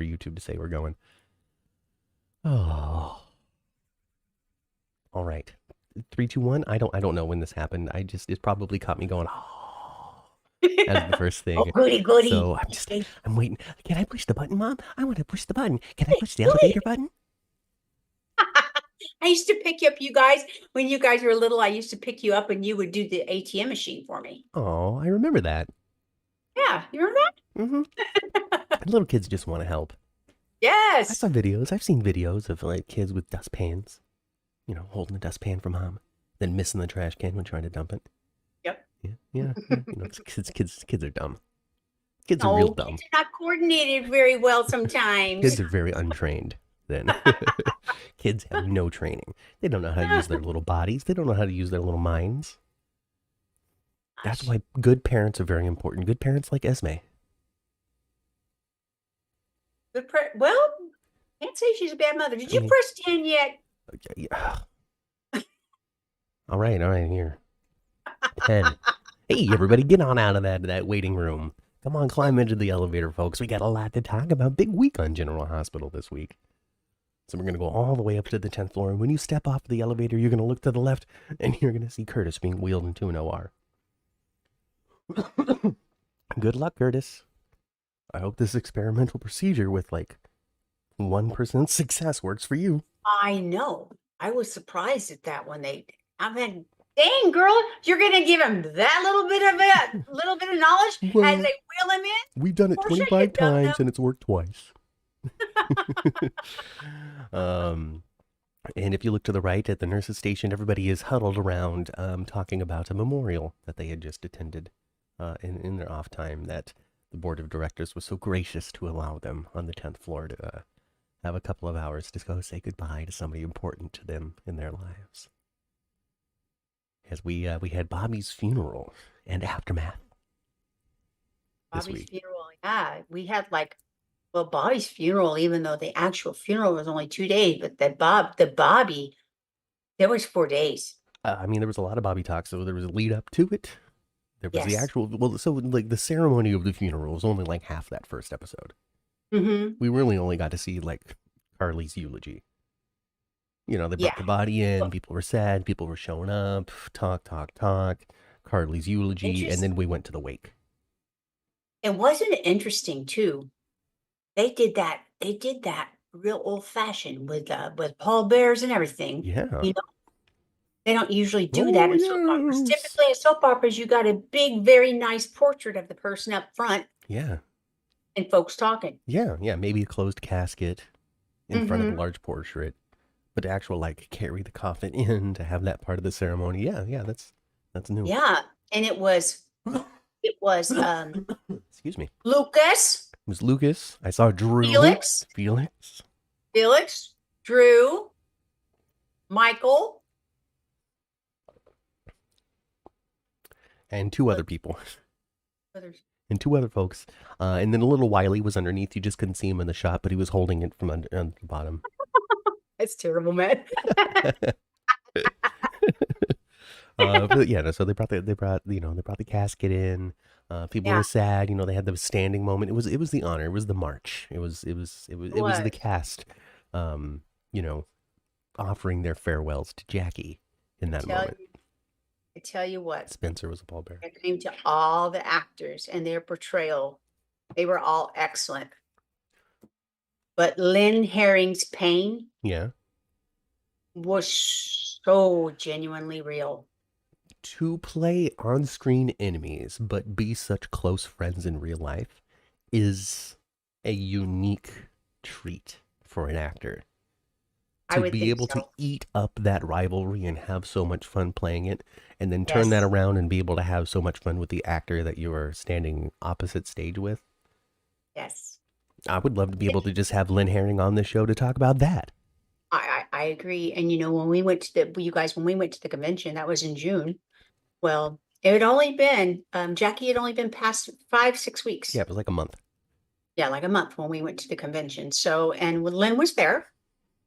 for YouTube to say we're going. Oh. All right. 3, 2, 1. I don't know when this happened. It probably caught me going, oh, as the first Oh, thing. goody, goody. So I'm waiting. Can I push the button, Mom? I want to push the button. Can I push the Do elevator it. button? I used to pick you up, you guys, when you guys were little. I used to pick you up and you would do the ATM machine for me. Oh, I remember that. Yeah, you remember Mm-hmm. that? Little kids just want to help. I Yes. saw videos. I've seen videos of like kids with dustpans, holding the dustpan from Mom, then missing the trash can when trying to dump it. Yep. Yeah, yeah, yeah. Kids are dumb. Kids are real No, dumb. kids are not coordinated very well sometimes. Kids are very untrained then. Kids have no training. They don't know how to use their little bodies. They don't know how to use their little minds. That's Gosh. why good parents are very important. Good parents like Esme. Well, can't say she's a bad mother. Did I you mean, press 10 yet? yeah. All right, here. 10. Hey, everybody, get on out of that waiting room. Come on, climb into the elevator, folks. We got a lot to talk about. Big week on General Hospital this week. So we're going to go all the way up to the 10th floor. And when you step off the elevator, you're going to look to the left, and you're going to see Curtis being wheeled into an OR. Good luck, Curtis. I hope this experimental procedure with like 1% success works for you. I know. I was surprised at that when I mean, dang girl, you're gonna give him that little bit of knowledge as Well, they wheel him in? we've done Of it course you 25 don't know. times and it's worked twice. um, and if you look to the right at the nurse's station, everybody is huddled around talking about a memorial that they had just attended in their off time that the board of directors was so gracious to allow them on the 10th floor to have a couple of hours to go say goodbye to somebody important to them in their lives. As we had Bobbie's funeral and aftermath this Bobbie's week. funeral, yeah. We had Bobbie's funeral, even though the actual funeral was only 2 days, but the Bobbie, there was 4 days. I mean, there was a lot of Bobbie talk, so there was a lead up to it. There was the Yes. actual, well, so like the ceremony of the funeral was only like half that first episode. Mm-hmm. We really only got to see like Carly's eulogy. They brought Yeah. the body in, Well, people were sad, people were showing up, talk, Carly's eulogy, and interest. then we went to the wake. And wasn't it interesting too? They did that real old fashioned with pallbearers and everything. Yeah. You know, they don't usually do that Oh, in soap operas. yes. Typically in soap operas, you got a big, very nice portrait of the person up front Yeah. and folks talking. Yeah. Yeah. Maybe a closed casket in front of a Mm-hmm. large portrait, but to actual like carry the coffin in to have that part of the ceremony. Yeah. Yeah. That's new. Yeah. And it was Excuse me. Lucas, It was Lucas. I saw Drew. Felix, Felix. Felix, Drew, Michael. And two uh, other people. others- And two other folks. And then a little Wiley was underneath. You just couldn't see him in the shot, but he was holding it from under on the bottom. It's terrible, man. But yeah, no, so they brought the casket in. People Yeah, were sad. They had the standing moment. It was the honor. It was the march. It was the it was. cast, um, you know, offering their farewells to Jackie in I that tell moment. you, I tell you what, Spencer was a pallbearer. it came to all the actors and their portrayal. They were all excellent. But Lynn Herring's pain Yeah. was so genuinely real. To play on-screen enemies but be such close friends in real life is a unique treat for an actor. I To would be think able to so. eat up that rivalry and have so much fun playing it, and then turn that Yes. around and be able to have so much fun with the actor that you are standing opposite stage with. Yes. I would love to be able to just have Lynn Herring on the show to talk about that. I agree. And when we went to when we went to the convention, that was in June. Well, it had only been Jackie had only been past 5, 6 weeks. Yeah, it was like a month. Yeah, like a month when we went to the convention. So, and when Lynn was there,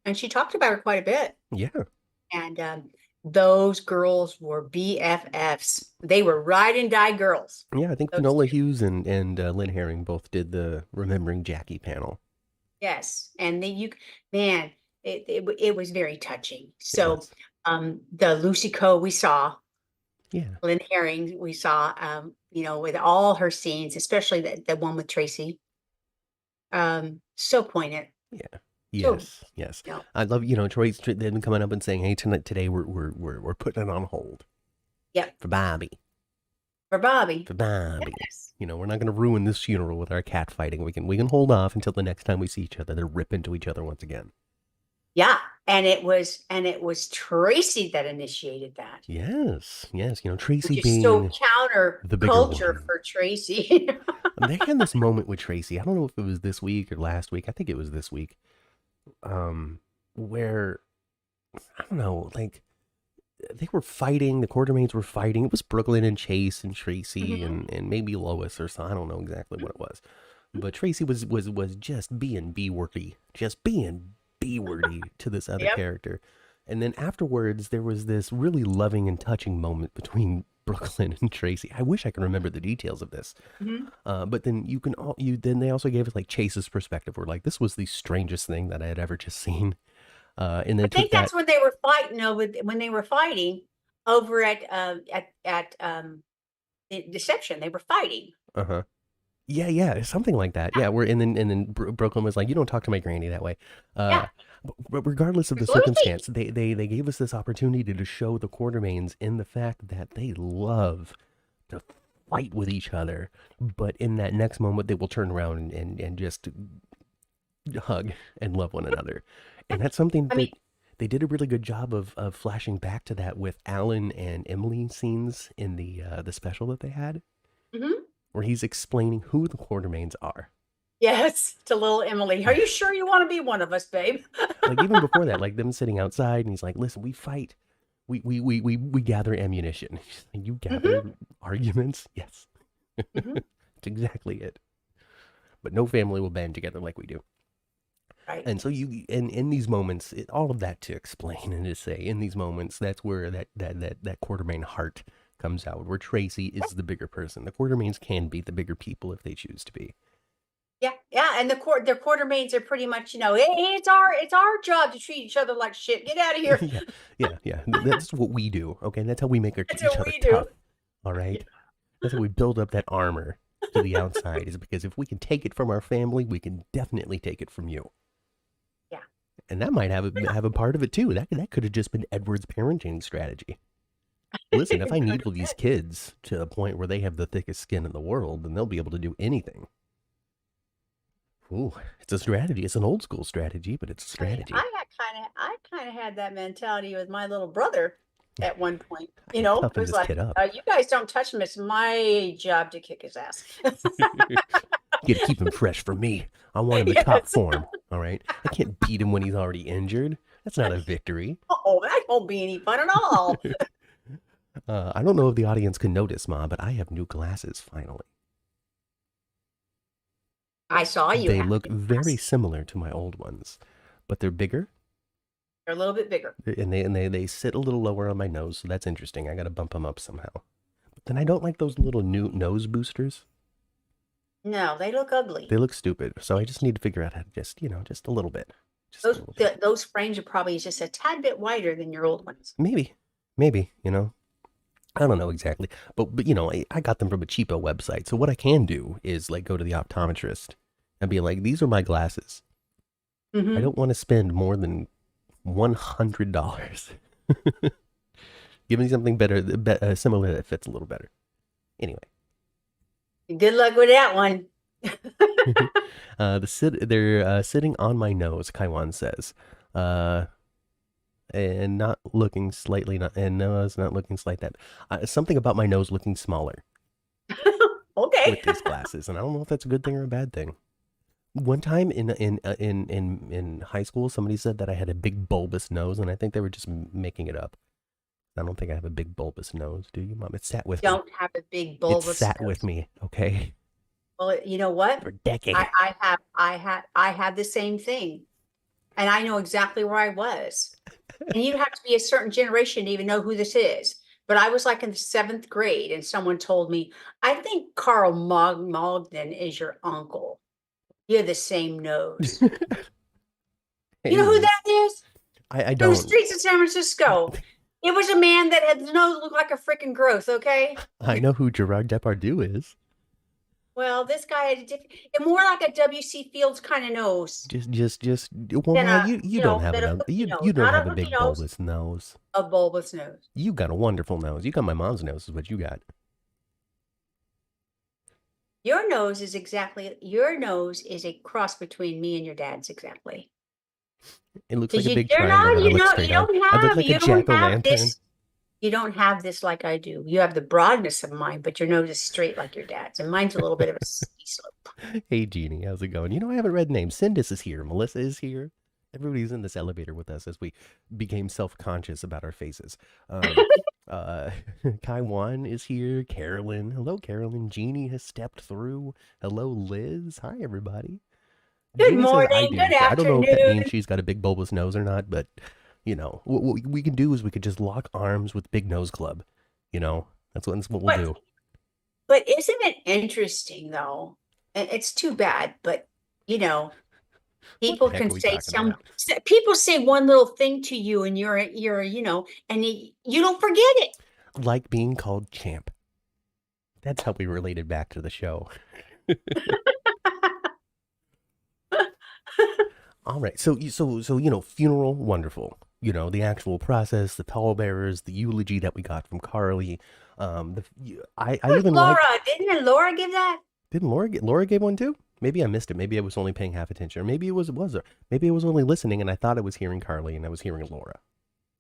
and she talked about her quite a bit. Yeah. And those girls were BFFs. They were ride and die girls. Yeah, I think Those Finola two. Hughes and Lynn Herring both did the Remembering Jackie panel. Yes, and then man, it was very touching. It So, was. the Lucy Coe we saw, Yeah. Lynn Herring we saw, with all her scenes, especially the one with Tracy, so poignant. Yeah. So, Yes. Yes. you know, I love, Troy's then coming up and saying, "Hey, tonight, today, we're putting it on hold yep, for Bobbie, for Bobbie. for Bobbie. Yes. We're not going to ruin this funeral with our cat fighting. We can hold off until the next time we see each other to rip into each other once again." Yeah, and it was Tracy that initiated that, Yes. Yes. Tracy which is so being the bigger counterculture woman. for Tracy. And they had this moment with Tracy. I don't know if it was this week or last week. I think it was this week. Where I don't know, like they were fighting. The Quartermains were fighting. It was Brooklyn and Chase and Tracy Mhm, and maybe Lois or so. I don't know exactly what it was, but Tracy was just being B wordy, to this other yep, character. And then afterwards, there was this really loving and touching moment between Brooklyn and Tracy. I wish I could remember the details of this. mhm. But then then they also gave us like Chase's perspective, where like this was the strangest thing that I had ever just seen. And I then took think that. that's when they were fighting over when they were fighting over at Deception. They were fighting. Uh huh. Yeah, yeah, something like that. Yeah, where and then Brooklyn was like, "You don't talk to my granny that way." Yeah, But regardless of the it's Lucy. circumstance, they gave us this opportunity to show the Quartermains in the fact that they love to fight with each other, but in that next moment they will turn around and just hug and love one another. And that's something I mean, that they did a really good job of flashing back to that with Alan and Emily scenes in the special that they had, mhm. where he's explaining who the Quartermains are. Yes, to little Emily. Are you sure you want to be one of us, babe? Like even before that, like them sitting outside, and he's like, "Listen, we fight. We gather ammunition." She's like, "You Mhm, gather arguments?" Yes, mhm. that's exactly it. But no family will band together like we do. Right. And so in these moments, all of that to explain and to say, in these moments, that's where that Quartermain heart comes out, where Tracy is the bigger person. The Quartermains can be the bigger people if they choose to be. Yeah, yeah, and their quartermains are pretty much, "Hey, it's our job to treat each other like shit. Get out of here." Yeah, yeah, yeah. That's what we do. Okay, that's how we make That's each what other we do. tough. All Yeah. right. That's how we build up that armor to the outside. Is because if we can take it from our family, we can definitely take it from you. Yeah. And that might have a part of it too. That could have just been Edward's parenting strategy. Listen, if I Good. needle these kids to a point where they have the thickest skin in the world, then they'll be able to do anything. Ooh, it's a strategy. It's an old school strategy, but it's a I mean, strategy. I kinda had that mentality with my little brother at one point, I can it toughen was this like, kid up. "You guys don't touch him, it's my job to kick his ass." You got to keep him fresh for me. I want him in top Yes. form. All right. I can't beat him when he's already injured. That's not a victory. Oh, that won't be any fun at all. I don't know if the audience can notice, Ma, but I have new glasses finally. I saw you They have look new very glasses. similar to my old ones, but they're bigger They're a little bit bigger. and they sit a little lower on my nose, so that's interesting. I got to bump them up somehow. But then I don't like those little new nose boosters. No, they look ugly. They look stupid. So I just need to figure out how to just a little bit. Just a little bit. Those frames are probably just a tad bit wider than your old ones. Maybe. I don't know exactly, but I got them from a cheapo website. So what I can do is like go to the optometrist and be like, these are my glasses. I Mhm. don't want to spend more than $100. Give me something better, similar that fits a little better. Anyway, Good luck with that one. they're sitting on my nose. Kaiwan says, uh, and not looking slightly not, and no, it's not looking slight that something about my nose looking smaller Okay. with these glasses, and I don't know if that's a good thing or a bad thing. One time in high school, somebody said that I had a big bulbous nose, and I think they were just making it up. I don't think I have a big bulbous nose, do you, Mom? It sat with me. Don't have a big It bulbous sat with nose. me, okay, Well, you know what? for decades. I had the same thing, and I know exactly where I was. And you'd have to be a certain generation to even know who this is. But I was like in the 7th grade, and someone told me, "I think Carl Mogden is your uncle." You have the same nose. You know who Anyways, that is? I From the don't. streets of San Francisco. It was a man that had his nose looked like a freaking growth, okay? I know who Gerard Depardieu is. Well, this guy had a different, more like a W.C. Fields kind of nose Just. Well, than man, a, you don't have than a an hoopy nose. you don't Not have a a hoopy big nose, bulbous nose. a bulbous nose. You got a wonderful nose. You got my mom's nose, is what you got. Your nose is a cross between me and your dad's exactly. It looks like Because a big you're triangle not, that I look straight on. I look like a you don't jack o' have lantern. this, you don't have this like I do. You have the broadness of mine, but your nose is straight like your dad's, and mine's a little bit of a ski slope. Hey, Jeannie, how's it going? You know, I haven't read names. Cindis is here. Melissa is here. Everybody's in this elevator with us as we became self-conscious about our faces. Uh, Kai Wan is here. Carolyn. Hello, Carolyn. Jeannie has stepped through. Hello, Liz. Hi, everybody. Good Jeannie says I morning, do. good So I don't know if that afternoon. means she's got a big bulbous nose or not, but, you know, what we can do is we could just lock arms with Big Nose Club. You know, that's what we'll But do. but isn't it interesting though? And it's too bad, but you know, What the people heck can are we say talking about? people say one little thing to you and and you don't forget it. Like being called champ. That's how we related back to the show. All right. So you know, funeral, wonderful. You know, the actual process, the pallbearers, the eulogy that we got from Carly. I even Laura, liked. didn't Laura give that? Didn't Laura gave one too? Maybe I missed it. Maybe I was only paying half attention, or maybe it was her. Maybe I was only listening and I thought I was hearing Carly and I was hearing Laura.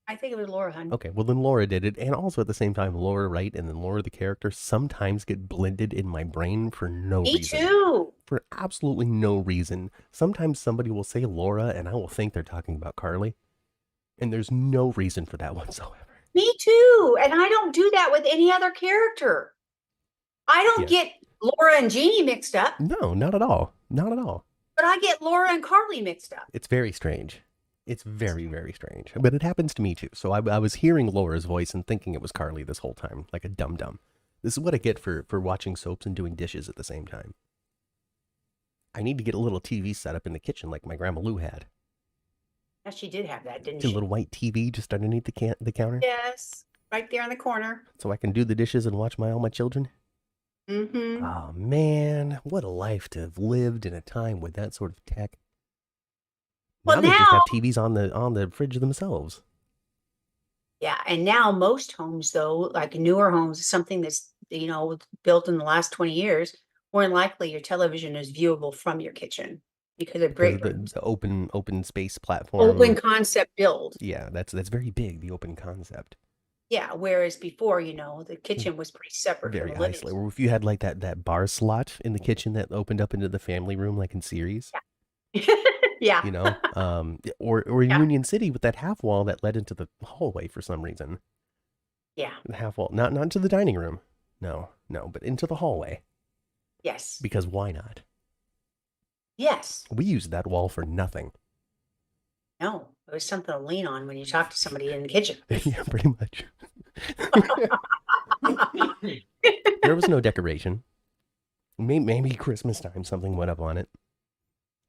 I think it was Laura, hun. Okay, well then Laura did it, and also at the same time, Laura Wright and then Laura the character sometimes get blended in my brain for no Me reason. too. For absolutely no reason. Sometimes somebody will say Laura, and I will think they're talking about Carly, and there's no reason for that whatsoever. Me too. And I don't do that with any other character. I don't Yeah. get Laura and Jeannie mixed up, No, not at all. Not at all. but I get Laura and Carly mixed up. It's very strange. It's very, very strange. But it happens to me too. So I was hearing Laura's voice and thinking it was Carly this whole time, like a dum dum. This is what I get for watching soaps and doing dishes at the same time. I need to get a little TV set up in the kitchen like my grandma Lou had. Yeah, she did have that, didn't A she? little white TV just underneath the counter, Yes, right there in the corner. so I can do the dishes and watch all my children. Mm-hmm. Oh man, what a life to have lived in a time with that sort of tech. Now Well, they just now, have TVs on the fridge themselves. yeah, and now most homes, though, like newer homes, something that's, built in the last 20 years, more than likely your television is viewable from your kitchen because of Because great of rooms. the open space Open platform. concept build. Yeah, that's very big. The open concept, Yeah, whereas before, the kitchen was pretty separate from very the living isolated. Or if you had like that bar slot in the kitchen that opened up into the family room, like in Series, room. Yeah, you know, or in yeah, Union City with that half wall that led into the hallway for some reason. yeah, The half wall, not into the dining room. No, no, but into the hallway. yes, Because why not? yes. We used that wall for nothing. No, it was something to lean on when you talk to somebody in the kitchen. Yeah, pretty much. There was no decoration. Maybe Christmas time something went up on it.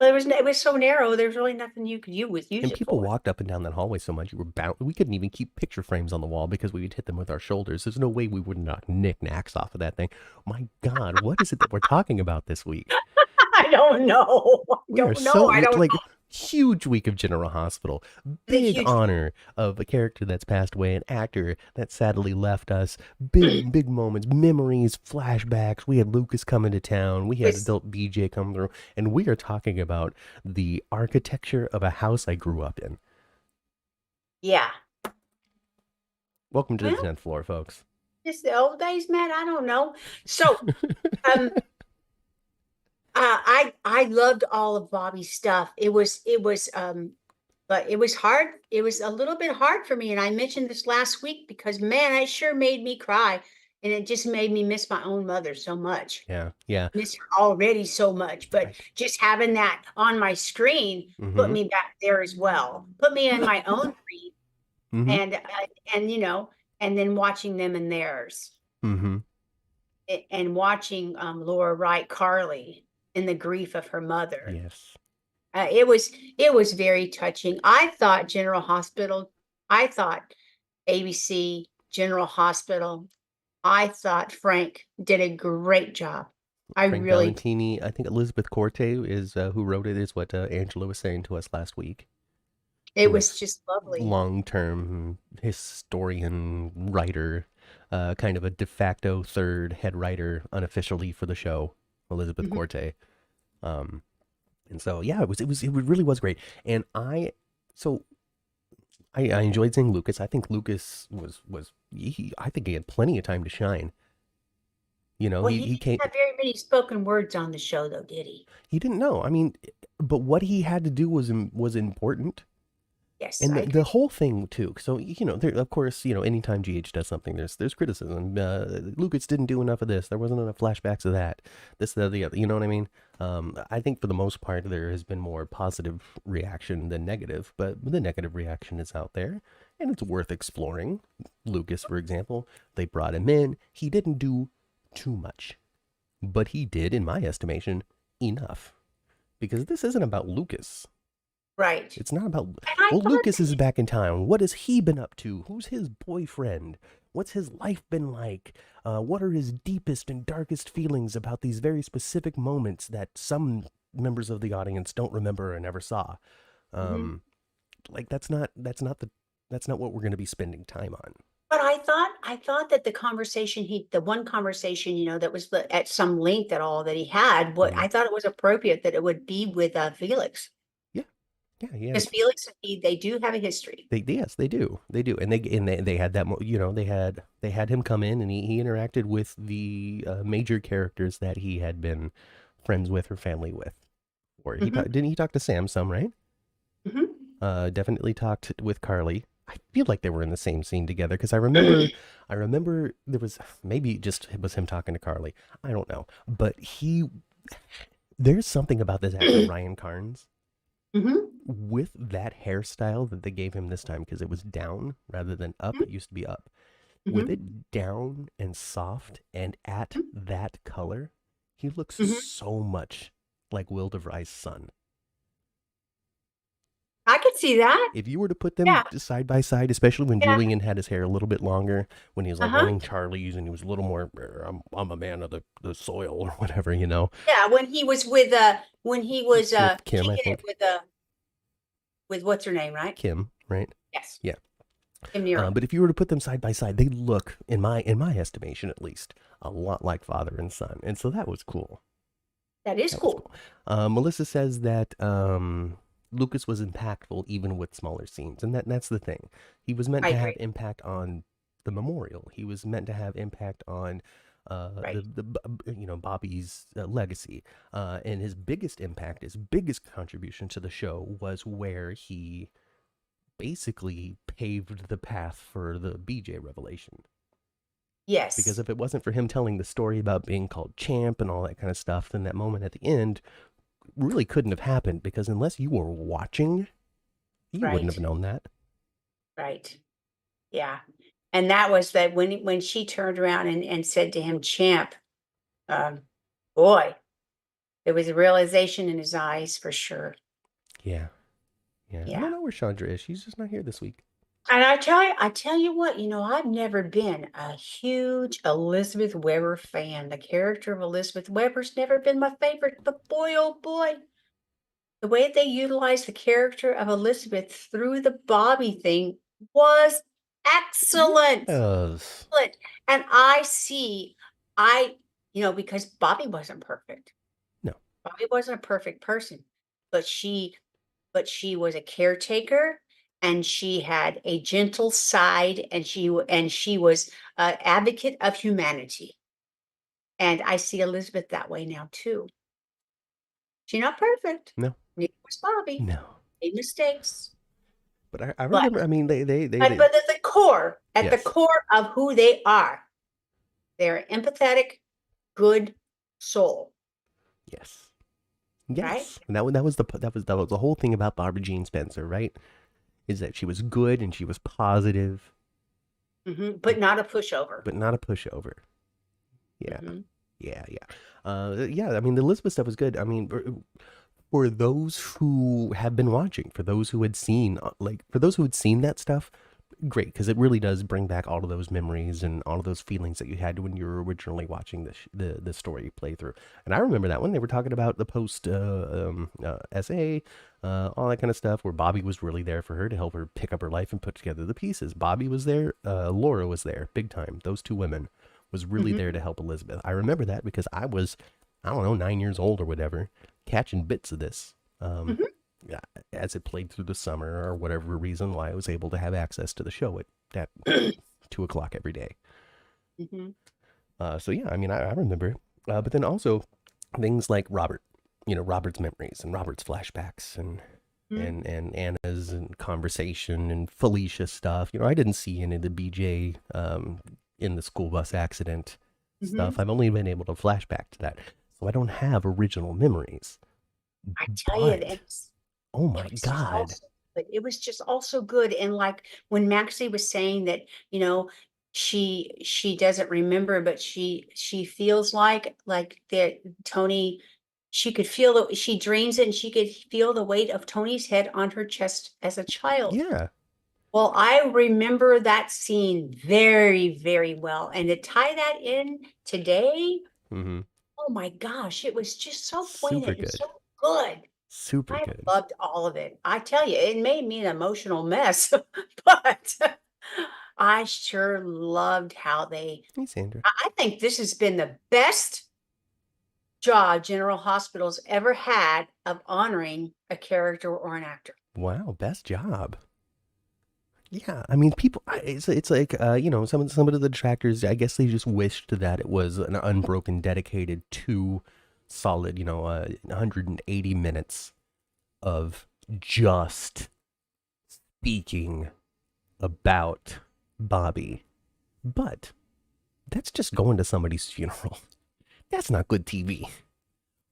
Well, it was so narrow. There's really nothing you could use And it people for. walked up and down that hallway so much you were bound. We couldn't even keep picture frames on the wall because we would hit them with our shoulders. There's no way we would knock knickknacks off of that thing. My God, what is it that we're talking about this week? I don't know. I We are don't know. I don't like huge week of General Hospital. The Big huge honor of a character that's passed away, an actor that sadly left us. Big moments, memories, flashbacks. We had Lucas coming to town. We had was adult BJ come through, and we are talking about the architecture of a house I grew up in. yeah. Welcome to the Well, 10th floor, folks. it's the old days, Matt. I don't know. So, um, I loved all of Bobbie's stuff. But it was hard. It was a little bit hard for me, and I mentioned this last week because man, it sure made me cry, and it just made me miss my own mother so much. Yeah, yeah. Miss her already so much, but just having that on my screen put Mm-hmm. me back there as well. Put me in my own dream, Mm-hmm. and and then watching them in theirs, Mm-hmm. and watching Laura Wright, Carly. in the grief of her mother. Yes. It was very touching. I thought ABC, General Hospital, I thought Frank did a great job. I Frank really, Valentini, I think Elizabeth Corte is who wrote it, is what Angela was saying to us last week. it Who was is just lovely. long-term historian, writer, kind of a de facto third head writer unofficially for the show, Elizabeth Mhm. Corte. Um, and so yeah, it really was great. And so I enjoyed seeing Lucas. I think Lucas I think he had plenty of time to shine. You know, Well, he he he didn't came have very many spoken words on the show, though, did he? he didn't know. I mean, but what he had to do was important. Yes, And I the agree. whole thing too. So there, of course, anytime GH does something, there's criticism. Lucas didn't do enough of this. There wasn't enough flashbacks of that. This, that, the other. You know what I mean? I think for the most part, there has been more positive reaction than negative. But the negative reaction is out there, and it's worth exploring. Lucas, for example, they brought him in. He didn't do too much, but he did, in my estimation, enough. Because this isn't about Lucas. Right. It's not about, And I well, thought Lucas is back in town. What has he been up to? Who's his boyfriend? What's his life been like? What are his deepest and darkest feelings about these very specific moments that some members of the audience don't remember or never saw? mhm. Um, like that's not what we're going to be spending time on. But I thought that the one conversation, that was at some length at all that he had, what Mhm. I thought it was appropriate that it would be with Felix. Yeah, yeah, he Because had. Felix and he, they do have a history. Yes, they do, and they had that. They had him come in, and he interacted with the major characters that he had been friends with or family with. Or Hmm. didn't he talk to Sam some, right? Hmm. Definitely talked with Carly. I feel like they were in the same scene together because I remember there was, maybe just it was him talking to Carly. I don't know, but there's something about this actor Ryan Carnes Hmm. with that hairstyle that they gave him this time, because it was down rather than up. It used to be up. With Hmm. it down and soft and at that color, he looks Hmm. so much like Will DeVry's son. I could see that. If you were to put them Yeah. side by side, especially when Yeah. Julian had his hair a little bit longer, when he was like Uh-huh. running Charlie's and he was a little more, I'm a man of the soil," or whatever. Yeah. When he was With Kim, I kicking it think. with what's her name, right? Kim, right? Yes. Yeah. Kim Nero. But if you were to put them side by side, they look, in my estimation at least, a lot like father and son. And so that was cool. That is That was cool. cool. Melissa says that Lucas was impactful even with smaller scenes, and that's the thing. He was meant I to have agree. impact on the memorial. He was meant to have impact on Right. Bobbie's legacy, and his biggest impact, his biggest contribution to the show was where he basically paved the path for the BJ revelation. Because Yes. if it wasn't for him telling the story about being called champ and all that kind of stuff, then that moment at the end really couldn't have happened, because unless you were watching, you wouldn't have Right. known that. Right. Yeah. And that was that when she turned around and said to him, champ, um, boy, there was a realization in his eyes for sure. Yeah. Yeah. I Yeah. don't know where Chandra is. She's just not here this week. And I tell you what, I've never been a huge Elizabeth Weber fan. The character of Elizabeth Weber's never been my favorite, but boy, oh boy, the way they utilized the character of Elizabeth through the Bobbie thing was excellent. Yes. Excellent. And I, because Bobbie wasn't perfect. No. Bobbie wasn't a perfect person, but she was a caretaker, and she had a gentle side, and she was an advocate of humanity. And I see Elizabeth that way now too. She's not perfect. No. Neither was Bobbie. No. Made mistakes. But I But remember, I mean, but at the yes. core of who they are, they're empathetic, good soul, Yes. right? Yes. And that was the whole thing about Barbara Jean Spencer, right? Is that she was good and she was positive, But not a pushover. but not a pushover. Yeah. Mhm. Yeah, yeah. Yeah, I mean, the Elizabeth stuff was good. I mean, for those who have been watching, for those who had seen, for those who had seen that stuff, great, because it really does bring back all of those memories and all of those feelings that you had when you were originally watching the story playthrough. And I remember that one. They were talking about the post SA, all that kind of stuff, where Bobbie was really there for her to help her pick up her life and put together the pieces. Bobbie was there. Laura was there, big time. Those two women was really Hmm. there to help Elizabeth. I remember that because I was, I don't know, 9 years old or whatever, catching bits of this. Hmm. Yeah, as it played through the summer or whatever reason why I was able to have access to the show at 2 o'clock every day. Hmm. So yeah, I mean, I remember. But then also things like Robert, Robert's memories and Robert's flashbacks and Anna's and conversation and Felicia's stuff. I didn't see any of the BJ in the school bus accident Hmm. stuff. I've only been able to flashback to that, so I don't have original memories. I tell you, But oh it my was just God, also good. It was just also good. And like when Maxie was saying that, you know, she doesn't remember, but she feels like that Tony, she could feel that she dreams it and she could feel the weight of Tony's head on her chest as a child. yeah. Well, I remember that scene very, very well. And to tie that in today, Mm-hmm. oh my gosh, it was just so Super poignant and good. so good. Super I good. loved all of it. I tell you, it made me an emotional mess, but I sure loved how Hey, Sandra. I think this has been the best job General Hospital's ever had of honoring a character or an actor. Wow, best job. Yeah, I mean, people. It's like some of the detractors. I guess they just wished that it was an unbroken, dedicated to solid, 180 minutes of just speaking about Bobbie. But that's just going to somebody's funeral. That's not good TV.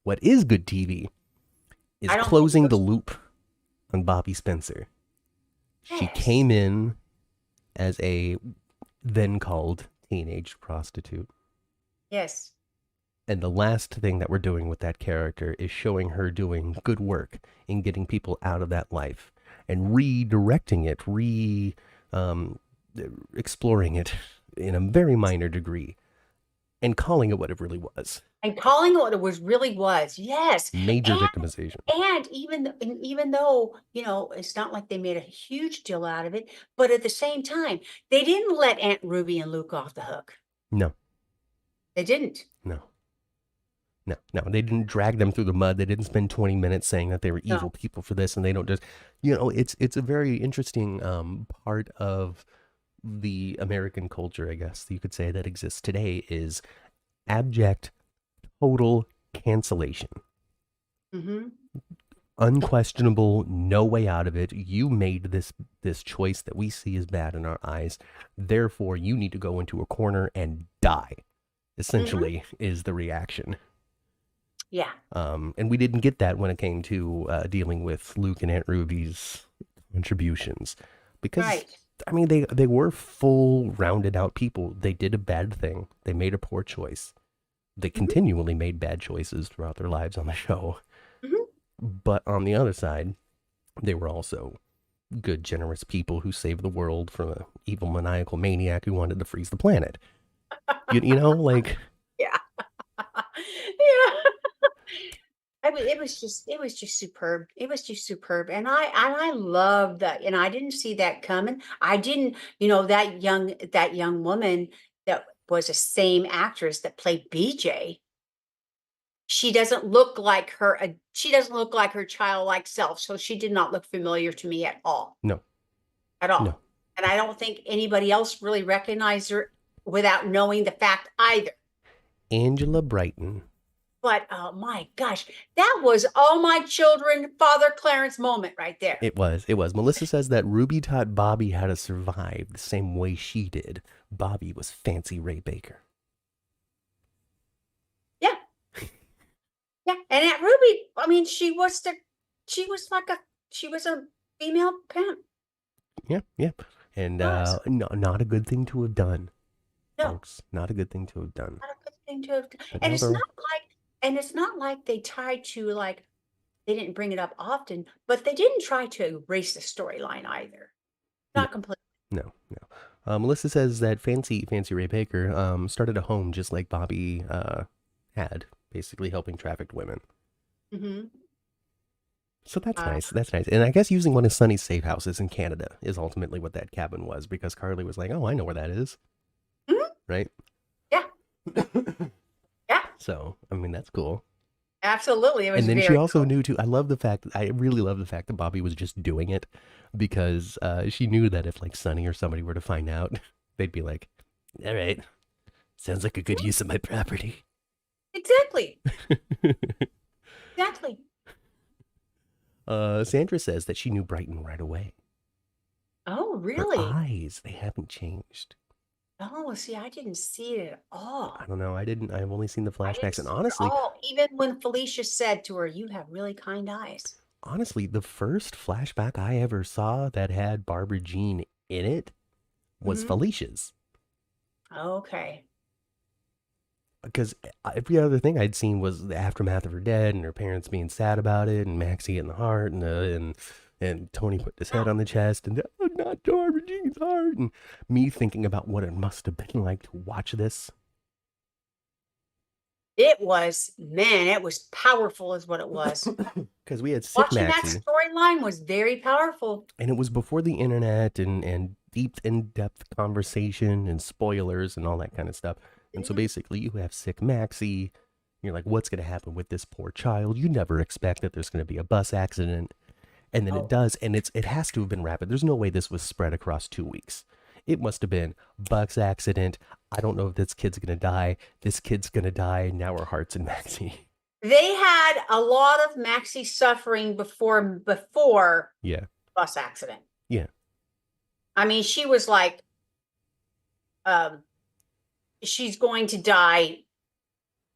What is good TV is I don't think closing the those, loop on Bobbie Spencer. She yes. came in as a then called teenage prostitute. Yes. And the last thing that we're doing with that character is showing her doing good work in getting people out of that life and redirecting it, um, exploring it in a very minor degree and calling it what it really was: And calling it what it was really was. Yes. major And victimization. even though, it's not like they made a huge deal out of it, but at the same time, they didn't let Aunt Ruby and Luke off the hook. No, They didn't. no, no, no. They didn't drag them through the mud. They didn't spend 20 minutes saying that they were No. evil people for this, and they don't just, it's a very interesting part of the American culture, I guess you could say, that exists today is abject, total cancellation. Mhm. Unquestionable, no way out of it. You made this choice that we see as bad in our eyes. Therefore, you need to go into a corner and die. Mhm. Essentially, is the reaction. Yeah. And we didn't get that when it came to dealing with Luke and Aunt Ruby's contributions, because Right. I mean they were full rounded out people. They did a bad thing. They made a poor choice. They Mhm. continually made bad choices throughout their lives on the show. Mhm. But on the other side, they were also good, generous people who saved the world from an evil, maniacal maniac who wanted to freeze the planet. Like, Yeah. Yeah. I mean, it was just superb. It was just superb. And I love that. And I didn't see that coming. I didn't, that young woman that was the same actress that played BJ. She doesn't look like her childlike self. So she did not look familiar to me at all. no, At all. no. And I don't think anybody else really recognized her without knowing the fact either. Angela Brighton. But, oh my gosh, that was all my children, Father Clarence moment right there. It was. It was. Melissa says that Ruby taught Bobbie how to survive the same way she did. Bobbie was fancy Ray Baker. Yeah, yeah, and Aunt Ruby, I mean, she was like she was a female pimp. Yeah, yeah. And Was. no, not a good thing to have done, No, folks. Not a good thing to have done. not a good thing to have d But and now it's they're not like and it's not like they tried to, like they didn't bring it up often, but they didn't try to erase the storyline either. No, Not completely. no, no. Melissa says that Fancy Ray Baker started a home just like Bobbie had, basically helping trafficked women. Mhm. So that's Uh, nice. That's nice. And I guess using one of Sonny's safe houses in Canada is ultimately what that cabin was, because Carly was like, "Oh, I know where that is," mhm. right? Yeah, yeah, So, I mean, that's cool. absolutely, it was And then she very also cool. knew too. I really love the fact that Bobbie was just doing it because she knew that if like Sonny or somebody were to find out, they'd be like, "All right, sounds like a good Mhm. use of my property." Exactly, exactly. Sandra says that she knew Brighton right away. Oh, Her really? eyes, they haven't changed. Oh, see, I didn't see it at I all. don't know. I didn't. I've only seen the I didn't flashbacks, and see it at honestly, all, even when Felicia said to her, "You have really kind eyes." the first flashback I ever saw that had Barbara Jean in it was Mhm. Felicia's. Okay. Because every other thing I'd seen was the aftermath of her dead and her parents being sad about it, and Maxie getting the heart, and Tony put his head on the chest, and oh, not Barbara Jean's heart, and me thinking about what it must have been like to watch this. It was man, it was powerful is what it was. Because we had sick Watching that Maxie, storyline was very powerful. and it was before the internet and deep in-depth conversation and spoilers and all that kind of stuff. And so Mhm. basically you have sick Maxie. You're like, what's going to happen with this poor child? You never expect that there's going to be a bus accident, and then it Oh, does, and it has to have been rapid. There's no way this was spread across 2 weeks. It must have been bus accident. I don't know if this kid's going to die. This kid's going to die. Now our heart's in Maxie. they had a lot of Maxie suffering before Yeah, bus accident. yeah. I mean, she was like, um, she's going to die,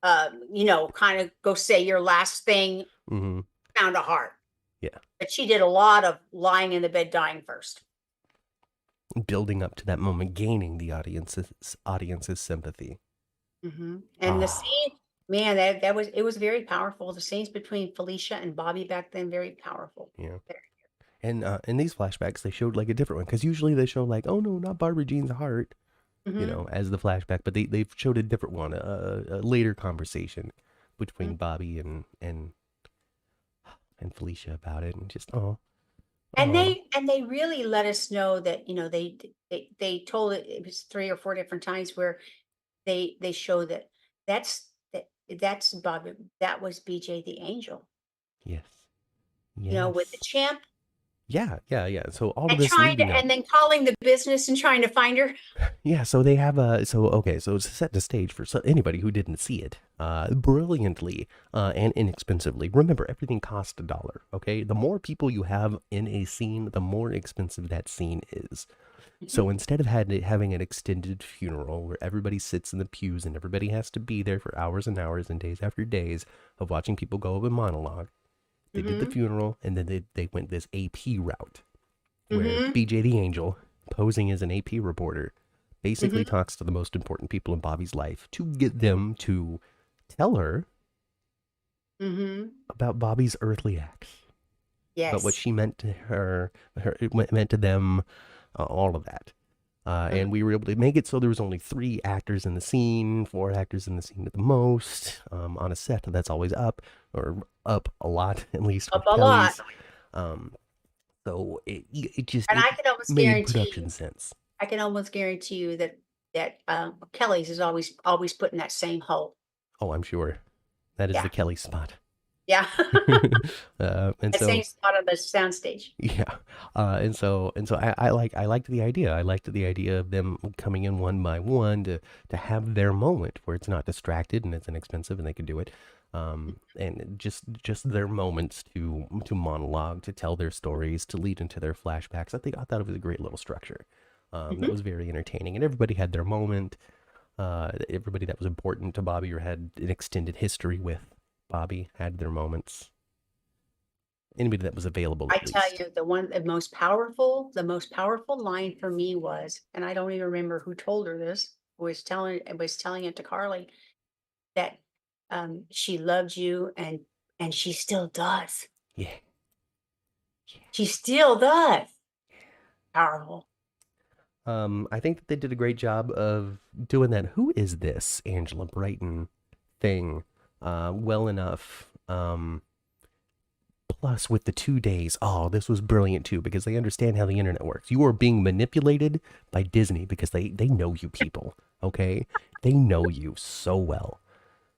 kind of go say your last thing, Mm-hmm. found a heart. Yeah. But she did a lot of lying in the bed dying first. Building up to that moment, gaining the audience's sympathy. And the Ah, scene, man, that was it was very powerful. The scenes between Felicia and Bobbie back then, very powerful. yeah. Very- And in these flashbacks, they showed like a different one, because usually they show like, oh no, not Barbara Jean's heart, Mhm, as the flashback, but they've showed a different one, a later conversation mhm. between Bobbie and Felicia about it, and just oh, And oh, they really let us know that, they told it was 3 or 4 different times where they show that that's Bobbie, that was BJ the Angel, yes, with the yes, champ yeah, yeah, yeah. So all of and this trying to leading up. and then calling the business and trying to find her. Yeah, so they have a so okay, so to set the stage for anybody who didn't see it, brilliantly and inexpensively. Remember, everything costs $1. Okay, the more people you have in a scene, the more expensive that scene is. Mhm, So instead of having an extended funeral where everybody sits in the pews and everybody has to be there for hours and hours and days after days of watching people go over monologue, they did the mhm, funeral, and then they went this AP route where mhm, BJ the Angel, posing as an AP reporter, basically mhm, talks to the most important people in Bobbie's life to get them to tell her mhm. about Bobbie's earthly acts, about what Yes. she meant to her meant to them, all of that. Uh-huh. And we were able to make it so there was only 3 actors in the scene, 4 actors in the scene at the most, on a set that's always up, or up a lot, at least Up with a lot. Kelly's. Um, so it just And it I can almost made guarantee you production sense. I can almost guarantee you that Kelly's is always put in that same hole. Oh, I'm sure that is Yeah. the Kelly spot. Yeah. And That same so spot on the soundstage. yeah, and so I liked the idea. I liked the idea of them coming in one by one to have their moment where it's not distracted and it's inexpensive and they can do it. And just their moments to monologue, to tell their stories, to lead into their flashbacks. I thought it was a great little structure. That Mhm, was very entertaining, and everybody had their moment. Everybody that was important to Bobbie or had an extended history with Bobbie had their moments. Anybody that was available, I at tell least. you, the most powerful line for me was, and I don't even remember who told her this, was telling it to Carly, that she loved you, and she still does. Yeah. She still does. Powerful. I think that they did a great job of doing that. Who is this Angela Brighton thing? Well enough. Plus, with the 2 days, oh, this was brilliant too because they understand how the internet works. You are being manipulated by Disney because they know you people. Okay, they know you so well.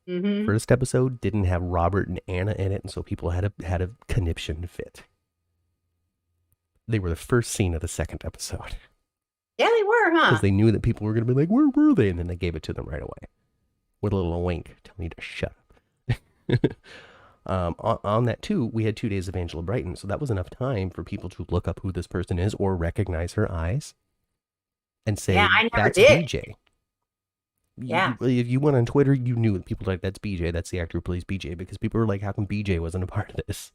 Mm-hmm. First episode didn't have Robert and Anna in it, and so people had a conniption fit. They were the first scene of the second episode Yeah, they were, because huh? they knew that people were going to be like, "Where were they?" And then they gave it to them right away with a little wink, telling you to shut up. On that too, we had 2 days of Angela Brighton, so that was enough time for people to look up who this person is or recognize her eyes and Yeah, say I never that's did. BJ. Yeah. If you went on Twitter, you knew that people were like that's BJ, that's the actor who plays BJ, because people were like, how come BJ wasn't a part of this?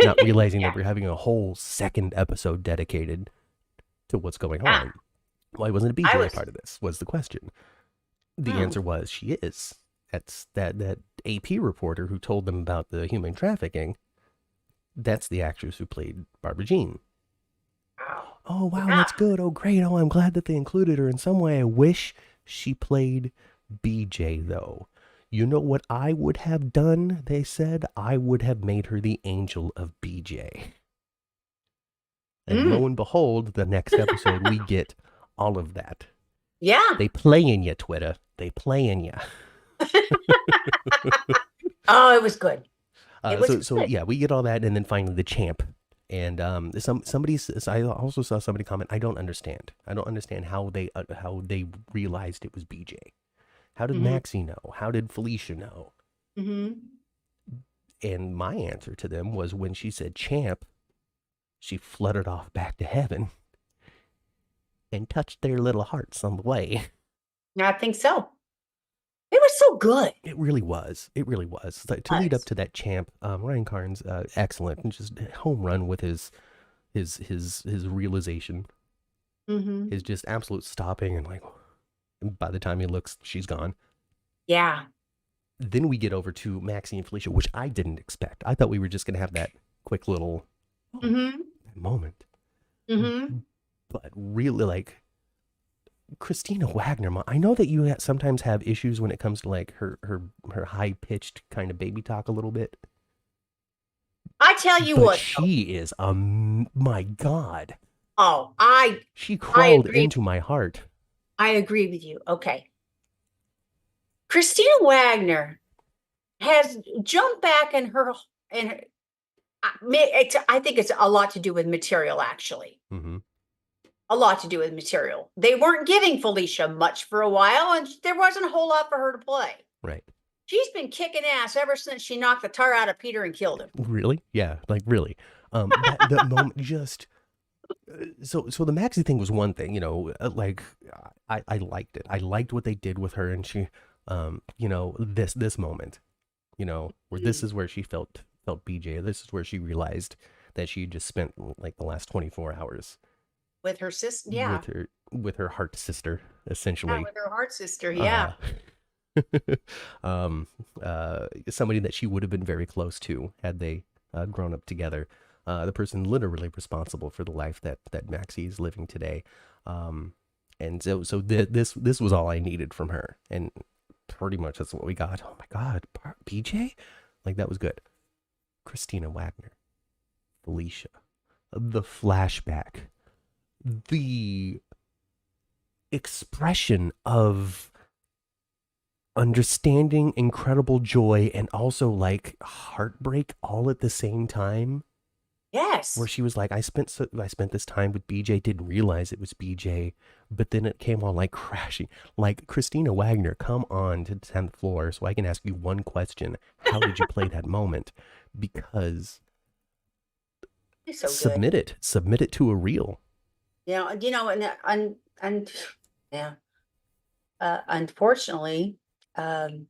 Not realizing Yeah. that we're having a whole second episode dedicated to what's going Yeah. on. Why wasn't a I BJ a was. part of this? Was the question. The Hmm. answer was she is. That's that AP reporter who told them about the human trafficking. That's the actress who played Barbara Jean. Wow. Oh, wow, Yeah. that's good. Oh, great. Oh, I'm glad that they included her in some way. I wish she played BJ, though. You know what I would have done? They said I would have made her the angel of BJ. And lo Mm. and behold, the next episode, we get all of that. Yeah. They playing you, Twitter. They playing you. Oh, it was good. It was So good. yeah, we get all that, and then finally the champ. And I also saw somebody comment. I don't understand. I don't understand how they realized it was BJ. How did Mm-hmm. Maxie know? How did Felicia know? Mm-hmm. And my answer to them was when she said champ, she fluttered off back to heaven and touched their little hearts on the way. I think so. It was so good. It really was. It really was. Like, to lead up Was. to that champ, Ryan Carnes, excellent, and just home run with his realization, Mm-hmm. his just absolute stopping, and like by the time he looks, she's gone. Yeah. Then we get over to Maxie and Felicia, which I didn't expect. I thought we were just gonna have that quick little Mm-hmm. moment, Mm-hmm. but really like Christina Wagner. I know that you sometimes have issues when it comes to like her high pitched kind of baby talk a little bit, I tell you but what, though. she is my God. Oh, She I crawled agree. into my heart. I agree with you. Okay. Christina Wagner has jumped back in her I think it's a lot to do with material, actually. Mm-hmm. A lot to do with material. They weren't giving Felicia much for a while, and there wasn't a whole lot for her to play. Right. She's been kicking ass ever since she knocked the tar out of Peter and killed him. Really? Yeah. Like really. That moment just. So the Maxie thing was one thing, like I liked it. I liked what they did with her, and she, this moment, where this Mhm. is where she felt BJ. This is where she realized that she just spent like the last 24 hours With her sister, yeah. with her heart sister, Yeah, essentially. with her heart sister, Uh, yeah. somebody that she would have been very close to had they grown up together. The person literally responsible for the life that Maxie is living today. And this was all I needed from her, and pretty much that's what we got. Oh my God, BJ, like that was good. Christina Wagner, Felicia, the flashback, the expression of understanding, incredible joy, and also like heartbreak all at the same time. Where Yes. she was like, I spent this time with BJ, didn't realize it was BJ, but then it came on like crashing. Like Christina Wagner, come on to the 10th floor so I can ask you one question. How did you play that moment? Because It's so good. submit it to a reel. And yeah. Unfortunately, um,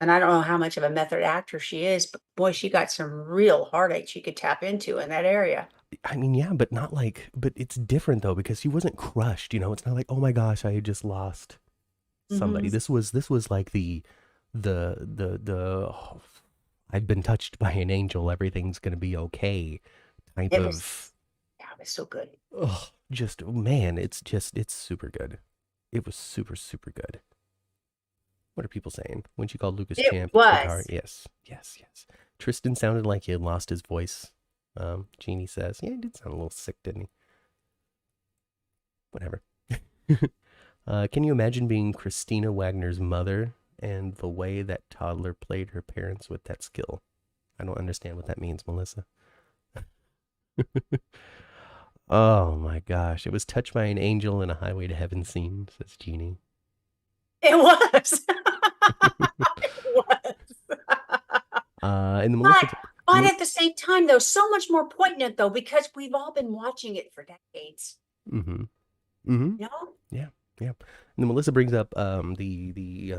and I don't know how much of a method actor she is, but boy, she got some real heartache she could tap into in that area. I mean, yeah, but not like, but it's different though because she wasn't crushed. It's not like, oh my gosh, I just lost somebody. Mhm. This was like the I've been touched by an angel, everything's gonna be okay type It was, of yeah, it was so good. just man, it's super good. It was super super good. What are people saying when she called Lucas It Champ the car? was. Yes, yes, yes. Tristan sounded like he had lost his voice. Jeannie says, yeah, he did sound a little sick, didn't he? Whatever. Can you imagine being Christina Wagner's mother and the way that toddler played her parents with that skill? I don't understand what that means, Melissa. Oh my gosh. It was touched by an angel in a highway to heaven scene, says Jeannie. It was. It was. And the But Melissa. but at the same time, though, so much more poignant though, because we've all been watching it for decades. Mm-hmm. Mm-hmm. You know? Yeah. Yeah. And then Melissa brings up the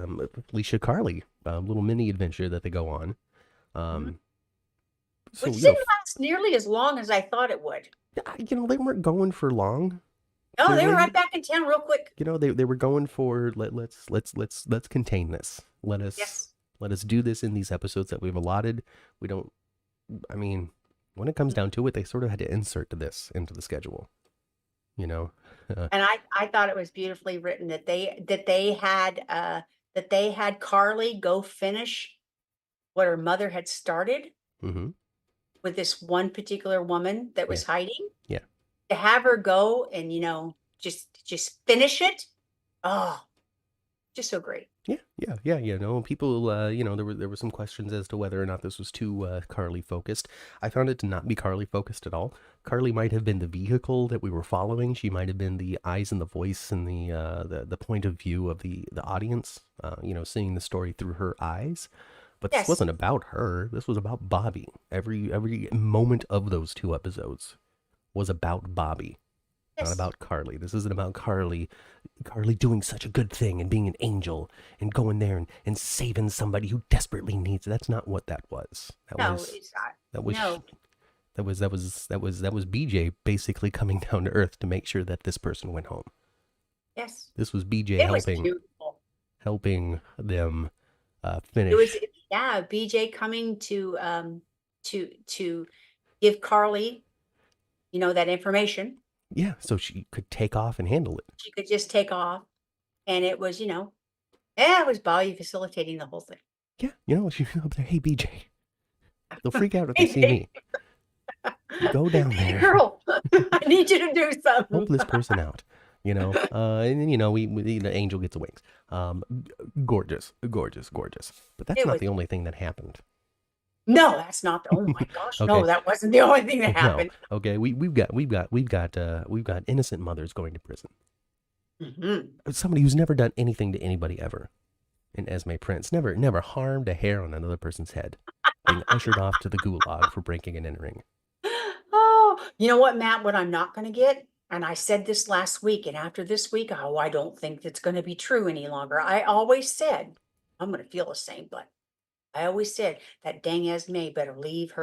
Alicia Carly little mini adventure that they go on. Mhm. Um, so Which didn't last nearly as long as I thought it would. they weren't going for long. Oh, they were Clearly, right back in town real quick. they were going for let's contain this. Yes. Let us do this in these episodes that we've allotted. We don't. I mean, when it comes down to it, they sort of had to insert this into the schedule. You know. And I thought it was beautifully written that they had Carly go finish what her mother had started Mm-hmm. with this one particular woman that Yeah. was hiding. Yeah. To have her go and just finish it. Oh, just so great. Yeah. No, people, there were some questions as to whether or not this was too Carly focused. I found it to not be Carly focused at all. Carly might have been the vehicle that we were following. She might have been the eyes and the voice and the point of view of the audience. Seeing the story through her eyes. But this Yes. wasn't about her. This was about Bobbie. Every moment of those two episodes was about Bobbie, not Yes. about Carly. This isn't about Carly doing such a good thing and being an angel and going there and saving somebody who desperately needs it. That's not what that was. No, it's not. That was No. that was BJ basically coming down to earth to make sure that this person went home. Yes. This was BJ It was beautiful. helping them It was, finish. yeah, BJ coming to give Carly, that information. Yeah, so she could take off and handle it. She could just take off. And it was, yeah, it was Bobbie facilitating the whole thing. Yeah, she up there. Hey, BJ, they'll freak out if they see me. Go down there. Girl, I need you to do something. Help this person out. And then the angel gets the wings. Gorgeous, gorgeous, gorgeous. But that's not the only thing that happened. No, that's not the, oh my gosh, Okay. no, that wasn't the only thing that No. happened. Okay, we've got innocent mothers going to prison. Mm-hmm. Somebody who's never done anything to anybody ever. And Esme Prince never harmed a hair on another person's head, being ushered off to the gulag for breaking and entering. Oh, you know what, Matt, what I'm not going to get? And I said this last week, and after this week, oh, I don't think it's going to be true any longer. I always said, I'm going to feel the same, but I always said that dang Esme better leave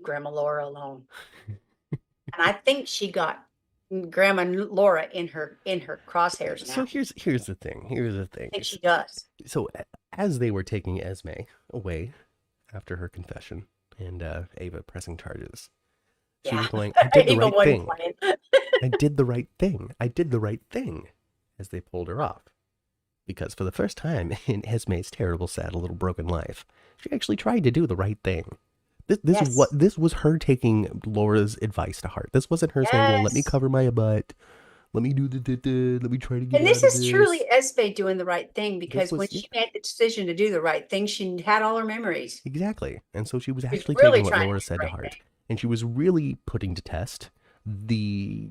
Grandma Laura alone. And I think she got Grandma Laura in her crosshairs now. So here's the thing. I think she does. So as they were taking Esme away after her confession and Ava pressing charges, she was going, I did the right thing. I did the right thing. I did the right thing as they pulled her off. Because for the first time in Esme's terrible, sad, little broken life, she actually tried to do the right thing. This was her taking Laura's advice to heart. This wasn't her saying, well, let me cover my butt. Let me do let me try to get. And this is truly Esme doing the right thing, because when she made the decision to do the right thing, she had all her memories. Exactly. And so she was actually really taking what Laura said to heart. And she was really putting to test the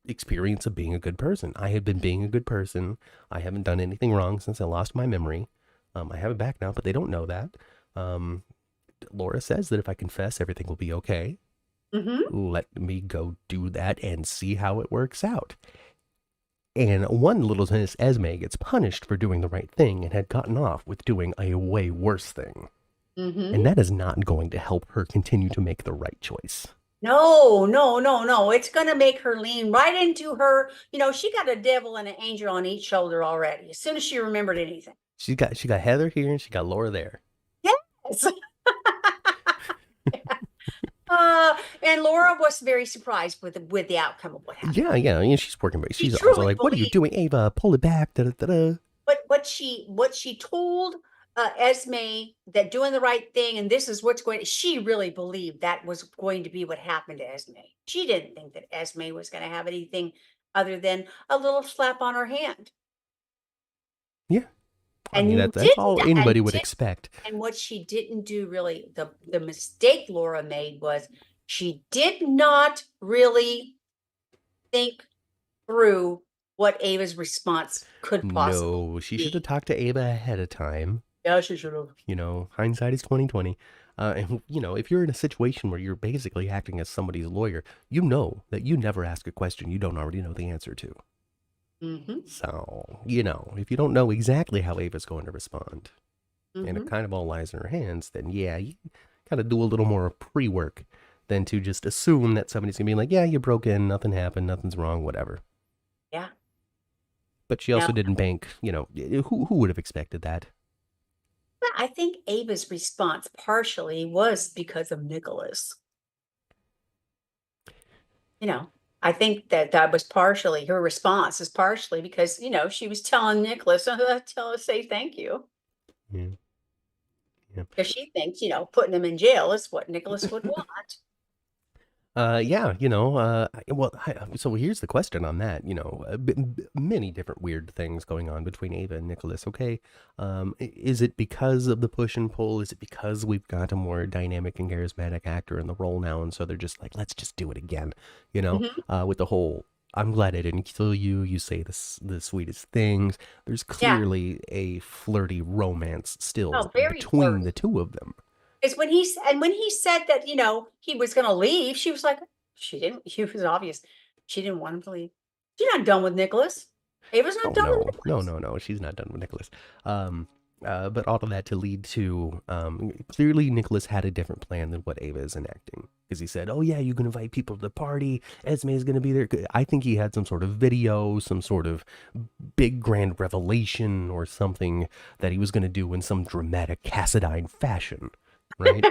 experience of being a good person. I had been being a good person. I haven't done anything wrong since I lost my memory. I have it back now, but they don't know that. Laura says that if I confess, everything will be okay. Mm-hmm. Let me go do that and see how it works out. And one little Miss Esme gets punished for doing the right thing and had gotten off with doing a way worse thing. Mm-hmm. And that is not going to help her continue to make the right choice. No. It's going to make her lean right into her. She got a devil and an angel on each shoulder already, as soon as she remembered anything. She got Heather here and she got Laura there. Yes. And Laura was very surprised with the outcome of what happened. Yeah, yeah, yeah. She's working, but She she's also truly like, "What are you believed doing, Ava? Pull it back!" Da, da, da, da. what she told Esme, that doing the right thing and this is what's going. She really believed that was going to be what happened to Esme. She didn't think that Esme was going to have anything other than a little slap on her hand. Yeah, I mean And that's all didn't and anybody would did expect. and what she didn't do really, the mistake Laura made was she did not really think through what Ava's response could possibly No, she should have be. talked to Ava ahead of time. Yeah, she should have. Hindsight is 2020. And if you're in a situation where you're basically acting as somebody's lawyer, you know that you never ask a question you don't already know the answer to. Mm-hmm. So, if you don't know exactly how Ava's going to respond, and it Mm-hmm. kind of all lies in her hands, then yeah, you gotta do a little more pre-work than to just assume that somebody's gonna be like, yeah, you broke in, nothing happened, nothing's wrong, whatever. Yeah. But she Now, also didn't bank, who would have expected that? I think Ava's response partially was because of Nicholas. You know, I think that was partially her response is partially because, she was telling Nicholas, tell us, say thank you. Yeah, yeah. Because she thinks, putting him in jail is what Nicholas would want. Yeah, so here's the question on that. Many different weird things going on between Ava and Nicholas. Okay, is it because of the push and pull? Is it because we've got a more dynamic and charismatic actor in the role now, and so they're just like, let's just do it again? Mhm. With the whole, I'm glad I didn't kill you. You say the sweetest things. There's Yeah. clearly a flirty romance still Oh, very between the flirty. two of them. Is when he said that, he was gonna leave, she was like, she didn't, it was obvious. She didn't want him to leave. She's not done with Nicholas. Ava's not Oh done with no, no, Nicholas. no, no. She's not done with Nicholas. Um, but all of that to lead to clearly Nicholas had a different plan than what Ava is enacting because he said, "Oh yeah, you can invite people to the party. Esme is going to be there." I think he had some sort of video, some sort of big grand revelation or something that he was going to do in some dramatic Cassadine fashion, right?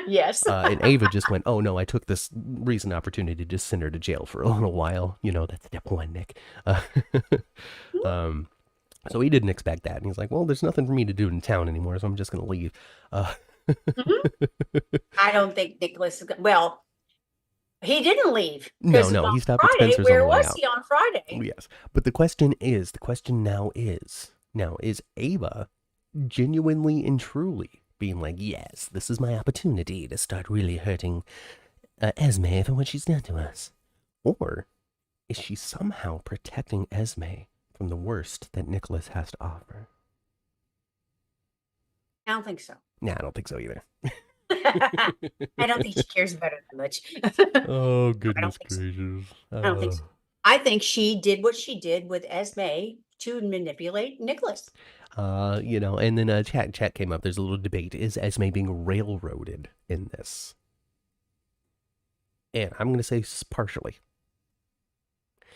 Yes. And Ava just went, "Oh no, I took this recent opportunity to just send her to jail for a little while." That's step one, Nick. Um, so he didn't expect that. And he's like, well, there's nothing for me to do in town anymore, so I'm just going to leave. Uh, Mhm. I don't think Nicholas is well, he didn't leave no, because no, on he stopped at Friday, Spencer's on where the way was out. he on Friday? Yes. But the question now is Ava genuinely and truly being like, yes, this is my opportunity to start really hurting Esme for what she's done to us? Or is she somehow protecting Esme from the worst that Nicholas has to offer? I don't think so. Nah, I don't think so either. I don't think she cares about it that much. Oh, I don't goodness think so. gracious. I don't think so. I think she did what she did with Esme to manipulate Nicholas. And then chat came up. There's a little debate. Is Esme being railroaded in this? And I'm going to say partially.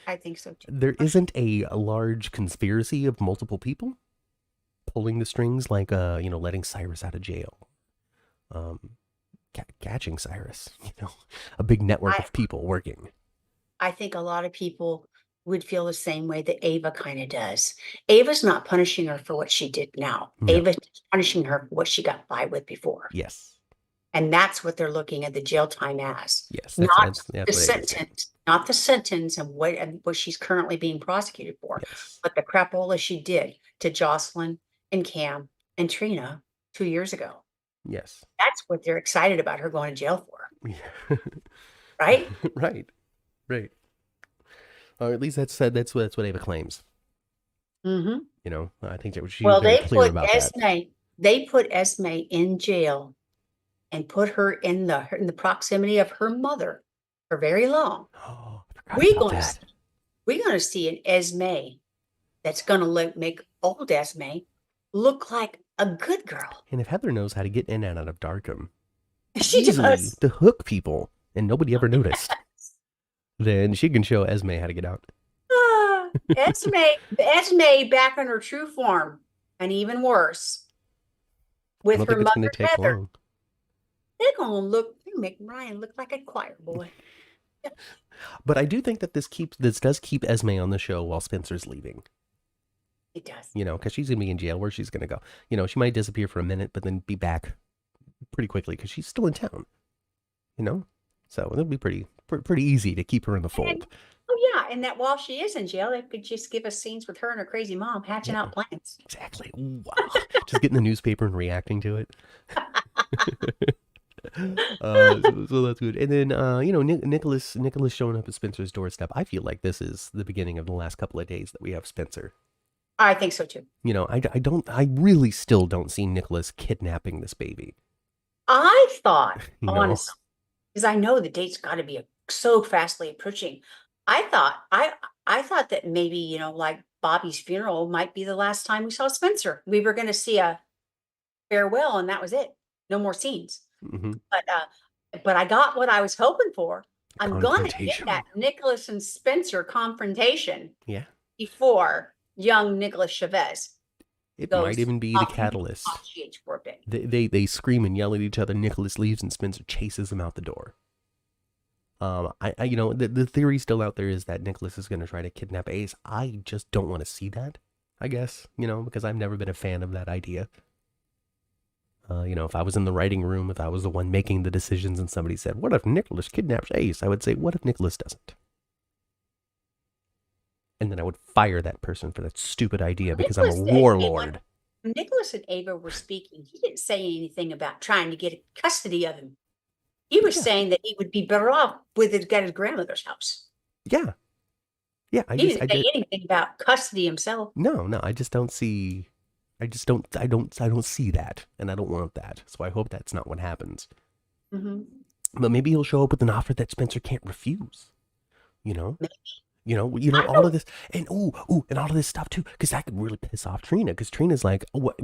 I think so too. There isn't a large conspiracy of multiple people pulling the strings, like, letting Cyrus out of jail. Um, catching Cyrus, a big network I of people working. I think a lot of people would feel the same way that Ava kind of does. Ava's not punishing her for what she did now. No. Ava's punishing her for what she got by with before. Yes. And that's what they're looking at the jail time as. Yes. That's Not that's, that's the what Ava was saying. sentence, not the sentence and what she's currently being prosecuted for, Yes. but the crapola she did to Jocelyn and Cam and Trina 2 years ago. Yes. That's what they're excited about her going to jail for, right? Right. Right. Or at least that's what Ava claims. Mm-hmm. I think that she was Well, very clear about that. They put Esme in jail and put her in the proximity of her mother for very long. Oh, I forgot We're about going to that. see, we're going to see an Esme that's going to make old Esme look like a good girl. And if Heather knows how to get in and out of Darkham She easily does. to hook people and nobody ever noticed, then she can show Esme how to get out. Ah, Esme back in her true form. and even worse, I with don't her think it's going mother to take Heather, long. they make Ryan look like a choir boy. But I do think that this does keep Esme on the show while Spencer's leaving. It does. Because she's going to be in jail. Where she's going to go? She might disappear for a minute, but then be back pretty quickly because she's still in town. So it'll be pretty easy to keep her in the And, fold. oh yeah, and that while she is in jail, they could just give us scenes with her and her crazy mom hatching Yeah, out plans. exactly. Wow. Just getting the newspaper and reacting to it. So that's good. And then Nicholas showing up at Spencer's doorstep. I feel like this is the beginning of the last couple of days that we have Spencer. I think so too. I really still don't see Nicholas kidnapping this baby. I thought, You know? honestly, because I know the date's got to be so fastly approaching. I thought that maybe, like Bobbie's funeral might be the last time we saw Spencer. We were going to see a farewell and that was it. No more scenes. Mm-hmm. But I got what I was hoping for. I'm going to get Confrontation. that Nicholas and Spencer confrontation Yeah. before young Nicholas Chavez It goes might even be the off catalyst. GH for a bit. They scream and yell at each other. Nicholas leaves and Spencer chases him out the door. The theory still out there is that Nicholas is going to try to kidnap Ace. I just don't want to see that, I guess, because I've never been a fan of that idea. If I was in the writing room, if I was the one making the decisions and somebody said, what if Nicholas kidnaps Ace? I would say, what if Nicholas doesn't? And then I would fire that person for that stupid idea because I'm a warlord. When Nicholas and Ava were speaking, he didn't say anything about trying to get custody of him. He was saying that he would be better off with his grandmother's house. Yeah. Yeah. He didn't say anything about custody himself. No, I just don't see. I don't see that, and I don't want that. So I hope that's not what happens. Mm-hmm. But maybe he'll show up with an offer that Spencer can't refuse. Maybe. All of this, and and all of this stuff too, because that could really piss off Trina. Because Trina's like, what,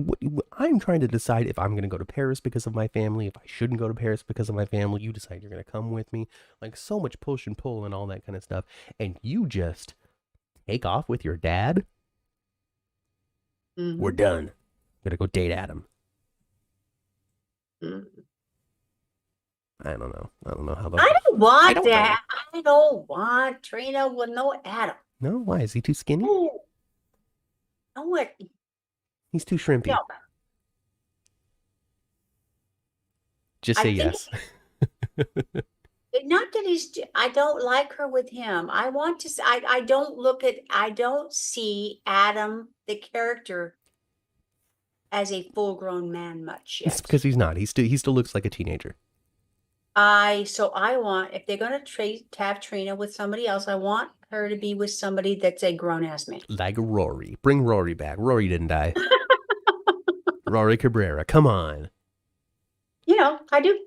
I'm trying to decide if I'm going to go to Paris because of my family, if I shouldn't go to Paris because of my family. You decide you're going to come with me, like so much push and pull and all that kind of stuff, and you just take off with your dad. Mm-hmm. We're done. Gotta go date Adam. Mm-hmm. I don't know how. I don't want that. I don't want Trina with no Adam. No, why is he too skinny? No, what? He's too shrimpy. No. Just say yes. Not that I don't like her with him. I want to. I don't see Adam, the character, as a full-grown man much yet. It's because he's not. He still looks like a teenager. I want, if they're going to have Trina with somebody else, I want her to be with somebody that's a grown-ass man. Like Rory. Bring Rory back. Rory didn't die. Rory Cabrera. Come on. I do.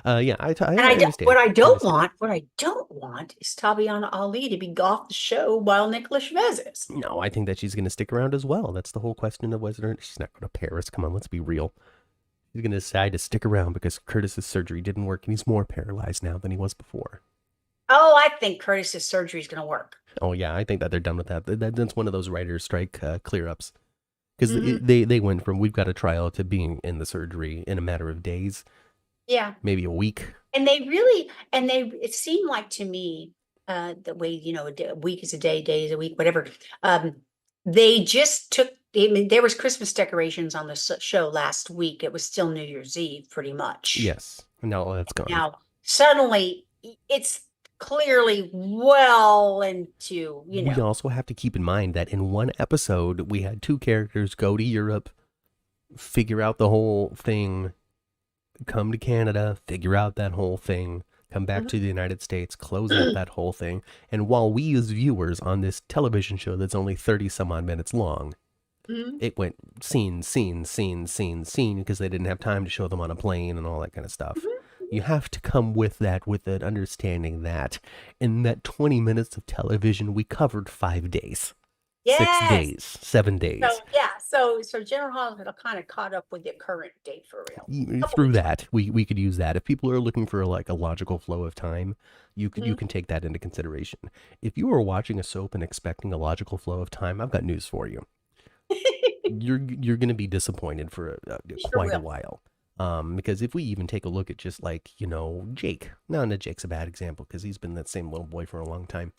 Yeah, I understand. What I don't want is Tabiana Ali to be off the show while Nicholas Chavez is. No, I think that she's going to stick around as well. That's the whole question of whether she's not going to Paris. Come on, let's be real. He's going to decide to stick around because Curtis's surgery didn't work and he's more paralyzed now than he was before. Oh, I think Curtis's surgery is going to work. Oh, yeah, I think that they're done with that. That's one of those writer's strike clear-ups. Because they went from we've got a trial to being in the surgery in a matter of days. Yeah. Maybe a week. And it seemed like to me, the way, a week is a day is a week, whatever. They just took, there was Christmas decorations on the show last week. It was still New Year's Eve, pretty much. Yes. Now that's gone. Now, suddenly, it's clearly well into, We also have to keep in mind that in one episode, we had two characters go to Europe, figure out the whole thing, come to Canada, figure out that whole thing, come back to the United States, close out that whole thing. And while we as viewers on this television show that's only 30 some odd minutes long, it went scene, because they didn't have time to show them on a plane and all that kind of stuff. You have to come with that, with an understanding that in that 20 minutes of television, we covered 5 days. Yes. 6 days, 7 days. So General Hospital kind of caught up with the current date for real. Through that, we could use that. If people are looking for like a logical flow of time, you can take that into consideration. If you are watching a soap and expecting a logical flow of time, I've got news for you. you're going to be disappointed for Sure quite a will. while. Because if we even take a look at just like, Jake. No, Jake's a bad example because he's been that same little boy for a long time.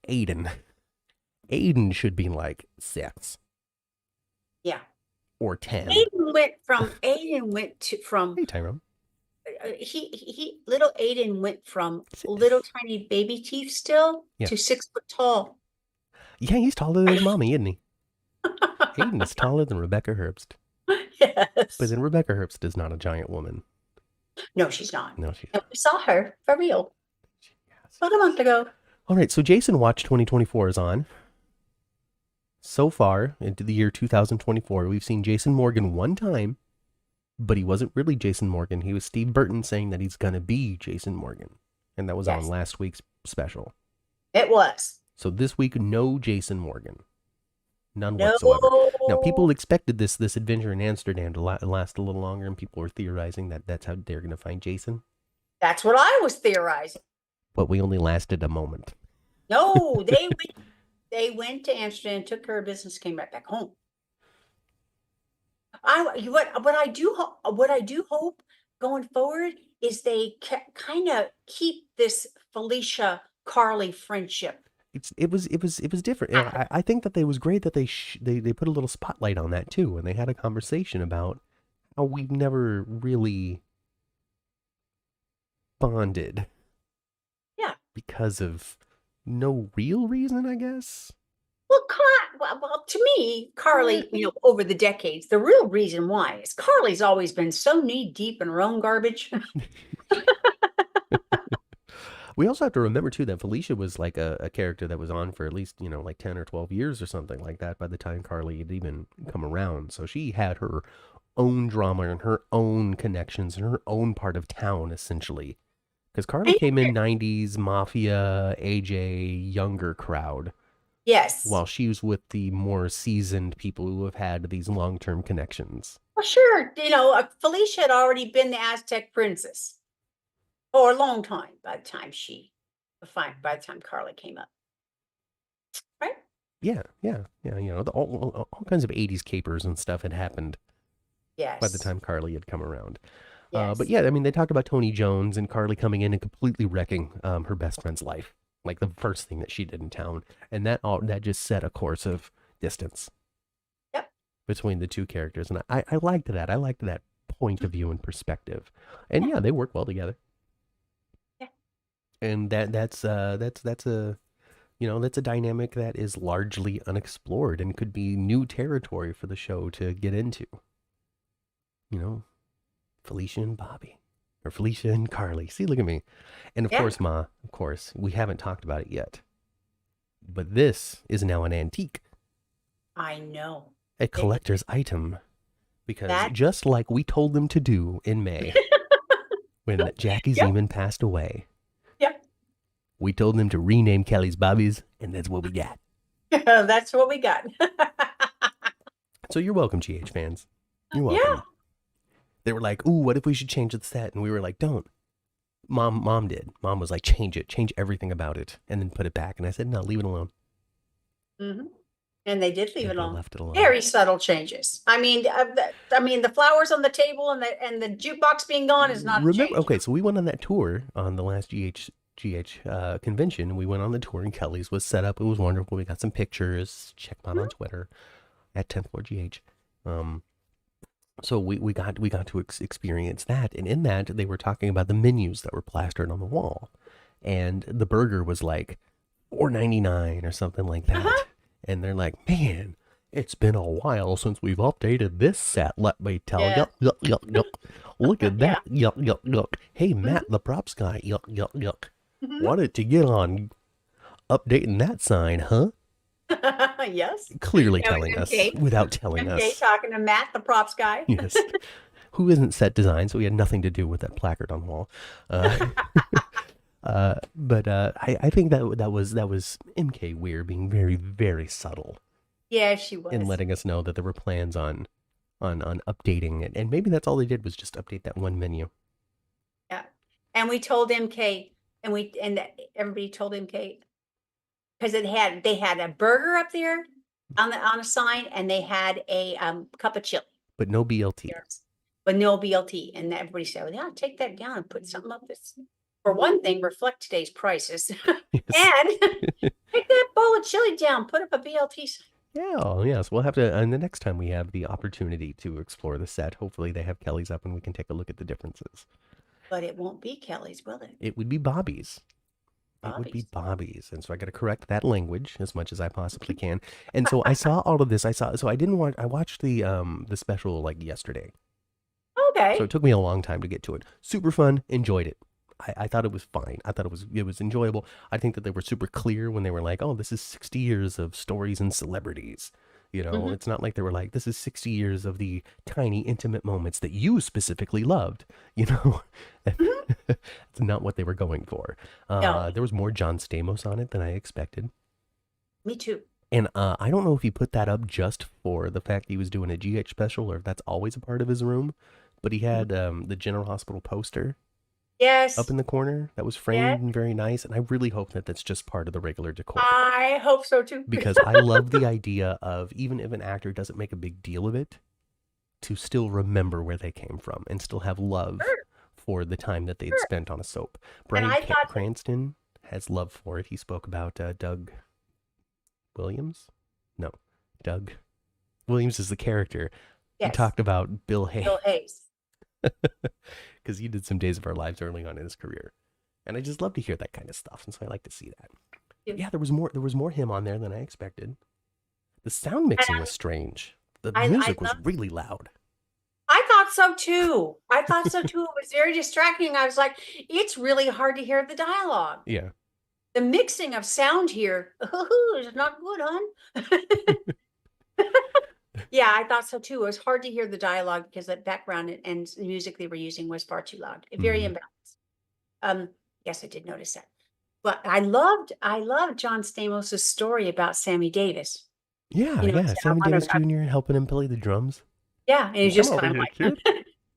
Aiden. Aiden should be like 6 Yeah. or 10. Aiden went to from Hey, Tyrone. he little Aiden went from little 6. tiny baby teeth still Yeah. to 6 foot tall. Yeah, he's taller than his mommy, isn't he? Aiden is taller than Rebecca Herbst. But Yes. then Rebecca Herbst is not a giant woman. No, she's not. No, she's And not. we saw her for real Yes. about a month ago. All right, so Jason Watch 2024 is on. So far, into the year 2024, we've seen Jason Morgan one time, but he wasn't really Jason Morgan. He was Steve Burton saying that he's going to be Jason Morgan. And that was on Yes, last week's special. it was. So this week, no Jason Morgan. None No, whatsoever. Now, people expected this adventure in Amsterdam to last a little longer, and people were theorizing that that's how they're going to find Jason. that's what I was theorizing. But we only lasted a moment. No, they went to Amsterdam, took care of business, came right back home. What I do hope going forward is they kind of keep this Felicia Carly friendship. It was different. I think that it was great that they put a little spotlight on that too, and they had a conversation about how we've never really bonded. Yeah. Because of no real reason, I guess. Well, to me, Carly, over the decades, the real reason why is Carly's always been so knee deep in her own garbage. We also have to remember too that Felicia was like a character that was on for at least, like 10 or 12 years or something like that by the time Carly had even come around. So she had her own drama and her own connections and her own part of town, essentially. Because Carly came in 90s mafia, AJ, younger crowd. Yes. While she was with the more seasoned people who have had these long-term connections. Well, sure. Felicia had already been the Aztec princess for a long time by the time Carly came up. Right? Yeah. All kinds of 80s capers and stuff had happened Yes. by the time Carly had come around. Yes. But yeah, I mean, they talked about Tony Jones and Carly coming in and completely wrecking her best friend's life. Like the first thing that she did in town. And that just set a course of distance. Yep. Between the two characters. And I liked that. I liked that point of view and perspective. And yeah, they work well together. Yeah. And that's a that's a dynamic that is largely unexplored and could be new territory for the show to get into. Felicia and Bobbie. Or Felicia and Carly. See, look at me. And of course, Ma, we haven't talked about it yet. But this is now an antique. I know. A collector's item. Because just like we told them to do in May, when Jackie Zeman passed away, we told them to rename Kelly's Bobbies, and that's what we got. That's what we got. So you're welcome, GH fans. You're welcome. Yeah. They were like, ooh, what if we should change the set? And we were like, don't. Mom did. Mom was like, change it. Change everything about it. And then put it back. And I said, no, leave it alone. Mm-hmm. And they did leave it alone. Left it alone. Very subtle changes. I mean, the flowers on the table and the jukebox being gone is not a change. Okay, so we went on that tour on the last GH convention. We went on the tour and Kelly's was set up. It was wonderful. We got some pictures. Check them out on Twitter at 10th Floor GH. So we got to experience that, and in that they were talking about the menus that were plastered on the wall, and the burger was like $4.99 or something like that, and they're like, man, it's been a while since we've updated this set. Let me tell you, yuck. Look at that, yuck. Hey, Matt, the props guy, yuck. Wanted to get on updating that sign, huh? Yes. Clearly telling us without telling us. Talking to Matt, the props guy. Yes. Who isn't set design, so he had nothing to do with that placard on the wall. But I think that was MK Weir being very, very subtle. Yeah, she was. In letting us know that there were plans on updating it. And maybe that's all they did was just update that one menu. Yeah. And we told MK, and everybody told MK, because they had a burger up there on a sign, and they had a cup of chili. But no BLT. Yes. But no BLT, and everybody said, well, yeah, take that down and put something up that's, for one thing, reflect today's prices. Yes. And take that bowl of chili down, put up a BLT sign. Yeah, oh, yes. We'll have to, and the next time we have the opportunity to explore the set, hopefully they have Kelly's up and we can take a look at the differences. But it won't be Kelly's, will it? It would be Bobbie's. It would be Bobbie's. Bobbie's. And so I got to correct that language as much as I possibly can. And so I saw all of this. So I didn't watch, I watched the special like yesterday. Okay. So it took me a long time to get to it. Super fun. Enjoyed it. I thought it was fine. I thought it was enjoyable. I think that they were super clear when they were like, oh, this is 60 years of stories and celebrities. You know, it's not like they were like, this is 60 years of the tiny, intimate moments that you specifically loved. You know, it's not what they were going for. No. There was more John Stamos on it than I expected. Me too. And I don't know if he put that up just for the fact he was doing a GH special or if that's always a part of his room. But he had the General Hospital poster Yes. up in the corner that was framed and very nice. And I really hope that that's just part of the regular decor. I hope so too. Because I love the idea of, even if an actor doesn't make a big deal of it, to still remember where they came from and still have love for the time that they'd spent on a soap. Bryan Cranston has love for it. He spoke about Doug Williams. No, Doug Williams is the character. Yes. He talked about Bill Hayes. Bill Hayes. Because he did some Days of Our Lives early on in his career. And I just love to hear that kind of stuff. And so I like to see that. Yeah, there was more him on there than I expected. The sound mixing was strange. The music was really loud. I thought so too. It was very distracting. I was like, it's really hard to hear the dialogue. Yeah. The mixing of sound here is not good, hon. Yeah, I thought so too. It was hard to hear the dialogue because the background and the music they were using was far too loud. Very imbalanced. Yes, I did notice that. But I loved John Stamos' story about Sammy Davis. Yeah, Sammy Davis Jr. helping him play the drums. Yeah, and he's just kind of like,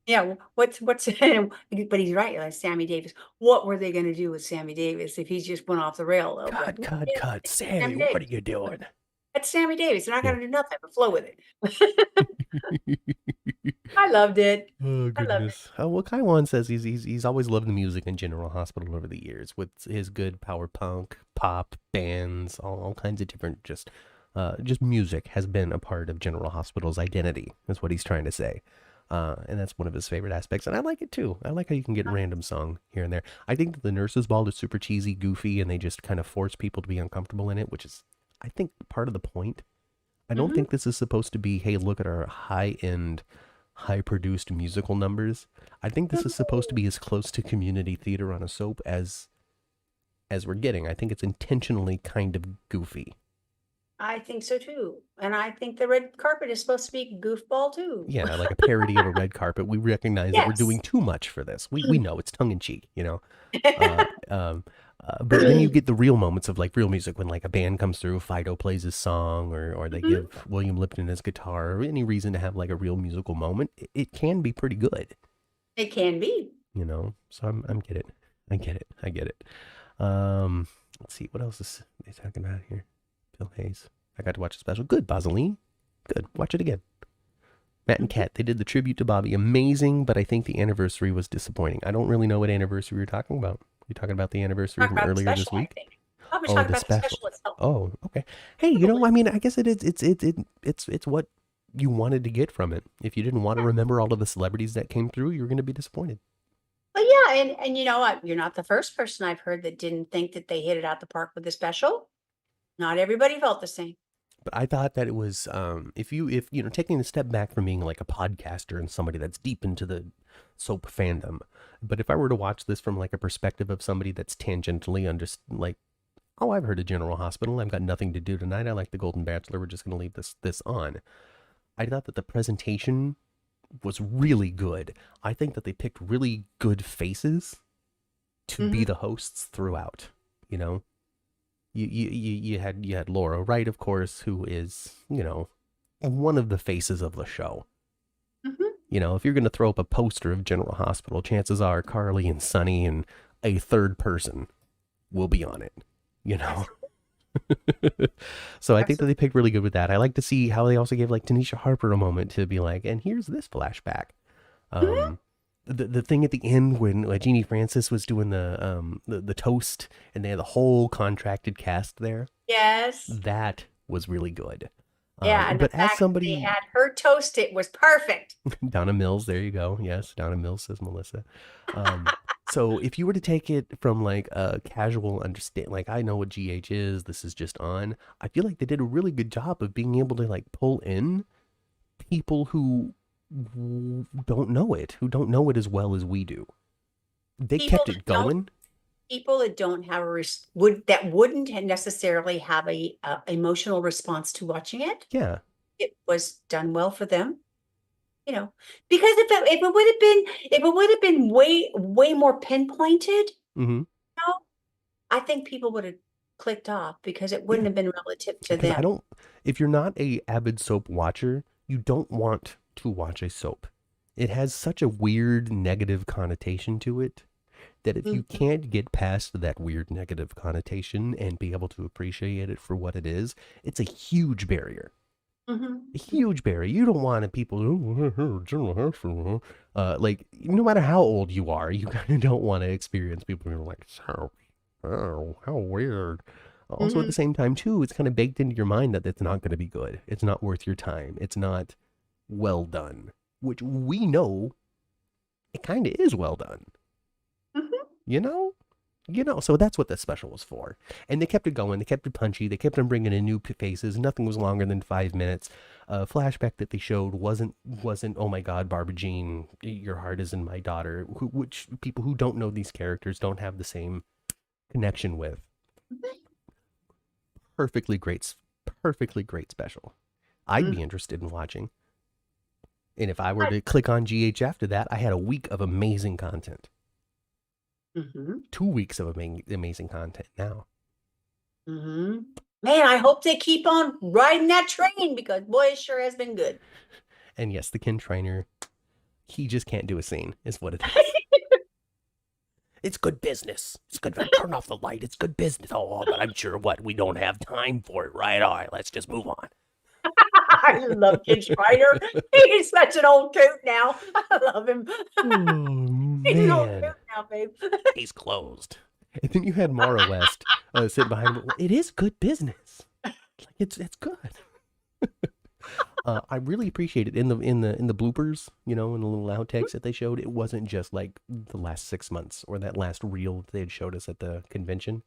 yeah, what's but he's right, like Sammy Davis. What were they going to do with Sammy Davis if he just went off the rail? Cut. Sammy, what are you doing? That's Sammy Davis. They're not going to do nothing but flow with it. I loved it. Oh goodness. Well, Kaiwan says he's always loved the music in General Hospital over the years with his good power punk, pop bands, all kinds of different just music has been a part of General Hospital's identity. Is what he's trying to say. And that's one of his favorite aspects, and I like it too. I like how you can get a random song here and there. I think that the Nurses Ball is super cheesy, goofy, and they just kind of force people to be uncomfortable in it, which is, I think, part of the point. I don't think this is supposed to be, hey, look at our high-end, high-produced musical numbers. I think this is supposed to be as close to community theater on a soap as we're getting. I think it's intentionally kind of goofy. I think so too. And I think the red carpet is supposed to be goofball too. Yeah, like a parody of a red carpet. We recognize that we're doing too much for this. We know it's tongue in cheek, you know. But then you get the real moments of like real music when like a band comes through, Fido plays his song, or they give William Lipton his guitar, or any reason to have like a real musical moment. It can be pretty good. It can be. You know, so I get it. Let's see, what else is they talking about here? Bill Hayes. I got to watch a special. Good, Bosaline. Good. Watch it again. Matt and Kat, they did the tribute to Bobbie. Amazing, but I think the anniversary was disappointing. I don't really know what anniversary you're talking about. You're talking about the anniversary from earlier this week? I was talking about the special itself. Oh, okay. Hey, you know, I mean, I guess it's what you wanted to get from it. If you didn't want to remember all of the celebrities that came through, you're going to be disappointed. But yeah, and you know what? You're not the first person I've heard that didn't think that they hit it out the park with the special. Not everybody felt the same. But I thought that it was, if you know, taking a step back from being like a podcaster and somebody that's deep into the soap fandom, but if I were to watch this from like a perspective of somebody that's tangentially like, oh, I've heard of General Hospital, I've got nothing to do tonight, I like The Golden Bachelor, we're just going to leave this on. I thought that the presentation was really good. I think that they picked really good faces to be the hosts throughout, you know. You had Laura Wright, of course, who is, you know, one of the faces of the show. You know, if you're going to throw up a poster of General Hospital, chances are Carly and Sonny and a third person will be on it, you know. So I think that Absolutely. they picked really good with that. I like to see how they also gave like Tanisha Harper a moment to be like, and here's this flashback. Mhm. Um, the thing at the end when Jeannie Francis was doing the toast and they had the whole contracted cast there, Yes. that was really good. Yeah, and the But as fact that they somebody, had her toast, it was perfect. Donna Mills, there you go. Yes, Donna Mills, says Melissa. Um, so if you were to take it from like a casual understand, like I know what GH is, this is just on. I feel like they did a really good job of being able to like pull in people who don't know it, who don't know it as well as we do. They People kept that it don't going. people that don't have wouldn't necessarily have a emotional response to watching it. Yeah. It was done well for them, you know, because if it would have been way more pinpointed, Mm-hmm. no, I think people would have clicked off because it wouldn't Yeah. have been relative to Because I them. don't, if you're not a avid soap watcher, you don't want to watch a soap. It has such a weird negative connotation to it that if you Mhm, can't get past that weird negative connotation and be able to appreciate it for what it is, it's a huge barrier. mhm, A huge barrier. You don't want people, like, no matter how old you are, you kind of don't want to experience people who are like, so, oh, how weird. Also, at the mhm. same time, too, it's kind of baked into your mind that it's not going to be good. It's not worth your time. It's not well done, which we know it kind of is well done, Mhm. you know? So that's what this special was for. And they kept it going. They kept it punchy. They kept on bringing in new faces. Nothing was longer than 5 minutes. Flashback that they showed wasn't oh my god, Barbara Jean, your heart is in my daughter, which people who don't know these characters don't have the same connection with. Perfectly great, perfectly great special. I'd Mhm. be interested in watching. And if I were to click on GH after that, I had a week of amazing content. Mhm. 2 weeks of amazing content now. Mhm. Man, I hope they keep on riding that train because boy, it sure has been good. And yes, the Ken Trainer, he just can't do a scene, is what it is. It's good business. It's good. Turn off the light. It's good business. Oh, but I'm sure what we don't have time for it, right? All right, let's just move on. I love Kid Strider. He's such an old coot now. I love him. Oh He's an old man, coot now, babe. case closed. And then you had Mara West sitting behind him. It is good business. Like it's good. I really appreciate it in the bloopers, in the little outtakes that they showed. It wasn't just like the last 6 months or that last reel they had showed us at the convention.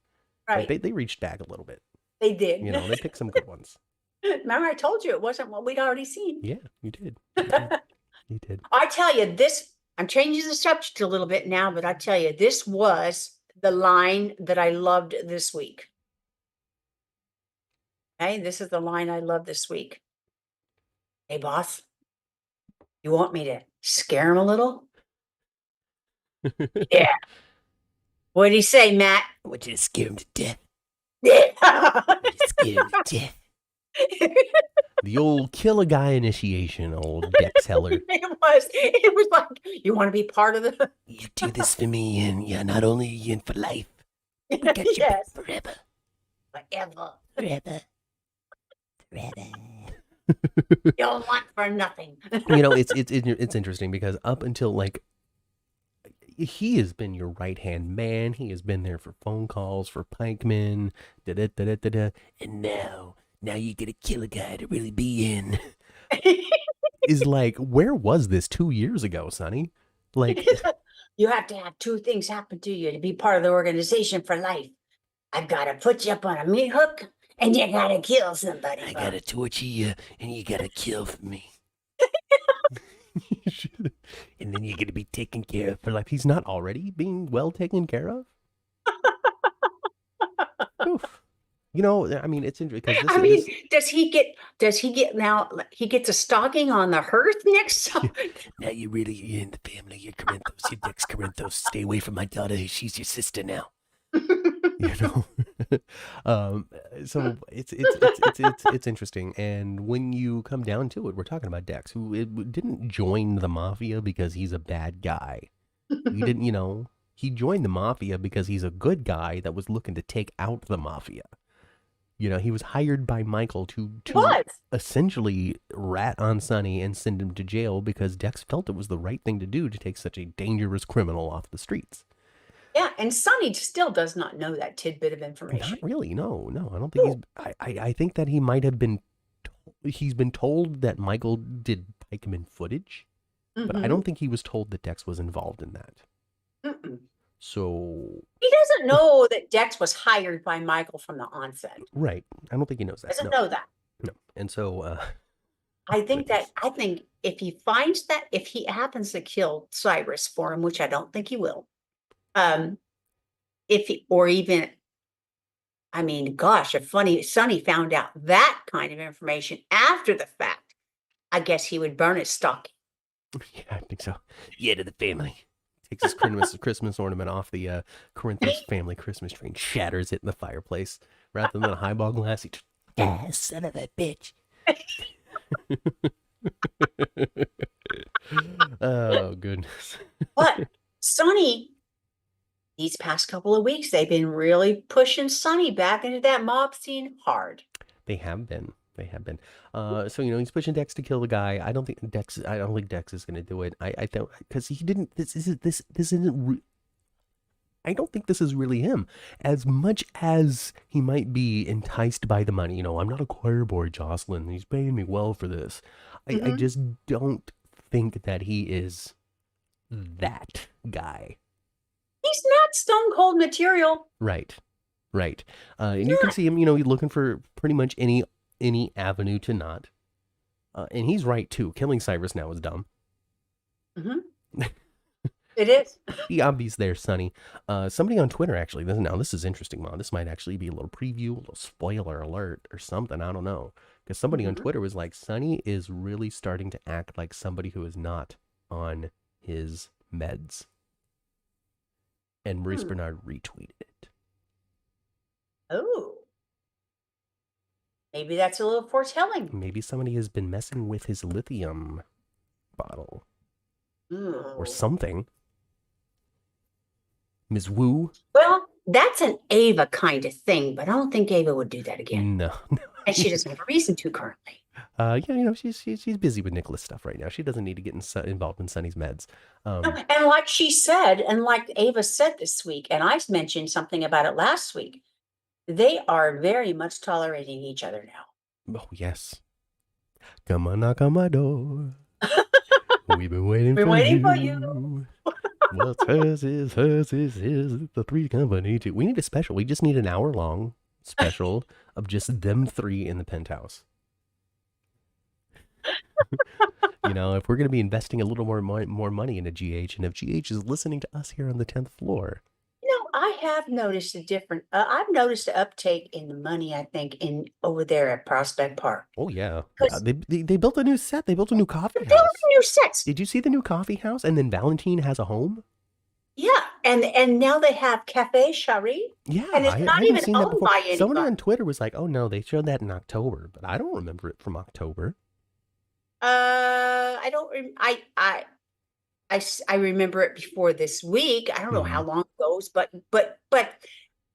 Like Right. they reached back a little bit. They did. They picked some good ones. Remember, I told you it wasn't what we'd already seen. Yeah, you did. You did. You did. I tell you, I'm changing the subject a little bit now, but I tell you, this was the line that I loved this week. Okay, this is the line I love this week. Hey, boss, you want me to scare him a little? Yeah. What'd he say, Matt? I want you to scare him to death. Yeah. You scare him to death. The old kill a guy initiation, old Dex Heller. It was like, you want to be part of the You do this for me, and yeah, not only are you in for life, we got you back yes, forever. forever. Forever. Forever. You don't want for nothing. It's interesting because up until like he has been your right hand man. He has been there for phone calls for Pikeman, da da da da da da. And now you get to kill a guy to really be in. Is like, where was this 2 years ago, Sonny? Like, You have to have two things happen to you to be part of the organization for life. I've got to put you up on a meat hook, and you got to kill somebody. I Bob. gotta torture you, and you gotta kill for me. And then you're gonna be taken care of for life. He's not already being well taken care of. Oof. I mean, it's interesting because this I mean, this does he get now? He gets a stocking on the hearth next time. now you're in the family. You're Corinthos. You're Dex Corinthos. Stay away from my daughter. She's your sister now. You know. um. So it's interesting, and when you come down to it, we're talking about Dex, who didn't join the mafia because he's a bad guy. He didn't. He joined the mafia because he's a good guy that was looking to take out the mafia. He was hired by Michael to He was. essentially rat on Sonny and send him to jail because Dex felt it was the right thing to do to take such a dangerous criminal off the streets. Yeah, and Sonny still does not know that tidbit of Not information. really. No. I don't think he's. I think that he might have been. He's been told that Michael did Pikeman footage, but I don't think he was told that Dex was involved in that. Mm-mm. So He doesn't know that Dex was hired by Michael from the onset. right, I don't think he knows that. Doesn't know that. No, and so I think if he finds that, if he happens to kill Cyrus for him, which I don't think he will, if he, or even, I mean, gosh, if Sonny found out that kind of information after the fact, I guess he would burn his stocking. yeah, I think so. Yeah, to the family. Takes his Christmas ornament off the Corinthos family Christmas tree and shatters it in the fireplace. Rather than a highball glass, he just, yeah, son of a bitch. Oh, goodness. But Sonny, these past couple of weeks, they've been really pushing Sonny back into that mob scene hard. They have been. So he's pushing Dex to kill the guy. I don't think Dex is going to do it. I don't, because he didn't. This isn't. I don't think this is really him. As much as he might be enticed by the money, I'm not a choir boy, Jocelyn. He's paying me well for this. I just don't think that he is that guy. He's not stone cold material. Right. And you can see him, he's looking for pretty much any avenue to not. And he's right, too. Killing Cyrus now is dumb. It is. The obvious there, Sonny. Somebody on Twitter, actually, this is interesting, Mom. This might actually be a little preview, a little spoiler alert or something. I don't know. Because somebody on Twitter was like, Sonny is really starting to act like somebody who is not on his meds. And Maurice Bernard retweeted it. Oh. Maybe that's a little foretelling. Maybe somebody has been messing with his lithium bottle. Or something. Ms. Wu? Well, that's an Ava kind of thing, but I don't think Ava would do that again. No. And she doesn't have a reason to currently. She's busy with Nicholas stuff right now. She doesn't need to get involved in Sonny's meds. And like she said, and like Ava said this week, and I mentioned something about it last week, they are very much tolerating each other now. Oh, yes. Come on, knock on my door. We've been waiting for you. What's hers is the Three's Company too. We need a special. We just need an hour-long special of just them three in the penthouse. If we're going to be investing a little more money into GH, and if GH is listening to us here on the 10th floor. I have noticed a different, I've noticed an uptake in the money, I think, over there at Prospect Park. Oh, yeah. They built a new set. They built a new coffee house. They built new sets. Did you see the new coffee house? And then Valentine has a home? Yeah, and now they have Cafe Cherie. Yeah, and it's not even owned by anybody. Somebody on Twitter was like, "Oh no, they showed that in October," but I don't remember it from October. I don't. I remember it before this week. I don't know how long it goes, but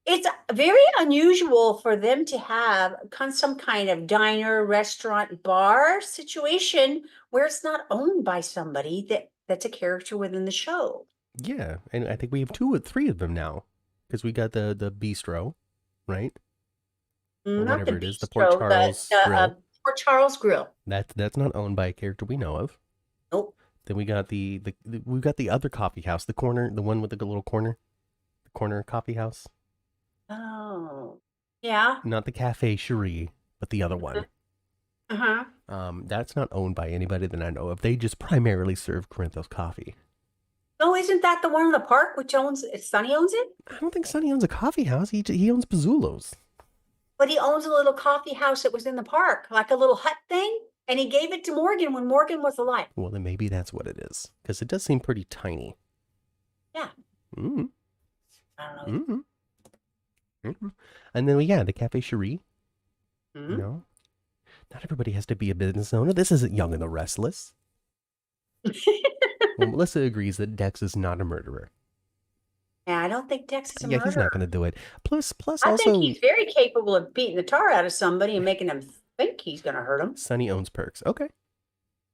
it's very unusual for them to have some kind of diner, restaurant, bar situation where it's not owned by somebody that's a character within the show. Yeah, and I think we have three of them now, because we got the bistro, right? Not whatever the it is, the bistro, Port Charles Grill. Port Charles Grill. That's not owned by a character we know of. Nope. Then we got we've got the other coffee house, the one with the little corner, the corner coffee house. Oh, yeah. Not the Cafe Cherie, but the other one. That's not owned by anybody that I know of. They just primarily serve Corinthos coffee. Oh, isn't that the one in the park which Sonny owns it? I don't think Sonny owns a coffee house. He owns Pizzulo's. But he owns a little coffee house that was in the park, like a little hut thing. And he gave it to Morgan when Morgan was alive. Well, then maybe that's what it is. Because it does seem pretty tiny. Yeah. I don't know. And then, the Cafe Cherie. Not everybody has to be a business owner. This isn't Young and the Restless. Well, Melissa agrees that Dex is not a murderer. And I don't think Tex is a Yeah, he's not going murderer. to do it. Plus I think also he's very capable of beating the tar out of somebody and making them think he's going to hurt them. Sonny owns Perks. Okay,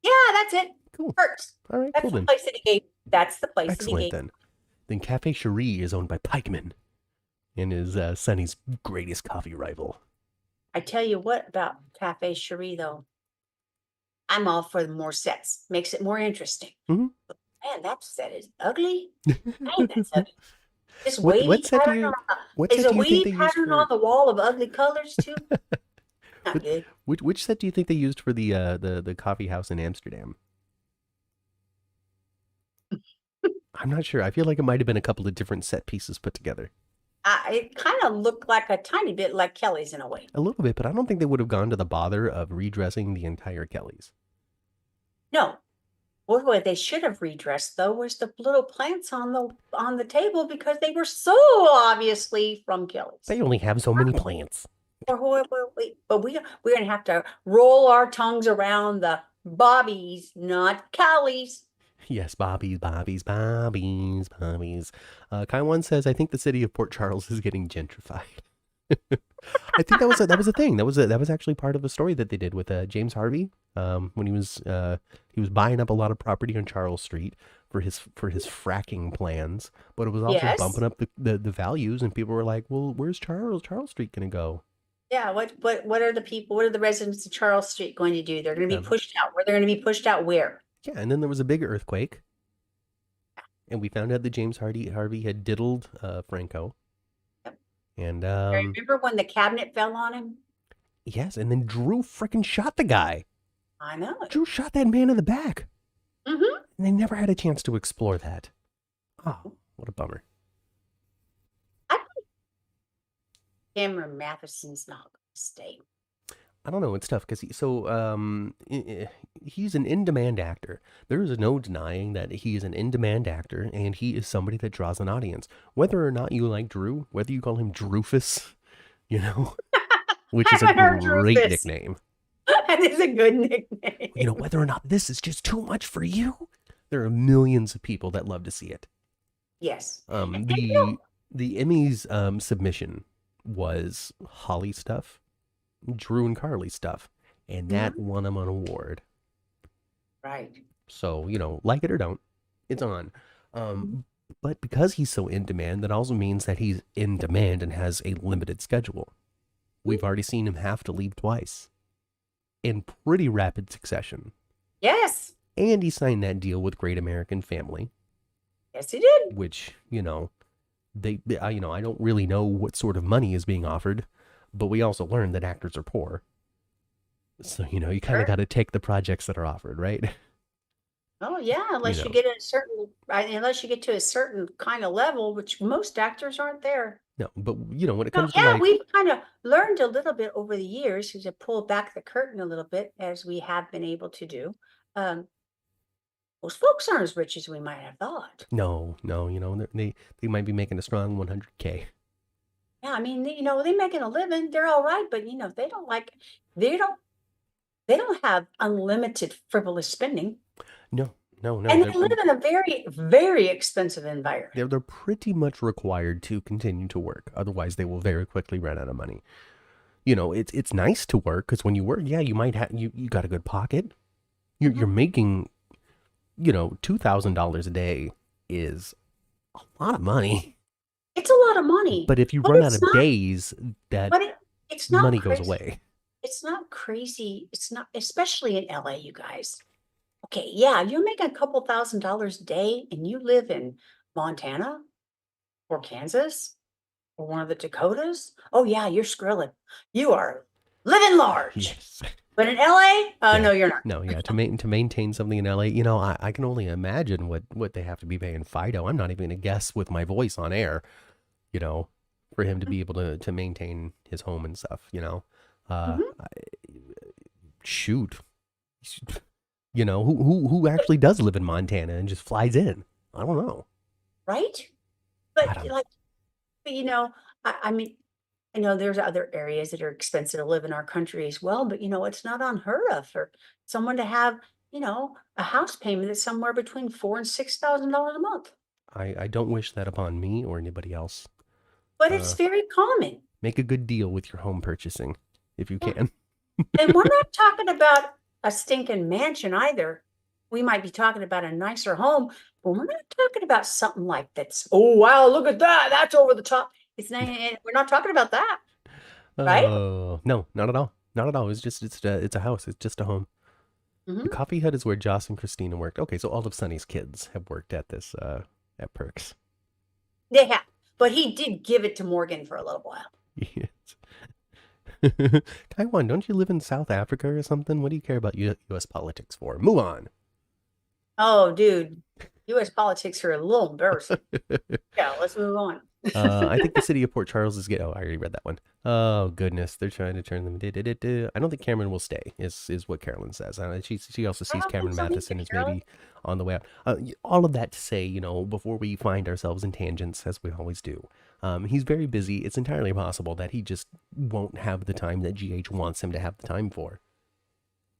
Yeah, that's it. cool. Perks. All right, That's cool the then. place that he gave. That's the place that he Excellent gave. then. Then Cafe Cherie is owned by Pikeman and is Sonny's greatest coffee rival. I tell you what about Cafe Cherie, though. I'm all for more sets. Makes it more interesting. Mm-hmm. Man, that set is ugly. Man, that's ugly. This What wavy set do pattern you on what is set a do you think wavy they used pattern on for the wall of ugly colors too. Not good. which set do you think they used for the coffee house in Amsterdam? I'm not sure. I feel like it might have been a couple of different set pieces put together. It kind of looked like a tiny bit like Kelly's in a way. A little bit, but I don't think they would have gone to the bother of redressing the entire Kelly's. No, what they should have redressed though was the little plants on the table because they were so obviously from Kelly's. They only have so many plants. But we're gonna have to roll our tongues around the Bobbies, not Kelly's. Yes, Bobbies. Kai One says, I think the city of Port Charles is getting gentrified. I think that was a thing. That was actually part of a story that they did with James Harvey when he was buying up a lot of property on Charles Street for his fracking plans, but it was also Yes. bumping up the values, and people were like, well, where's Charles Street gonna go? Yeah, what are the residents of Charles Street going to do? They're going to be Um, pushed out. Where they're going to be pushed out where? yeah, and then there was a big earthquake, and we found out that James Harvey had diddled Franco, Yep. and I remember when the cabinet fell on him? yes, and then Drew freaking shot the guy. I know it. Drew shot that man in the back, Mm-hmm. and they never had a chance to explore that. Oh, what a bummer. I think Cameron Matheson's not going to stay. I don't know. It's tough because he's an in-demand actor. There is no denying that he is an in-demand actor, and he is somebody that draws an audience. Whether or not you like Drew, whether you call him Drewfus, you know, which is a I heard great Drewfus. nickname. That is a good nickname. You know, whether or not this is just too much for you, there are millions of people that love to see it. Yes. The Emmys submission was Holly stuff, Drew and Carly stuff, and that won him an award. Right. So, you know, like it or don't, it's on. But because he's so in demand, that also means that he's in demand and has a limited schedule. We've already seen him have to leave twice in pretty rapid succession. Yes. And he signed that deal with Great American Family. Yes, he did. Which, you know, I don't really know what sort of money is being offered, but we also learned that actors are poor. So, you know, you kind of got to take the projects that are offered, right? Oh yeah, unless you get unless you get to a certain kind of level, which most actors aren't there. No, but you know, when it No, comes to yeah, like, we've kind of learned a little bit over the years to pull back the curtain a little bit, as we have been able to do. Most folks aren't as rich as we might have thought. no, you know, they might be making a strong 100K. Yeah, I mean, they're making a living, they're all right, but they don't have unlimited frivolous spending. No, And they live in a very, very expensive environment. they're pretty much required to continue to work. Otherwise, they will very quickly run out of money. You know, it's nice to work because when you work, yeah, you might have you got a good pocket. You're making, you know, $2,000 a day is a lot of money. It's a lot of money. But if you run out of days, that it's not money crazy. goes away. It's not crazy. It's not, especially in LA, you guys. Okay, yeah, you're making a couple $1,000s a day and you live in Montana or Kansas or one of the Dakotas. Oh yeah, you're skrilling. You are living large. Yes. But in LA, Yeah. no, you're not. No, yeah, to maintain something in LA, you know, I can only imagine what they have to be paying Fido. I'm not even gonna guess with my voice on air, you know, for him to be able to maintain his home and stuff, you know. Shoot. You know, who actually does live in Montana and just flies in? I don't know. Right? But you know, I mean, I know there's other areas that are expensive to live in our country as well, but it's not unheard of for someone to have, a house payment that's somewhere between $4,000 and $6,000 a month. I don't wish that upon me or anybody else. But it's Uh, very common. make a good deal with your home purchasing if you Yeah. can. And we're not talking about a stinking mansion either. We might be talking about a nicer home, but we're not talking about something like that's, oh, wow, look at that. That's over the top. It's not, we're not talking about that, right? Oh, no, not at all. Not at all. It's a house. It's just a home. The Hmm. coffee hut is where Joss and Christina worked. Okay, so all of Sonny's kids have worked at this at Perks. They have, but he did give it to Morgan for a little while. Yes. Taiwan, don't you live in South Africa or something? What do you care about U.S. politics for? Move on. Oh, dude, US politics are a little embarrassing. Yeah, let's move on. I think the city of Port Charles is getting. Oh, I already read that one. Oh goodness, they're trying to turn them. I don't think Cameron will stay. Is what Carolyn says. She also I sees don't think Cameron so either, Matheson is Carolyn. maybe on the way out. All of that to say, before we find ourselves in tangents as we always do, he's very busy. It's entirely possible that he just won't have the time that GH wants him to have the time for.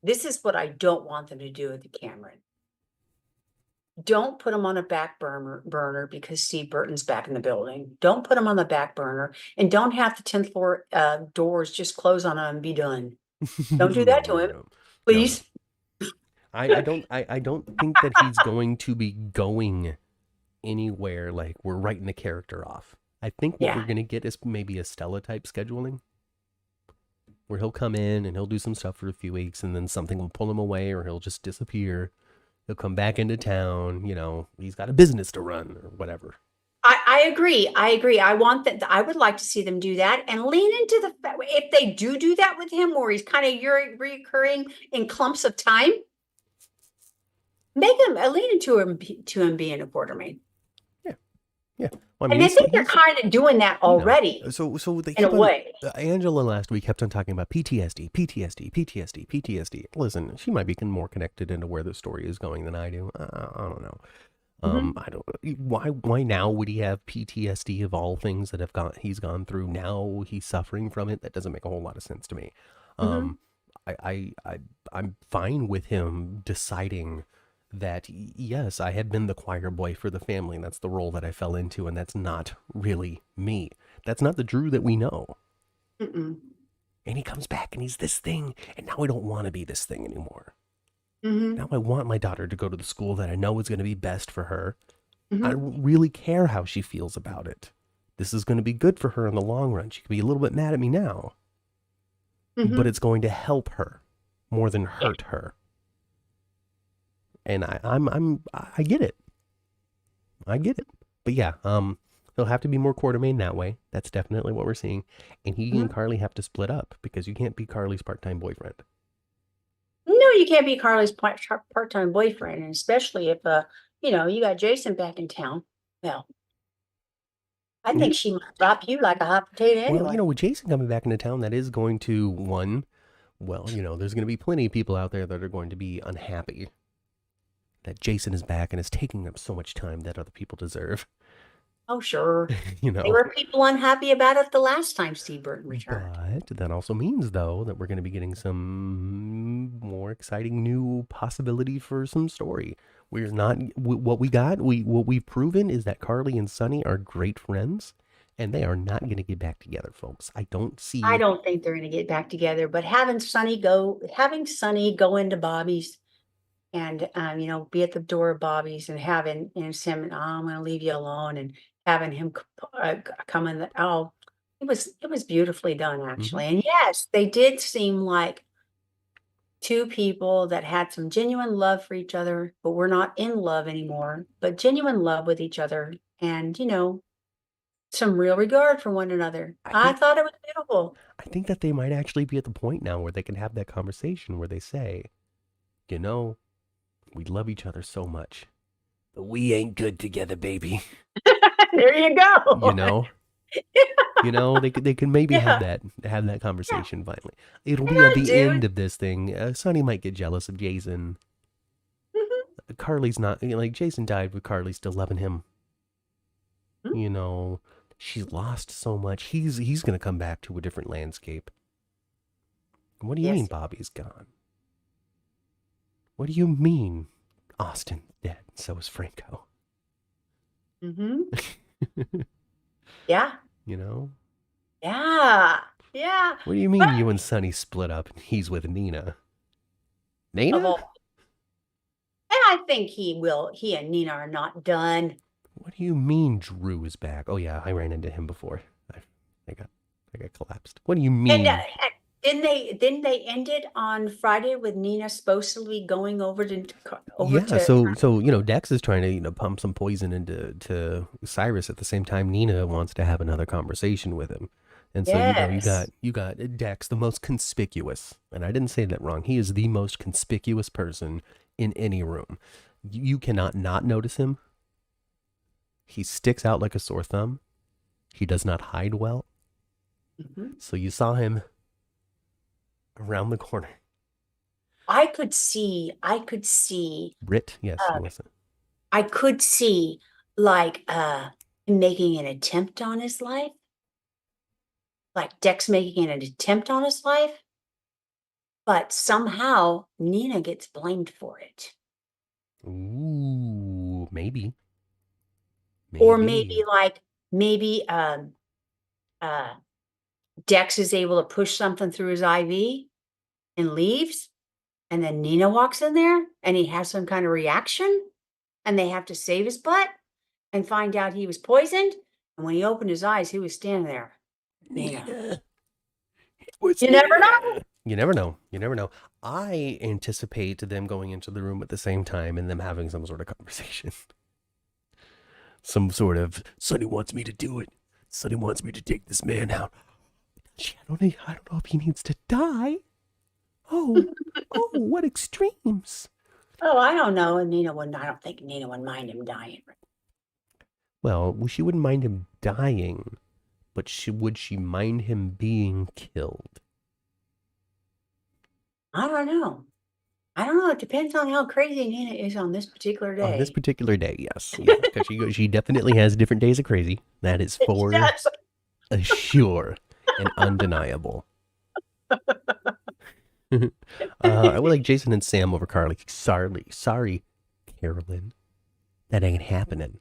This is what I don't want them to do with the Cameron. Don't put him on a back burner because Steve Burton's back in the building. Don't put him on the back burner, and don't have the 10th floor doors just close on him and be done. Don't do that to him, No. please. I don't think that he's going to be going anywhere like we're writing the character off. I think what we're Yeah. going to get is maybe a Stella type scheduling where he'll come in and he'll do some stuff for a few weeks and then something will pull him away or he'll just disappear. He'll come back into town, he's got a business to run or whatever. I agree. I agree. I want that. I would like to see them do that and lean into if they do that with him, where he's kind of recurring in clumps of time, make him lean into him being a quartermain. Yeah. Yeah. Well, I And mean, I think they're kind of doing that already So they in a keep on. way. Angela last week kept on talking about PTSD, PTSD, PTSD, PTSD. Listen, she might be more connected into where the story is going than I do. I don't know. Mhm. I don't. Why now would he have PTSD of all things that he's gone through? Now he's suffering from it. That doesn't make a whole lot of sense to me. Mhm. Um, I'm fine with him deciding that yes, I had been the choir boy for the family, and that's the role that I fell into, and that's not really me. That's not the Drew that we know. Mm-mm. And he comes back and he's this thing, and now I don't want to be this thing anymore. Now Mhm. I want my daughter to go to the school that I know is going to be best for her. I Mhm. don't really care how she feels about it. This is going to be good for her in the long run. She could be a little bit mad at me now, but Mhm. it's going to help her more than Yeah. hurt her. And I get it. I get it. But yeah, he'll have to be more Quartermain that way. That's definitely what we're seeing. And he and Mhm. Carly have to split up because you can't be Carly's part-time boyfriend. No, you can't be Carly's part-time boyfriend, and especially if you got Jason back in town. Well, I think Yeah. she might drop you like a hot potato Well, anyway. with Jason coming back into town, that is going to there's going to be plenty of people out there that are going to be unhappy that Jason is back and is taking up so much time that other people deserve. Oh, sure. you There know. were people unhappy about it the last time Steve Burton returned. But that also means, though, that we're going to be getting some more exciting new possibility for some story. We're not what we got. What we've proven is that Carly and Sonny are great friends, and they are not going to get back together, folks. I don't I see. don't think they're going to get back together, but having Sonny go into Bobbie's and be at the door of Bobbie's and having Sam, oh, I'm going to leave you alone, and having him come in. It was beautifully done Mhm. actually, and yes, they did seem like two people that had some genuine love for each other, but were not in love anymore, but genuine love with each other, and some real regard for one another. I I think thought it was beautiful. I think that they might actually be at the point now where they can have that conversation where they say, you know, we love each other so much, but we ain't good together, baby. There you You go. know, they can maybe have Yeah. that Yeah. conversation finally. It'll Come be at on, the end dude. of this thing. Sonny might get jealous of Jason. Mhm. Carly's not like Jason died with Carly still loving him. Mhm. You know, she's lost so much. He's gonna come back to a different landscape. What do you mean Yes. Bobbie's gone? What do you mean Austin dead? So is Franco. Mm-hmm. Yeah. You know? Yeah. Yeah. What do you But mean you and Sonny split up and he's with Nina? of Nina? all, and I think he and Nina are not done. What do you mean Drew is back? Oh yeah, I ran into him before. I got I got collapsed. What do you And mean? didn't they end it on Friday with Nina supposedly going over Yeah, to so Dex is trying to pump some poison into Cyrus at the same time Nina wants to have another conversation with him. And so yes. you got Dex, the most conspicuous, and I didn't say that wrong. He is the most conspicuous person in any room. You cannot not notice him. He sticks out like a sore thumb. He does not hide well. Mhm. So you saw him around the corner. I could see Rit, yes, uh, Melissa. I could see like him making an attempt on his life, like Dex making an attempt on his life, but somehow Nina gets blamed for it. Ooh, maybe. Or maybe Maybe. like maybe uh Dex is able to push something through his IV and leaves, and then Nina walks in there and he has some kind of reaction and they have to save his butt and find out he was poisoned. And when he opened his eyes, he was standing there. Nina. Nina. It was You never know. Nina. You never know. You never know. I anticipate them going into the room at the same time and them having some sort of conversation. Some sort of, Sonny wants me to do it. Sonny wants me to take this man out. I don't know if he needs to die. Oh, oh, what extremes. Oh, I don't know. And Nina wouldn't, I don't think Nina would mind him dying. Well, she wouldn't mind him dying, but would she mind him being killed? I don't know. I don't know. It depends on how crazy Nina is on this particular On this day. particular day, yes. Yeah, because she definitely has different days of crazy. That is for Yes. sure and undeniable. I would like Jason and Sam over Carly. Sorry, Carolyn. That ain't happening.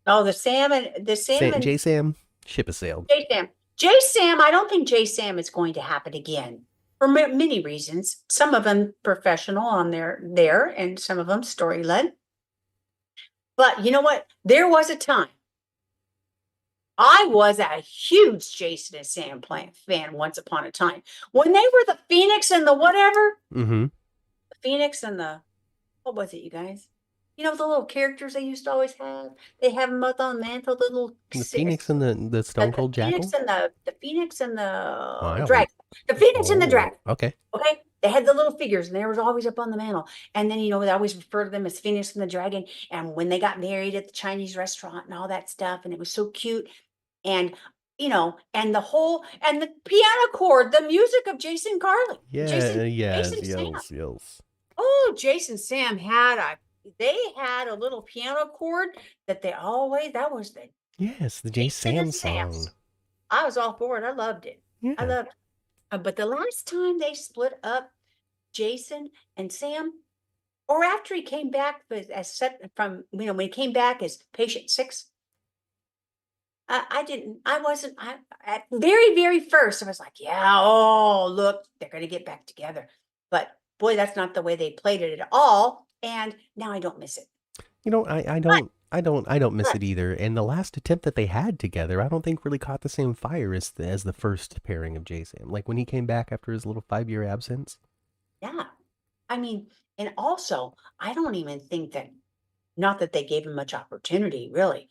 Oh, the Sam and J Sam, ship has sailed. J Sam. J Sam, I don't think J Sam is going to happen again for many reasons. Some of them professional on there, and some of them story led. But you know what? There was a time I was a huge Jason and Sam fan once upon a time when they were the Phoenix and the whatever. Mm-hmm. The Phoenix and the what was it, you guys? You know the little characters they used to always have. They have them up on the mantle. The little The Phoenix and the Stone the Cold Phoenix Jackal? and the Phoenix and Oh, I the don't. Dragon. The Phoenix and the Oh, Dragon. okay. Okay. They had the little figures and they were always up on the mantle. And then, they always refer to them as Phoenix and the Dragon. And when they got married at the Chinese restaurant and all that stuff, and it was so cute. And, and and the piano chord, the music of Jason Carly, Yeah, Jason yes, Sam. yes. Oh, Jason Sam they had a little piano chord that that was the Yes, the J Jason Sam and song. Sam's. I was all for it. I loved it. I Yeah. loved but the last time they split up Jason and Sam, or after he came back as set from, when he came back as patient 6, I didn't, I wasn't, I, at very, very first, I was like, yeah, oh, look, they're going to get back together. But boy, that's not the way they played it at all. And now I don't miss it. But, I don't miss but it either. And the last attempt that they had together, I don't think really caught the same fire as the first pairing of J Sam. Like when he came back after his little 5 year absence. yeah, I mean, and also, I don't even think that, not that they gave him much opportunity, really,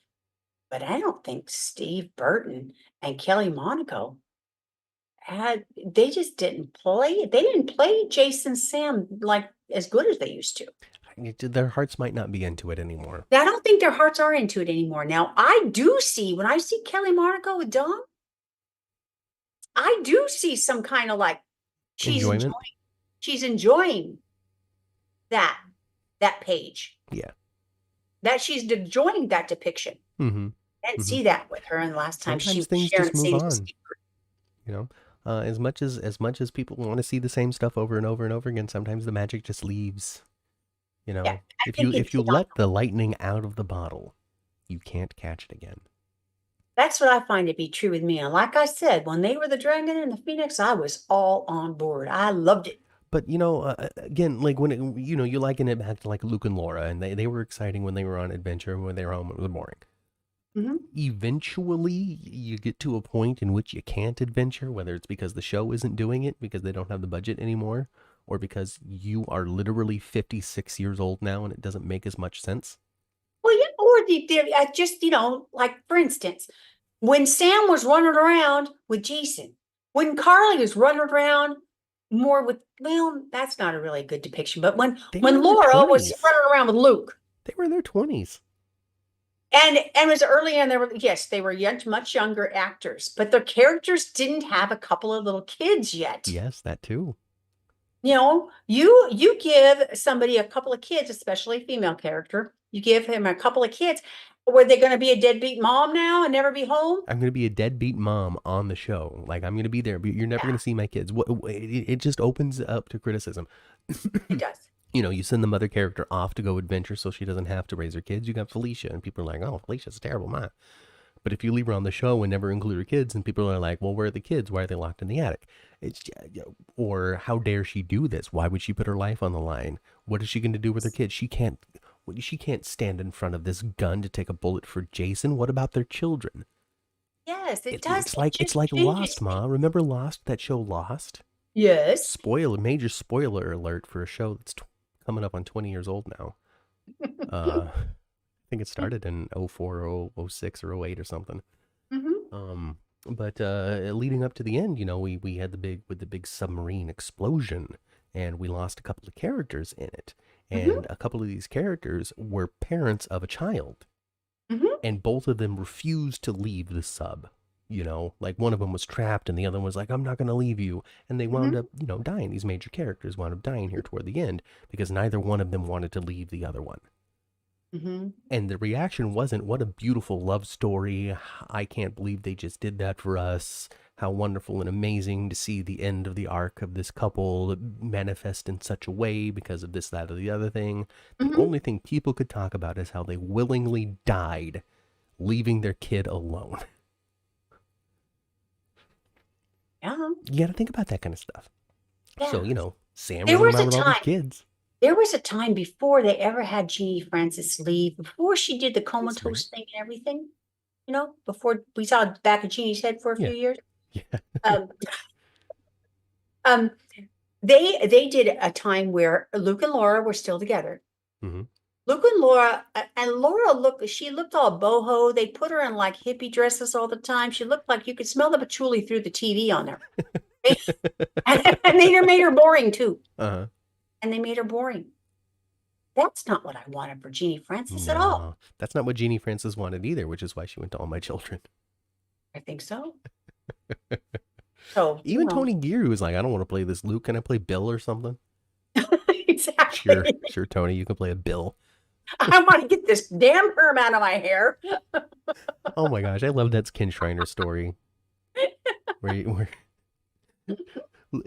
but I don't think Steve Burton and Kelly Monaco they just didn't play. They didn't play Jason Sam like as good as they used to. Their hearts might not be into it anymore. I don't think their hearts are into it anymore. Now, I do see when I see Kelly Monaco with Dom, I do see some kind of like she's Enjoyment? enjoying, she's enjoying that that page. Yeah. That she's enjoying that depiction. Mm-hmm. I didn't Mm-hmm. see that with her, and the last time she Sometimes was things sharing just the move same on. You know, as much as people want to see the same stuff over and over and over again, sometimes the magic just leaves. Yeah, I If think you it's let the lightning out of the bottle, you can't catch it again. That's what I find to be true with me. And like I said, when they were the Dragon and the Phoenix, I was all on board. I loved it. But again, like when you liken it back to like Luke and Laura, and they were exciting when they were on adventure, and when they were home, it was boring. Hmm. Eventually, you get to a point in which you can't adventure, whether it's because the show isn't doing it, because they don't have the budget anymore, or because you are literally 56 years old now and it doesn't make as much sense. Well, yeah, or just, like for instance, when Sam was running around with Jason, when Carly was running around more with, well, that's not a really good depiction, but when They were when in their Laura was 20s. running around with Luke, They were in their 20s. and it was early and they were much younger actors, but their characters didn't have a couple of little kids yet. Yes, that too. You give somebody a couple of kids, especially a female character, you give him a couple of kids. Were they going to be a deadbeat mom now and never be home? I'm going to be a deadbeat mom on the show. Like, I'm going to be there, but you're never going Yeah, to see my kids. It just opens up to criticism. it does. You send the mother character off to go adventure so she doesn't have to raise her kids. You got Felicia, and people are like, oh, Felicia's a terrible mom. But if you leave her on the show and never include her kids, and people are like, well, where are the kids? Why are they locked in the attic? Or how dare she do this? Why would she put her life on the line? What is she going to do with her kids? She can't stand in front of this gun to take a bullet for Jason. What about their children? Yes, it It, does. it's It like it's just like changes Lost, Ma. things. Remember Lost? That show Lost? Yes. Major spoiler alert for a show that's coming up on 20 years old now. I think it started in 04 or 06 or 08 or something. Hmm. But leading up to the end, we had the big submarine explosion, and we lost a couple of characters in it. Hmm. And a couple of these characters were parents of a child, Hmm. and both of them refused to leave the sub. Like one of them was trapped, and the other one was like, "I'm not going to leave you." And they wound Hmm. up, dying. These major characters wound up dying here toward the end because neither one of them wanted to leave the other one. Hmm. And the reaction wasn't, what a beautiful love story. I can't believe they just did that for us. How wonderful and amazing to see the end of the arc of this couple manifest in such a way because of this, that, or the other thing. The Hmm. only thing people could talk about is how they willingly died, leaving their kid alone. Yeah. You got to think about that kind of stuff. Yeah. So, Sam There running was around a with all these time. kids. There was a time before they ever had Jeannie Francis leave, before she did the That's right. comatose thing and everything. Before we saw the back of Jeannie's head for a Yeah. few years. Yeah. Um, um, they did a time where Luke and Laura were still together. Mm-hmm. Luke and Laura, and Laura she looked all boho. They put her in like hippie dresses all the time. She looked like you could smell the patchouli through the TV on her. And made her boring too. Uh-huh. And they made her boring. That's not what I wanted for Jeannie Francis at all. No, that's not what Jeannie Francis wanted either, which is why she went to All My Children. I think so. So, Even Tony Gear was like, I don't want to play this Luke. Can I play Bill or something? Sure, exactly. sure, Tony, you can play a Bill. I want to get this damn perm out of my hair. Oh my gosh, I love that Ken Schreiner story where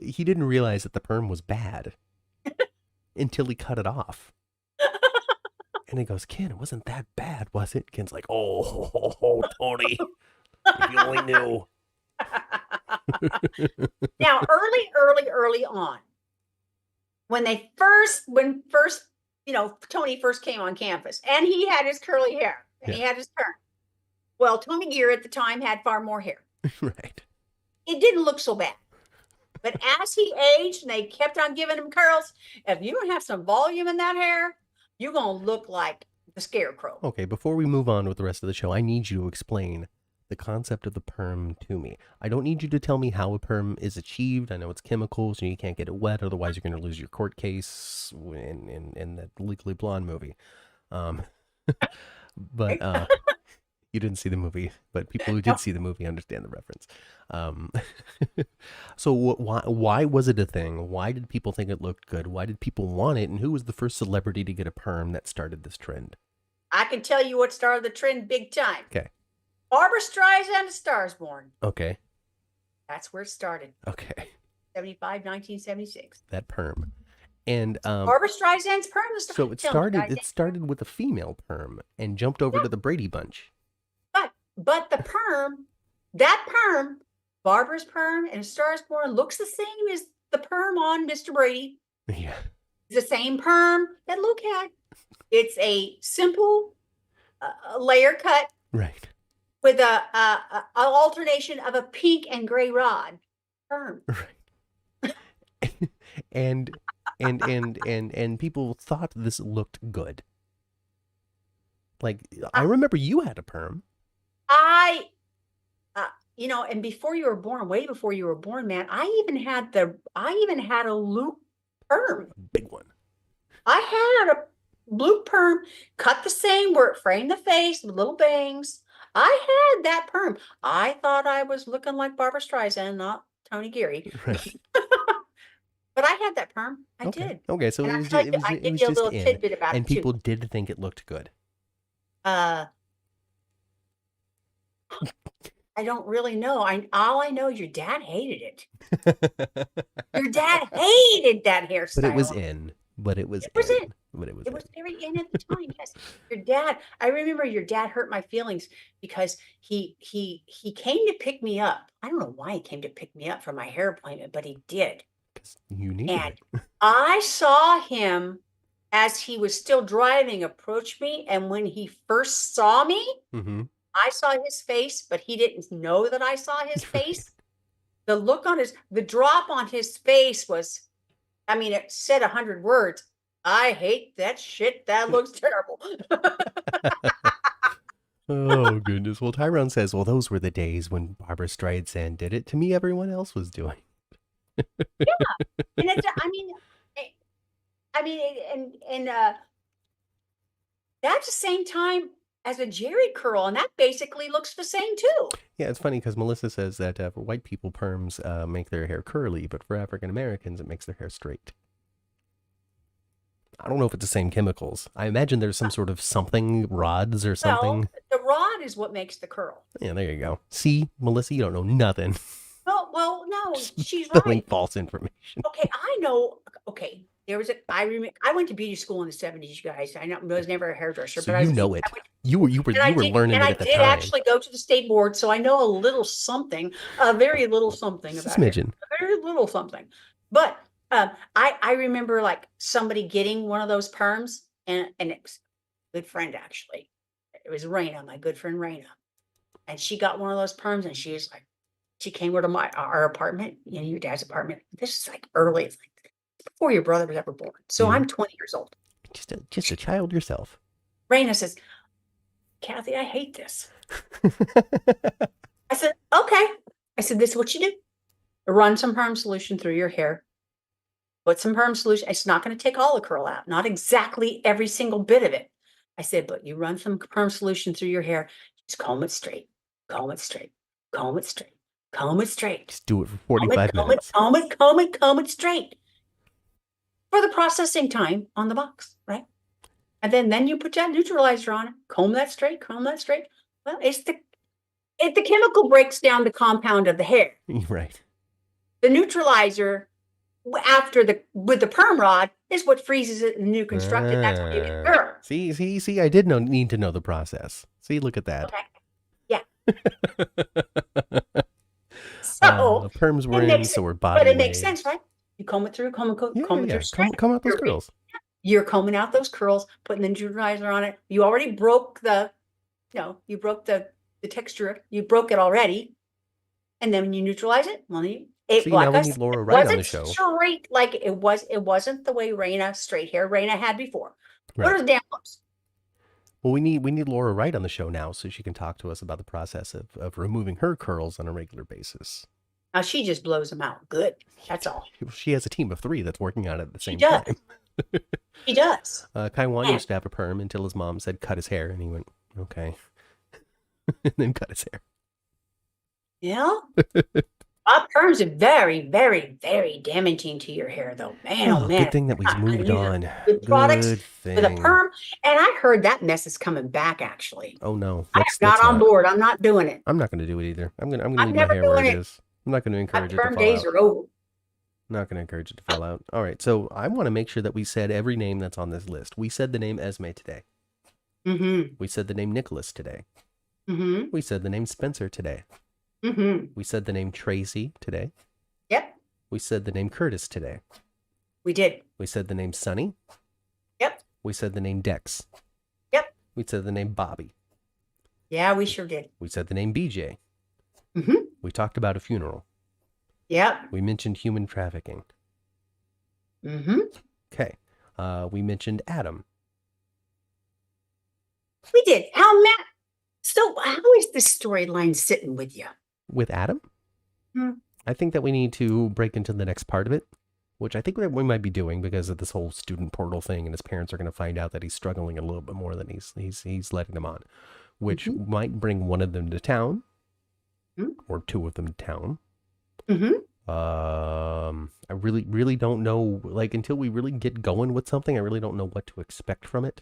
he didn't realize that the perm was bad until he cut it off. And he goes, Ken, it wasn't that bad, was it? Ken's like, oh, Tony, if you only knew. Now, early on, when Tony first came on campus and he had his curly hair and Yeah. he had his perm. Well, Tony Gear at the time had far more hair. Right. It didn't look so bad. But as he aged and they kept on giving him curls, if you don't have some volume in that hair, you're going to look like the scarecrow. Okay, before we move on with the rest of the show, I need you to explain the concept of the perm to me. I don't need you to tell me how a perm is achieved. I know it's chemicals and you can't get it wet, otherwise you're going to lose your court case in that Legally Blonde movie. But you didn't see the movie, but people who did see the movie understand the reference. So why was it a thing? Why did people think it looked good? Why did people want it? And who was the first celebrity to get a perm that started this trend? I can tell you what started the trend big time. Okay. Barbra Streisand, A Star Is Born. Okay. That's where it started. Okay. 1976. That perm. And Barbara Streisand's perm is so it tell me, started. guys. It started with a female perm and jumped over to the Brady Bunch. But the perm, that perm, Barbara's perm and Stars Born looks the same as the perm on Mr. Brady. Yeah. The same perm that Luke had. It's a simple layer cut, right, with a alternation of a pink and gray rod perm. Right. and people thought this looked good. Like, I remember you had a perm. And before you were born, way before you were born, man, I even had a Luke perm. A big one. I had a Luke perm cut the same where it framed the face with little bangs. I had that perm. I thought I was looking like Barbara Streisand, not Tony Geary. Right. But I had that perm. I did. Okay, so And it was I just, give you a little tidbit about and it too. people did think it looked good. I don't really know. All I know, your dad hated it. Your dad hated that hairstyle. But it was in. But it was in. But it was very in at the time. Yes, your dad. I remember your dad hurt my feelings because he came to pick me up. I don't know why he came to pick me up for my hair appointment, but he did. Because you needed it. I saw him as he was still driving approach me, and when he first saw me, I saw his face, but he didn't know that I saw his face. The look on the drop on his face was, I mean, it said 100 words. I hate that shit. That looks terrible. Oh, goodness. Well, Tyrone says, well, those were the days when Barbara Streisand did it. To me, everyone else was doing. Yeah. And it's, that's the same time as a Jerry curl, and that basically looks the same too. Yeah, it's funny because Melissa says that for white people, perms make their hair curly, but for African Americans, it makes their hair straight. I don't know if it's the same chemicals. I imagine there's some sort of something, rods or something. Well, the rod is what makes the curl. Yeah, there you go. See, Melissa, you don't know nothing. Well, no, she's right. False information. Okay, I know. Okay, there was I went to beauty school in the 70s, you guys. I was never a hairdresser, so but you know it. You were learning it at the time. I did actually go to the state board, so I know a little something, a very little something about it. A very little something. But I remember like somebody getting one of those perms, and it was a good friend actually. It was Raina, my good friend Raina, and she got one of those perms, and she was like, she came over to our apartment, your dad's apartment. This is like early, it's like before your brother was ever born. So I'm 20 years old. Just a child yourself. Raina says, Kathy, I hate this. I said, okay. I said, this is what you do. Run some perm solution through your hair. Put some perm solution. It's not going to take all the curl out. Not exactly every single bit of it. I said, but you run some perm solution through your hair. Just comb it straight. Comb it straight. Comb it straight. Comb it straight. Just do it for 45 minutes. Comb it straight. For the processing time on the box, right? And then you put that neutralizer on it. Comb that straight. Well, it's the chemical breaks down the compound of the hair. Right. The neutralizer with the perm rod is what freezes it in new constructed. That's what you get curl. See, I did need to know the process. See, look at that. Okay. Yeah. So perms were in, so were body. But it makes sense, right? You comb it through, comb it through straight. Comb out those curls. You're combing out those curls, putting the neutralizer on it. You already broke the texture. You broke it already. And then when you neutralize it, now we need Laura Wright on the show. Straight like it wasn't the way straight hair Raina had before. Right. What are the damn close? Well, we need Laura Wright on the show now so she can talk to us about the process of removing her curls on a regular basis. Now she just blows them out. Good. That's all. She has a team of 3 that's working on it at the same time. He does. Kaiwan used to have a perm until his mom said cut his hair, and he went, okay. And then cut his hair. Yeah. Perms are very, very, very damaging to your hair, though. Man, Good thing that we've moved on. Good products with a perm. And I heard that mess is coming back, actually. Oh, no. I'm not on board. I'm not doing it. I'm not going to do it either. I'm going to leave my hair where it is. I'm not going to encourage it to fall perm days out. are over. Not going to encourage it to fill out. All right, so I want to make sure that we said every name that's on this list. We said the name Esme today. Mm-hmm. We said the name Nicholas today. Mm-hmm. We said the name Spencer today. Mm-hmm. We said the name Tracy today. Yep. We said the name Curtis today. We did. We said the name Sonny. Yep. We said the name Dex. Yep. We said the name Bobbie. Yeah, we sure did. We said the name BJ. Mm-hmm. We talked about a funeral. Yep. We mentioned human trafficking. Mm-hmm. Okay. We mentioned Adam. We did. So how is this storyline sitting with you? With Adam? Hmm. I think that we need to break into the next part of it, which I think that we might be doing because of this whole student portal thing, and his parents are going to find out that he's struggling a little bit more than he's letting them on, which might bring one of them to town, or two of them to town. I really don't know, like, until we really get going with something, I really don't know what to expect from it.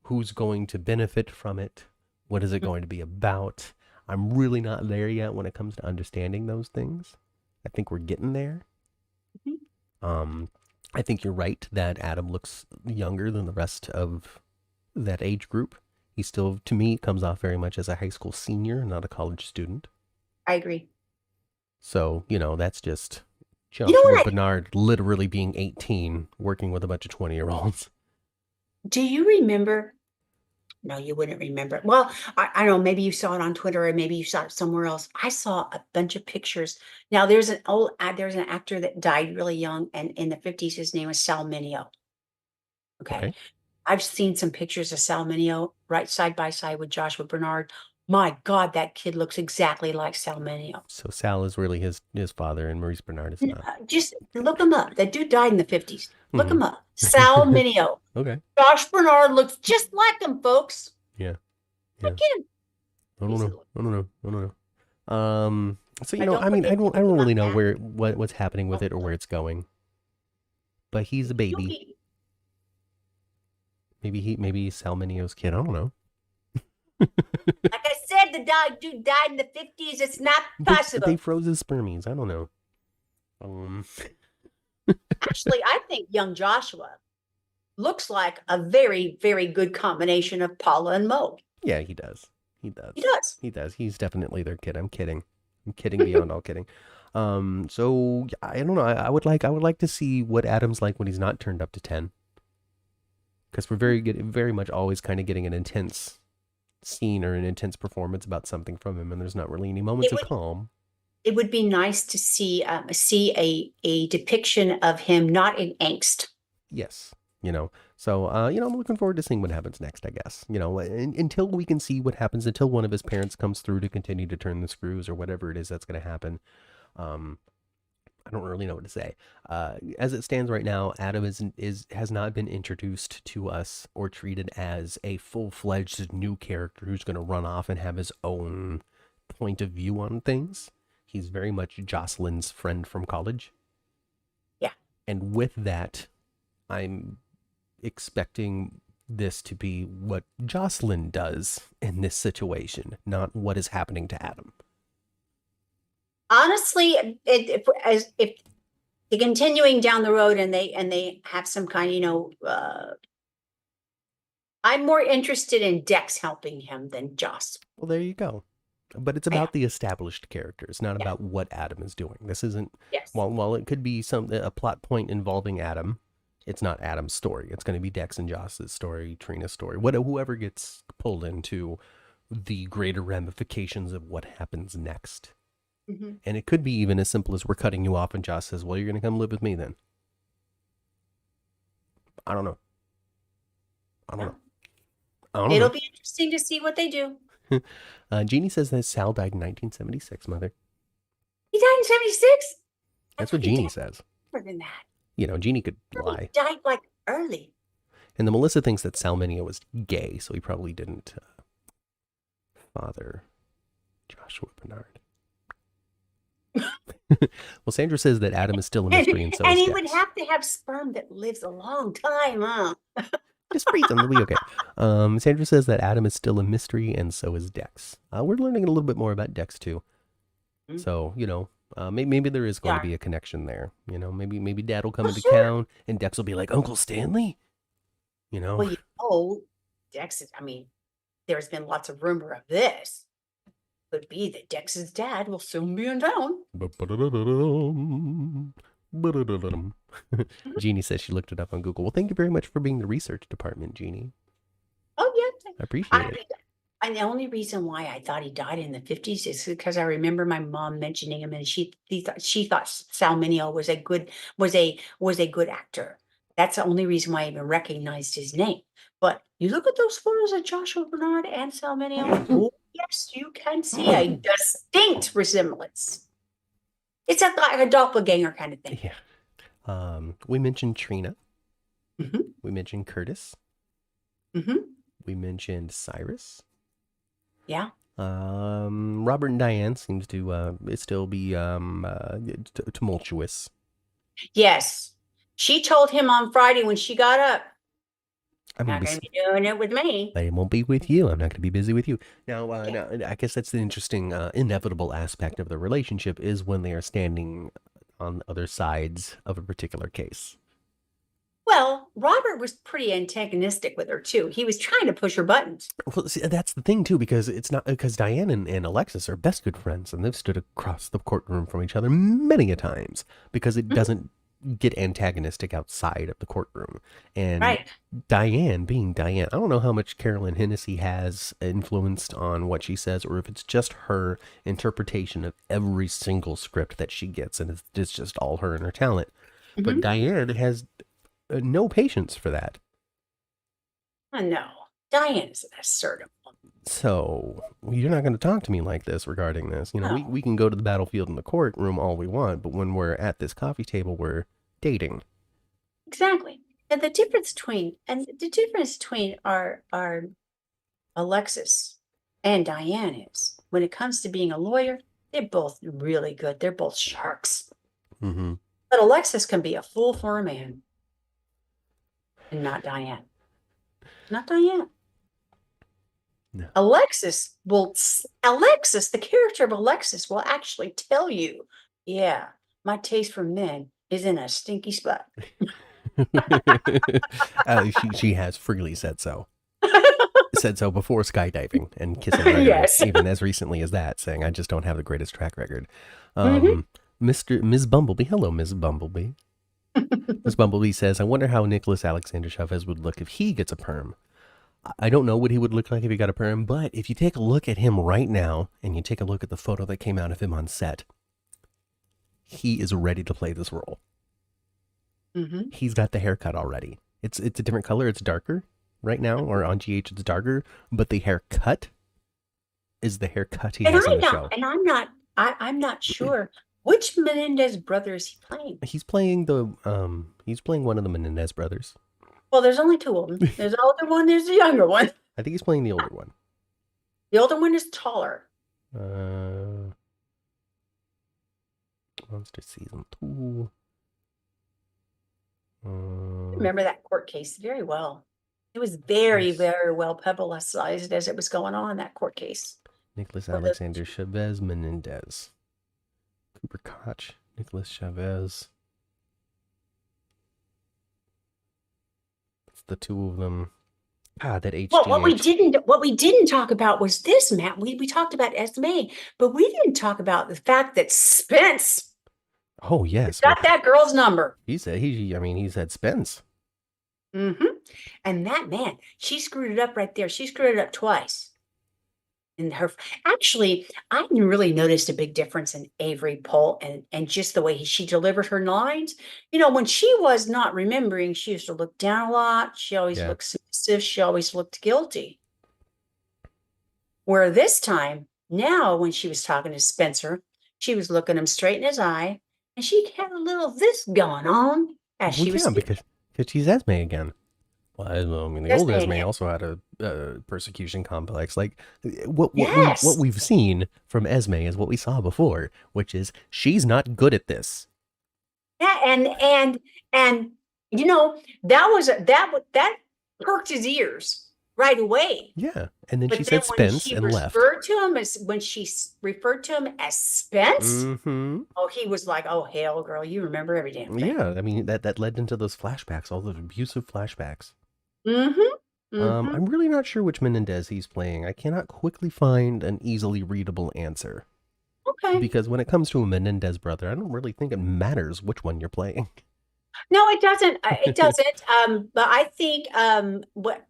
Who's going to benefit from it? What is it going to be about? I'm really not there yet when it comes to understanding those things. I think we're getting there. I think you're right that Adam looks younger than the rest of that age group. He still, to me, comes off very much as a high school senior, not a college student. I agree. So, that's just Joshua Bernard literally being 18, working with a bunch of 20-year-olds. Do you remember? No, you wouldn't remember it. Well, I don't know, maybe you saw it on Twitter or maybe you saw it somewhere else. I saw a bunch of pictures. Now there's an actor that died really young, and in the 50s, his name was Sal Mineo. Okay. I've seen some pictures of Sal Mineo right side by side with Joshua Bernard. My God, that kid looks exactly like Sal Mineo. So Sal is really his father, and Maurice Bernard is not. Just look him up. That dude died in the 50s. Look him up. Sal Mineo. Okay. Josh Bernard looks just like him, folks. Yeah. Look at him. I don't know. So I mean, I don't really know what's happening with it or where it's going. But he's a baby. Maybe he's Sal Mineo's kid. I don't know. Like I said, the dude died in the 50s. It's not possible. They froze his spermies. I don't know. Actually, I think young Joshua looks like a very, very good combination of Paula and Mo. Yeah, he does. He does. He does. He does. He's definitely their kid. I'm kidding. I'm kidding beyond all kidding. So I don't know. I would like to see what Adam's like when he's not turned up to 10. Because we're very much always kind of getting an intense scene or an intense performance about something from him, and there's not really any moments of calm. It would be nice to see a depiction of him not in angst. Yes. So, I'm looking forward to seeing what happens next, I guess. Until we can see what happens, until one of his parents comes through to continue to turn the screws or whatever it is that's going to happen. I don't really know what to say. As it stands right now, Adam has not been introduced to us or treated as a full-fledged new character who's going to run off and have his own point of view on things. He's very much Jocelyn's friend from college. Yeah. And with that, I'm expecting this to be what Jocelyn does in this situation, not what is happening to Adam. Honestly, if they're continuing down the road and they have some kind, I'm more interested in Dex helping him than Joss. Well, there you go. But it's about the established characters, not about what Adam is doing. This isn't. Yes. While it could be a plot point involving Adam, it's not Adam's story. It's going to be Dex and Joss's story, Trina's story, whoever gets pulled into the greater ramifications of what happens next. Mm-hmm. And it could be even as simple as we're cutting you off and Joss says, well, you're going to come live with me then. I don't know. It'll be interesting to see what they do. Jeannie says that Sal died in 1976, Mother. He died in 76? That's what Jeannie says. More than that. Jeannie could lie. He died like early. And the Melissa thinks that Sal Mineo was gay, so he probably didn't father Joshua Bernard. Well, Sandra says that Adam is still a mystery, and so and is he Dex. Would have to have sperm that lives a long time, huh? Just freeze him, it'll be okay. Sandra says that Adam is still a mystery, and so is Dex. We're learning a little bit more about Dex too. Mm-hmm. So Maybe there is going to Yeah. be a connection there. You know, maybe Dad will come Well, into sure. town and Dex will be like, Uncle Stanley. You know. Well, Dex, I mean, there's been lots of rumor of this. Could be that Dex's dad will soon be in town. Jeannie says she looked it up on Google. Well, thank you very much for being the research department, Jeannie. Oh, yeah. I appreciate I, it. and the only reason why I thought he died in the 50s is because I remember my mom mentioning him, and she thought Sal Mineo was a good actor. That's the only reason why I even recognized his name. But you look at those photos of Joshua Bernard and Sal Mineo. Oh, yes, you can see a distinct resemblance. It's like a doppelganger kind of thing. Yeah. We mentioned Trina. Mm-hmm. We mentioned Curtis. Mm-hmm. We mentioned Cyrus. Yeah. Robert and Diane seems to still be tumultuous. Yes. She told him on Friday when she got up, I'm gonna not be. going to be doing it with me. I won't be with you. I'm not going to be busy with you. Now, Yeah. now, I guess that's the interesting, inevitable aspect of the relationship is when they are standing on other sides of a particular case. Well, Robert was pretty antagonistic with her too. He was trying to push her buttons. Well, see, that's the thing too, because it's not because Diane and Alexis are best good friends, and they've stood across the courtroom from each other many a times because it Mhm. doesn't get antagonistic outside of the courtroom. And Right. Diane, being Diane, I don't know how much Carolyn Hennessy has influenced on what she says, or if it's just her interpretation of every single script that she gets, and it's just all her and her talent. But Mm-hmm. Diane has no patience for that. I know. Diane is an assertive woman. So you're not going to talk to me like this regarding this. You know, we No, can go to the battlefield in the courtroom all we want, but when we're at this coffee table, we're dating. exactly. And the difference between our Alexis and Diane is when it comes to being a lawyer, they're both really good. They're both sharks. Mm-hmm. But Alexis can be a fool for a man, and not Diane. Not Diane. No. Alexis, the character of Alexis will actually tell you, yeah, my taste for men is in a stinky spot. She has freely said so. Said so before skydiving and kissing Gregory, Yes. even as recently as that, saying I just don't have the greatest track record. Mhm. Ms. Bumblebee, hello, Ms. Bumblebee. Ms. Bumblebee says, I wonder how Nicholas Alexander Chavez would look if he gets a perm. I don't know what he would look like if he got a perm, but if you take a look at him right now and you take a look at the photo that came out of him on set, he is ready to play this role. Mm-hmm. He's got the haircut already. It's a different color. It's darker right now, or on GH it's darker, but the haircut is the haircut he has in the show. I'm not sure which Menendez brother is he playing. He's playing one of the Menendez brothers. Well, there's only two of them. There's the older one, there's the younger one. I think he's playing the older one. The older one is taller. Monster season 2. Remember that court case very well. It was very, Yes. very well publicized as it was going on, that court case. Nicholas Alexander Chavez Menendez. Cooper Koch, Nicholas Chavez. It's the two of them. Ah, that HGH. Well, what we didn't talk about was this, Matt. We talked about Esme, but we didn't talk about the fact that Spence Oh yes, got that girl's number. He said he said Spence. Mm-hmm. And that man, she screwed it up right there. She screwed it up twice. Actually, I really noticed a big difference in Avery Pohl and just the way she delivered her lines. You know, when she was not remembering, she used to look down a lot. She always looked submissive. She always looked guilty. Where this time, now when she was talking to Spencer, she was looking him straight in his eye, and she had a little of this going on as she was because she's Esme again. Well, I mean, the old Esme also had a persecution complex. Like what we've seen from Esme is what we saw before, which is she's not good at this. Yeah, and you know that perked his ears right away. Yeah. And then she But then said when Spence she and left. referred to him as referred to him as Spence, Mm-hmm. oh, he was like, "Oh hell, girl, you remember every damn thing." Yeah. I mean, that led into those flashbacks, all those abusive flashbacks. Mm-hmm. Mm-hmm. I'm really not sure which Menendez he's playing. I cannot quickly find an easily readable answer. Okay. Because when it comes to a Menendez brother, I don't really think it matters which one you're playing. No, it doesn't. It doesn't. But I think what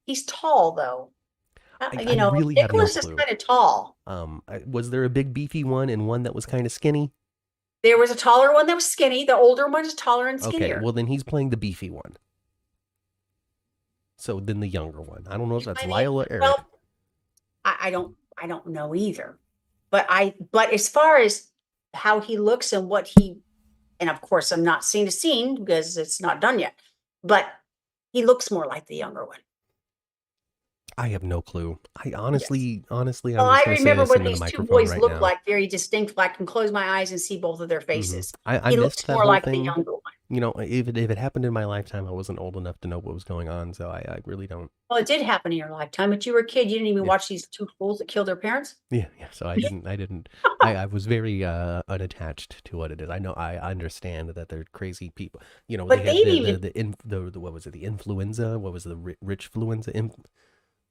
he's tall though. I really have no Nicholas is clue. kind of tall. Was there a big beefy one and one that was kind of skinny? There was a taller one that was skinny. The older one is taller and Okay, skinnier. well then he's playing the beefy one. So then the younger one. I don't know if He's that's playing Lyle or Eric. well, I don't know either. But as far as how he looks and what he and of course I'm not seeing a scene because it's not done yet, but he looks more like the younger one. I have no clue. I Yes. honestly, Well, I'm just I gonna say remember this what into the these two microphone boys right look now. like, very distinct. I can close my eyes and see both of their faces. I He missed looks that more whole like the thing. younger one. You know, if it happened in my lifetime, I wasn't old enough to know what was going on, so I really don't. Well, it did happen in your lifetime, but you were a kid. You didn't even Yeah, watch these two fools that killed their parents. yeah. So I didn't. I was very unattached to what it is. I know I understand that they're crazy people. You know, they But had they've even the what was it? The influenza? What was it, the rich fluenza?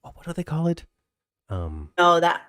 What do they call it? Um, know that.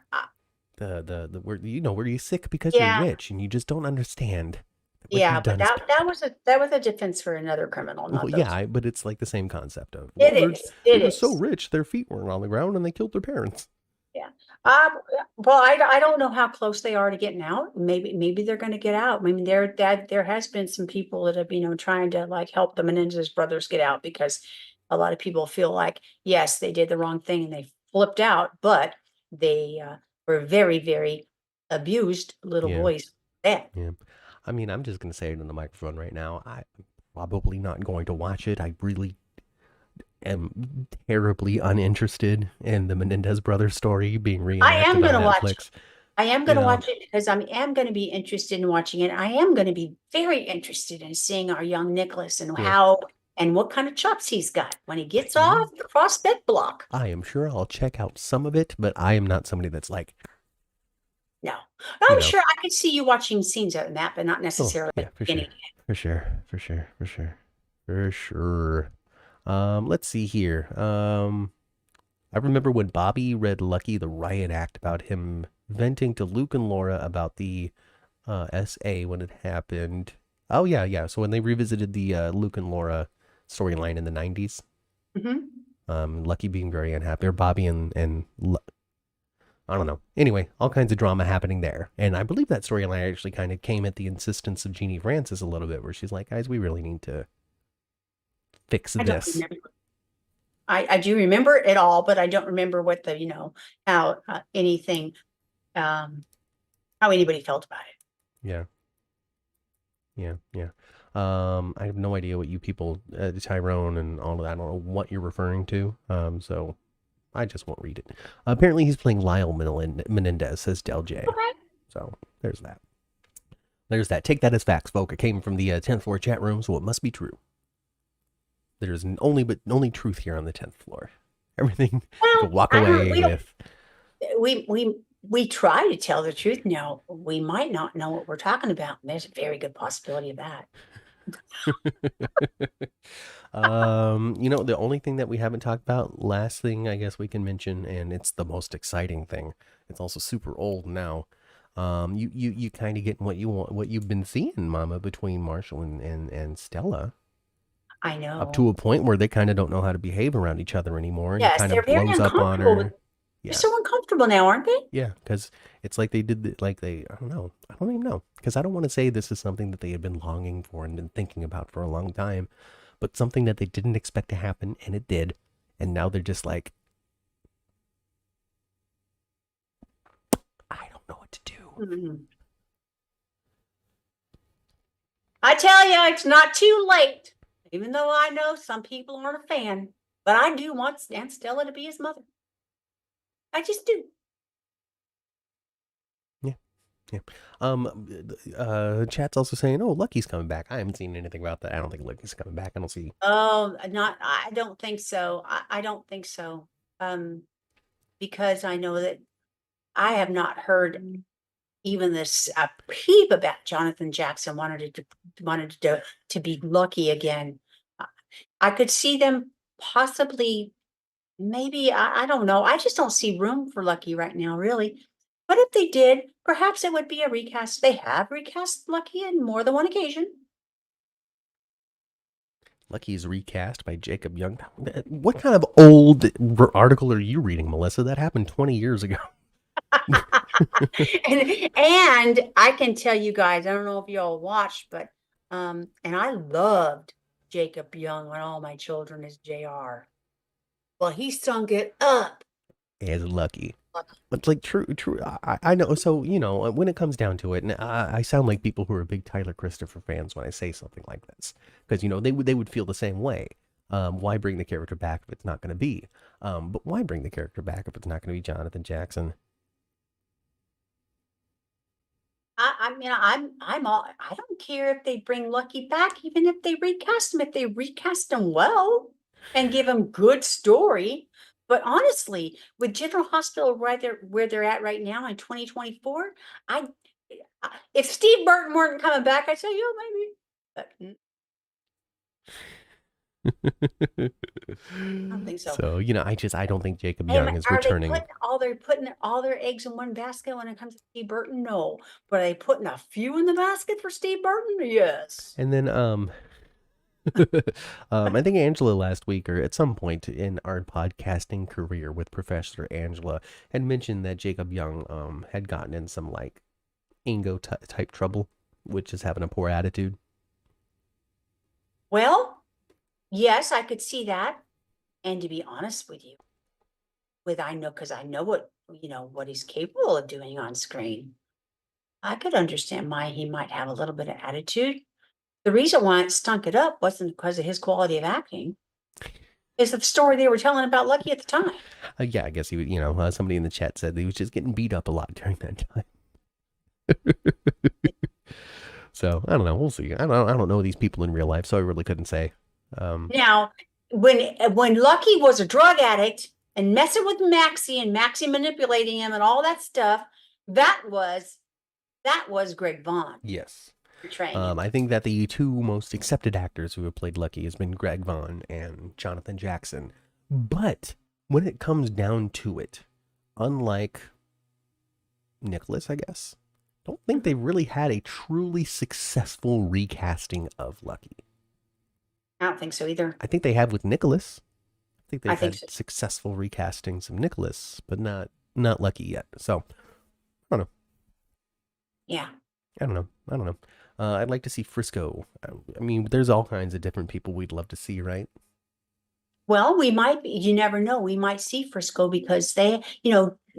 the where where you're sick because you're Yeah, rich and you just don't understand that what yeah, you've but done is that bad. was a defense for another criminal, Well, not yeah, those. but it's like the same concept of, It well, is. they It were so is. rich their feet weren't on the ground and they killed their parents. Yeah. Um, well, I don't know how close they are to getting out. Maybe they're going to get out. I mean, there has been some people that have, trying to like help the Menendez brothers get out because a lot of people feel like, yes, they did the wrong thing and they flipped out, but they were very, very abused little Yeah, boys. Yeah. yeah. I mean, I'm just gonna say it in the microphone right now. I'm probably not going to watch it. I really am terribly uninterested in the Menendez brothers story being I reenacted am on going to watch Netflix. I am You going to know, watch it because I am going to be interested in watching it. I am going to be very interested in seeing our young Nicholas and yeah. how and what kind of chops he's got when he gets You know, off the prospect block. I am sure I'll check out some of it, but I am not somebody that's like, No, you I'm know, sure I could see you watching scenes of that, but not oh necessarily at yeah, the for sure, beginning. for sure, for sure, for sure, for sure. Let's see here. I remember when Bobbie read Lucky the riot act about him venting to Luke and Laura about the SA when it happened. Oh yeah, yeah. So when they revisited the Luke and Laura storyline in the 90s, Hmm. Lucky being very unhappy, or Bobbie I don't know. Anyway, all kinds of drama happening there. And I believe that storyline actually kind of came at the insistence of Jeannie Francis a little bit, where she's like, guys, we really need to fix I don't this. remember. I do remember it all, but I don't remember what the how anything how anybody felt about it. Yeah, yeah, yeah. I have no idea what you people, Tyrone and all of that, I don't know what you're referring to. So I just won't read it. Apparently he's playing Lyle Menendez, says Del J. Okay. So there's that. There's that. Take that as facts, folk. It came from the 10th floor chat room, so it must be true. There's only truth here on the 10th floor. Everything you Well, can walk I don't. away We don't. with. We try to tell the truth. Now we might not know what we're talking about. And there's a very good possibility of that. The only thing that we haven't talked about, last thing I guess we can mention, and it's the most exciting thing. It's also super old now. You kind of getting what you want, what you've been seeing, Mama, between Marshall and Stella, I up to know. a point where they kind of don't know how to behave around each other anymore, and he Yes, kind they're of very blows up on uncomfortable with. her. They're Yeah, so uncomfortable now, aren't they? yeah, because it's like they did, I don't know, I don't even know, because I don't want to say this is something that they had been longing for and been thinking about for a long time, but something that they didn't expect to happen, and it did, and now they're just like, I don't know what to do. Mhm. I tell you, it's not too late. Even though I know some people aren't a fan, but I do want Aunt Stella to be his mother. I just do. Yeah, Yeah. Chat's also saying, "Oh, Lucky's coming back." I haven't seen anything about that. I don't think Lucky's coming back. I don't see. Oh, I don't think so. I don't think so. Because I know that I have not heard even this a peep about Jonathan Jackson wanted to be Lucky again. I I could see them possibly, maybe, I don't know. I just don't see room for Lucky right now, really. But if they did, perhaps it would be a recast. They have recast Lucky in more than one occasion. Lucky's recast by Jacob Young. What kind of old article are you reading, Melissa? That happened 20 years ago. And I can tell you guys, I don't know if you all watched, but and I loved Jacob Young when All My Children is JR. Well, he sung it up. As Lucky. It's like true. I know. So when it comes down to it, and I sound like people who are big Tyler Christopher fans when I say something like this, because they would feel the same way. Why bring the character back if it's not going to be? But why bring the character back if it's not going to be Jonathan Jackson? I mean, I'm all, I don't care if they bring Lucky back, even if they recast him, if they recast him well and give him good story. But honestly, with General Hospital right there where they're at right now in 2024, I if Steve Burton weren't coming back, I'd say, yeah, maybe. But I don't think so. So I don't think Jacob Hey, Young is are they returning. putting all their eggs in one basket when it comes to Steve Burton? No. But are they putting a few in the basket for Steve Burton? Yes. And then I think Angela last week, or at some point in our podcasting career with Professor Angela, had mentioned that Jacob Young had gotten in some like Ingo type trouble, which is having a poor attitude. Well, yes, I could see that. And to be honest with you, because I know what he's capable of doing on screen. I could understand why he might have a little bit of attitude. The reason why it stunk it up wasn't because of his quality of acting. It's the story they were telling about Lucky at the time. Yeah, I guess he would. Somebody in the chat said he was just getting beat up a lot during that time. So I don't know. We'll see. I don't know these people in real life, so I really couldn't say. Now, when Lucky was a drug addict and messing with Maxie and Maxie manipulating him and all that stuff, that was Greg Vaughn Yes. portraying him. I think that the two most accepted actors who have played Lucky has been Greg Vaughn and Jonathan Jackson. But when it comes down to it, unlike Nicholas, I guess, don't think they've really had a truly successful recasting of Lucky. I don't think so either. I think they have with Nicholas. I think they've had so. successful recastings of Nicholas, but not Lucky yet. So I don't know. Yeah. I don't know. I'd like to see Frisco. I mean, there's all kinds of different people we'd love to see, right? Well, you never know. We might see Frisco because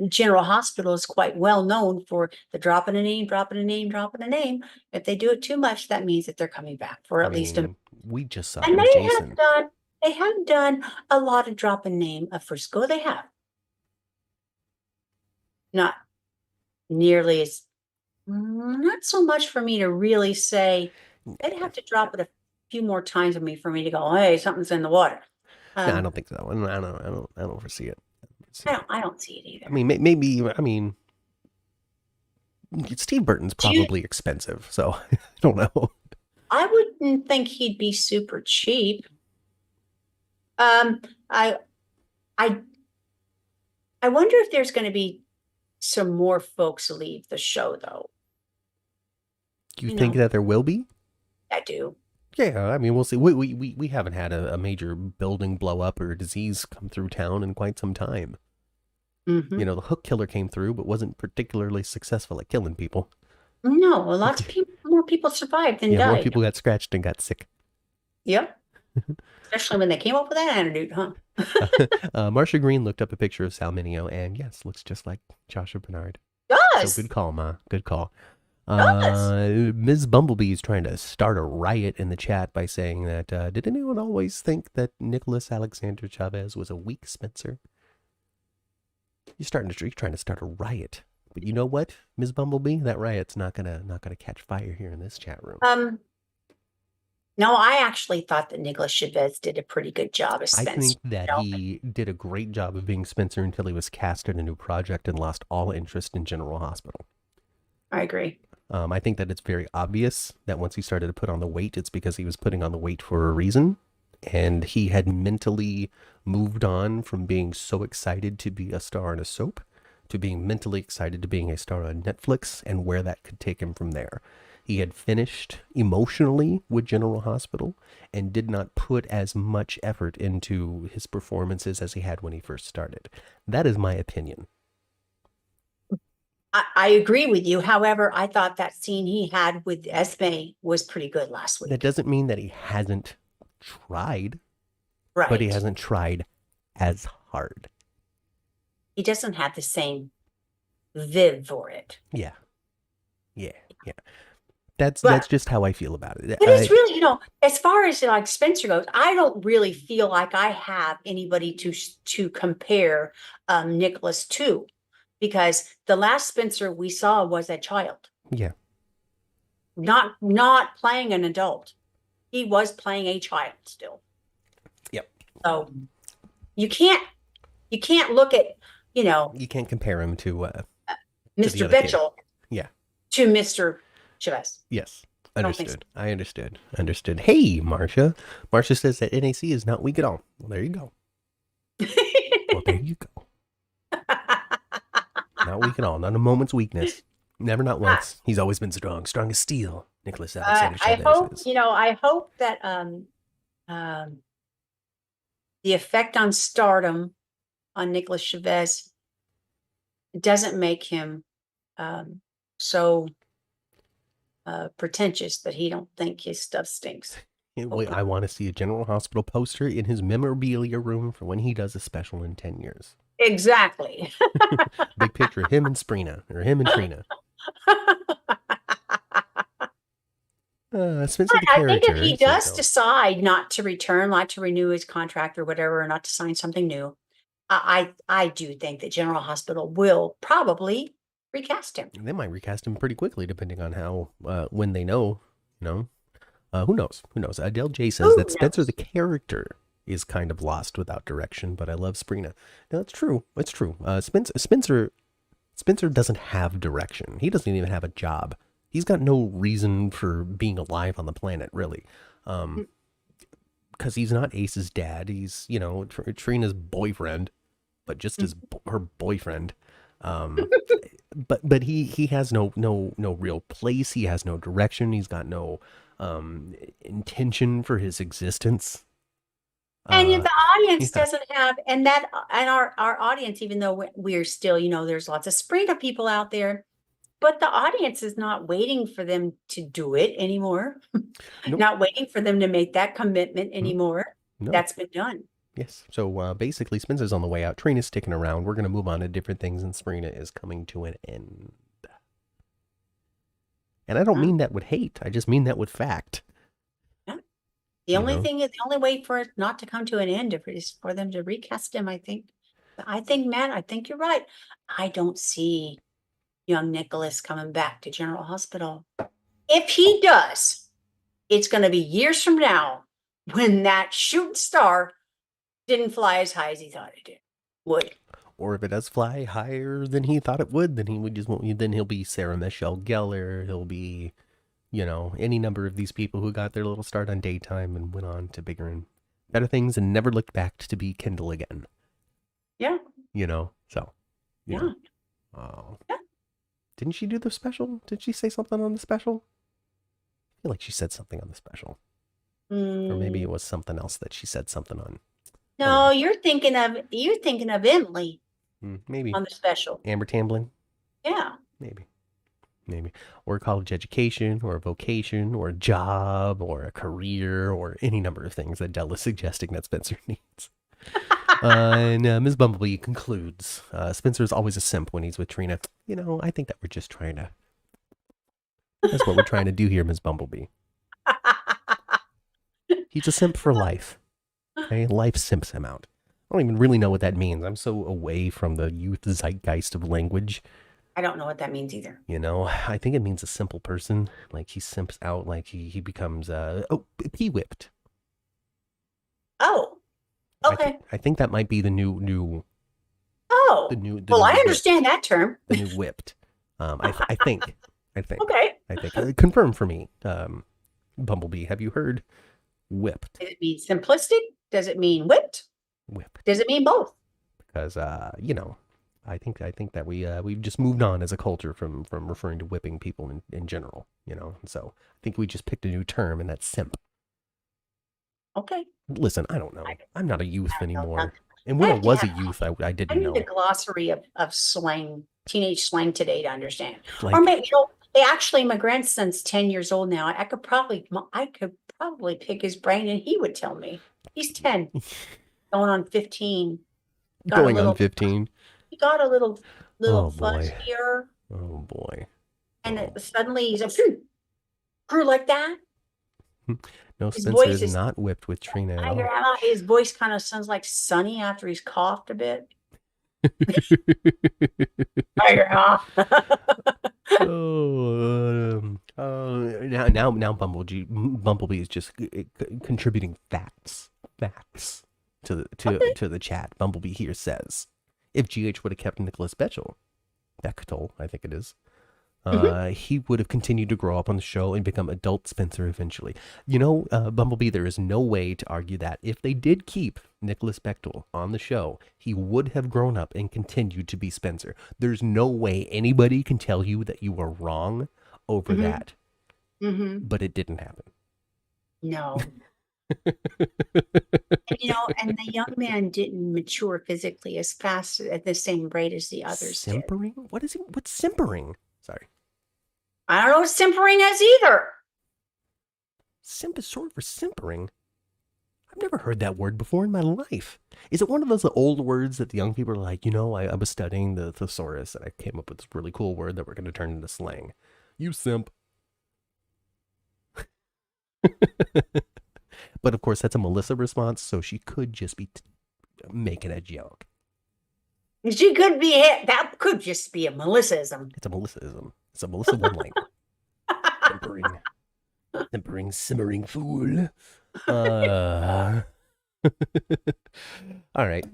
General Hospital is quite well known for the dropping a name, dropping a name, dropping a name. If they do it too much, that means that they're coming back for at least a. We just saw And Jason. they have done a lot of drop a name of Frisco. They have. Not nearly as, not so much for me to really say. They'd have to drop it a few more times with me for me to go, hey, something's in the water. No, I don't think so. I don't foresee it. I don't see it either. I mean, maybe. I mean, Steve Burton's probably expensive, so I don't know. I wouldn't think he'd be super cheap. I wonder if there's going to be some more folks leave the show, though. Do you think that there will be? I do. Yeah, I mean, we'll see. We haven't had a major building blow up or disease come through town in quite some time. Mm-hmm. The hook killer came through, but wasn't particularly successful at killing people. No, lots of more people survived than died. More people got scratched and got sick. Yep. Especially when they came up with that antidote, huh? Marsha Green looked up a picture of Sal Mineo, and yes, looks just like Joshua Bernard. Does. So good call, Ma. Good call. Ms. Bumblebee is trying to start a riot in the chat by saying that, did anyone always think that Nicholas Alexander Chavez was a weak Spencer? You're trying to start a riot. But you know what, Ms. Bumblebee? That riot's not gonna catch fire here in this chat room. No, I actually thought that Nicholas Chavez did a pretty good job as I think Spencer. that he did a great job of being Spencer until he was cast in a new project and lost all interest in General Hospital. I agree. I think that it's very obvious that once he started to put on the weight, it's because he was putting on the weight for a reason. And he had mentally moved on from being so excited to be a star in a soap to being mentally excited to being a star on Netflix and where that could take him from there. He had finished emotionally with General Hospital and did not put as much effort into his performances as he had when he first started. That is my opinion. I agree with you. However, I thought that scene he had with Esme was pretty good last week. That doesn't mean that he hasn't tried, Right. but he hasn't tried as hard. He doesn't have the same viv for it. Yeah. That's just how I feel about it. But it's really, as far as like Spencer goes, I don't really feel like I have anybody to compare Nicholas to, because the last Spencer we saw was a child. Yeah. Not playing an adult. He was playing a child still. Yep. So you can't look at, you can't compare him to Mr. Betchel. Yeah. To Mr. Chavez. Yes. Understood. I understood. Hey, Marcia. Marcia says that NAC is not weak at all. Well, there you go. Not weak at all. Not a moment's weakness. Never, not once. He's always been strong. Strong as steel. Nicholas Alexander Chavez. I hope that the effect on stardom on Nicholas Chavez doesn't make him so pretentious that he don't think his stuff stinks. I want to see a General Hospital poster in his memorabilia room for when he does a special in 10 years. Exactly. Big picture of him and Sprina, or him and Trina. Spencer the character. I think if he does decide not to return, not to renew his contract or whatever, or not to sign something new, I do think that General Hospital will probably recast him. They might recast him pretty quickly, depending on how when they know. Who knows? Adele J says that Spencer the character is kind of lost without direction, but I love Sprina. No, it's true. It's true. Spencer doesn't have direction. He doesn't even have a job. He's got no reason for being alive on the planet, really. Because he's not Ace's dad. He's, Trina's boyfriend, but just as her boyfriend. But he has no real place. He has no direction. He's got no intention for his existence. And the audience doesn't have, and our audience, even though we're still, there's lots of Sprina people out there, but the audience is not waiting for them to do it anymore. Nope. Not waiting for them to make that commitment anymore. No. That's been done. Yes. So basically, Spencer's on the way out. Trina's sticking around. We're going to move on to different things, and Sprina is coming to an end. And I don't mean that with hate. I just mean that with fact. Yeah. The only way for it not to come to an end is for them to recast him, I think. Matt, I think you're right. I don't see young Nicholas coming back to General Hospital. If he does, it's going to be years from now when that shooting star didn't fly as high as he thought it would. Or if it does fly higher than he thought it would, then he'll be Sarah Michelle Gellar. He'll be, any number of these people who got their little start on daytime and went on to bigger and better things and never looked back to be Kendall again. Yeah. So. Yeah. Oh. Yeah. Didn't she do the special? Did she say something on the special? I feel like she said something on the special. Or maybe it was something else that she said something on. No, you're thinking of Emily. Maybe on the special. Amber Tamblyn. Yeah. Maybe. Or college education, or a vocation, or a job, or a career, or any number of things that Dell is suggesting that Spencer needs. And Ms. Bumblebee concludes, Spencer's always a simp when he's with Trina. I think that we're just trying to... That's what we're trying to do here, Ms. Bumblebee. He's a simp for life. Okay? Life simps him out. I don't even really know what that means. I'm so away from the youth zeitgeist of language I don't know what that means either. You know, I think it means a simple person. Like he simps out, like he becomes pee-whipped. Oh, okay. I think that might be the new Oh, the well, new I whipped. understand that term. The new whipped. I think. I think. Okay. I think. Confirm for me. Bumblebee, have you heard whipped? Does it mean simplistic? Does it mean whipped? Whipped. Does it mean both? Because you know, I think that we've just moved on as a culture from referring to whipping people in general, you know. And so I think we just picked a new term, and that's simp. Okay. Listen, I don't I, know. I'm not a youth I don't know anymore. nothing. And I when I have to was a have, youth, I I didn't need a know. glossary of slang, teenage slang today to understand. Or Like, maybe, actually, my grandson's 10 years old now. I could probably pick his brain and he would tell me. He's 10, going on 15. Got a going on little, 15. he got a little Oh fuzz boy. here. Oh boy. And Oh. suddenly he's a grew like that. No, His Spencer voice is is, not whipped with Trina at I all. his voice kind of sounds like Sonny after he's coughed a bit. Hi, Grandma. Oh, now Bumblebee is just contributing facts Okay. to the chat. Bumblebee here says, if GH would have kept Nicholas Bechtel, I think it is, Mhm. he would have continued to grow up on the show and become adult Spencer eventually. You know, Bumblebee, there is no way to argue that if they did keep Nicholas Bechtel on the show, he would have grown up and continued to be Spencer. There's no way anybody can tell you that you were wrong over Mhm. that, Mhm. but it didn't happen. No. And, and the young man didn't mature physically as fast at the same rate as the others did. Simpering? What's simpering? Sorry. I don't know what simpering is either. Simp is short for simpering. I've never heard that word before in my life. Is it one of those old words that the young people are like, I was studying the thesaurus and I came up with this really cool word that we're going to turn into slang? You simp. But of course, that's a Melissa response, so she could just be making a joke. She could be hit. That could just be a Melissaism. It's a Melissaism. It's a Melissa one-liner. Simpering. Simpering, simmering fool. All right.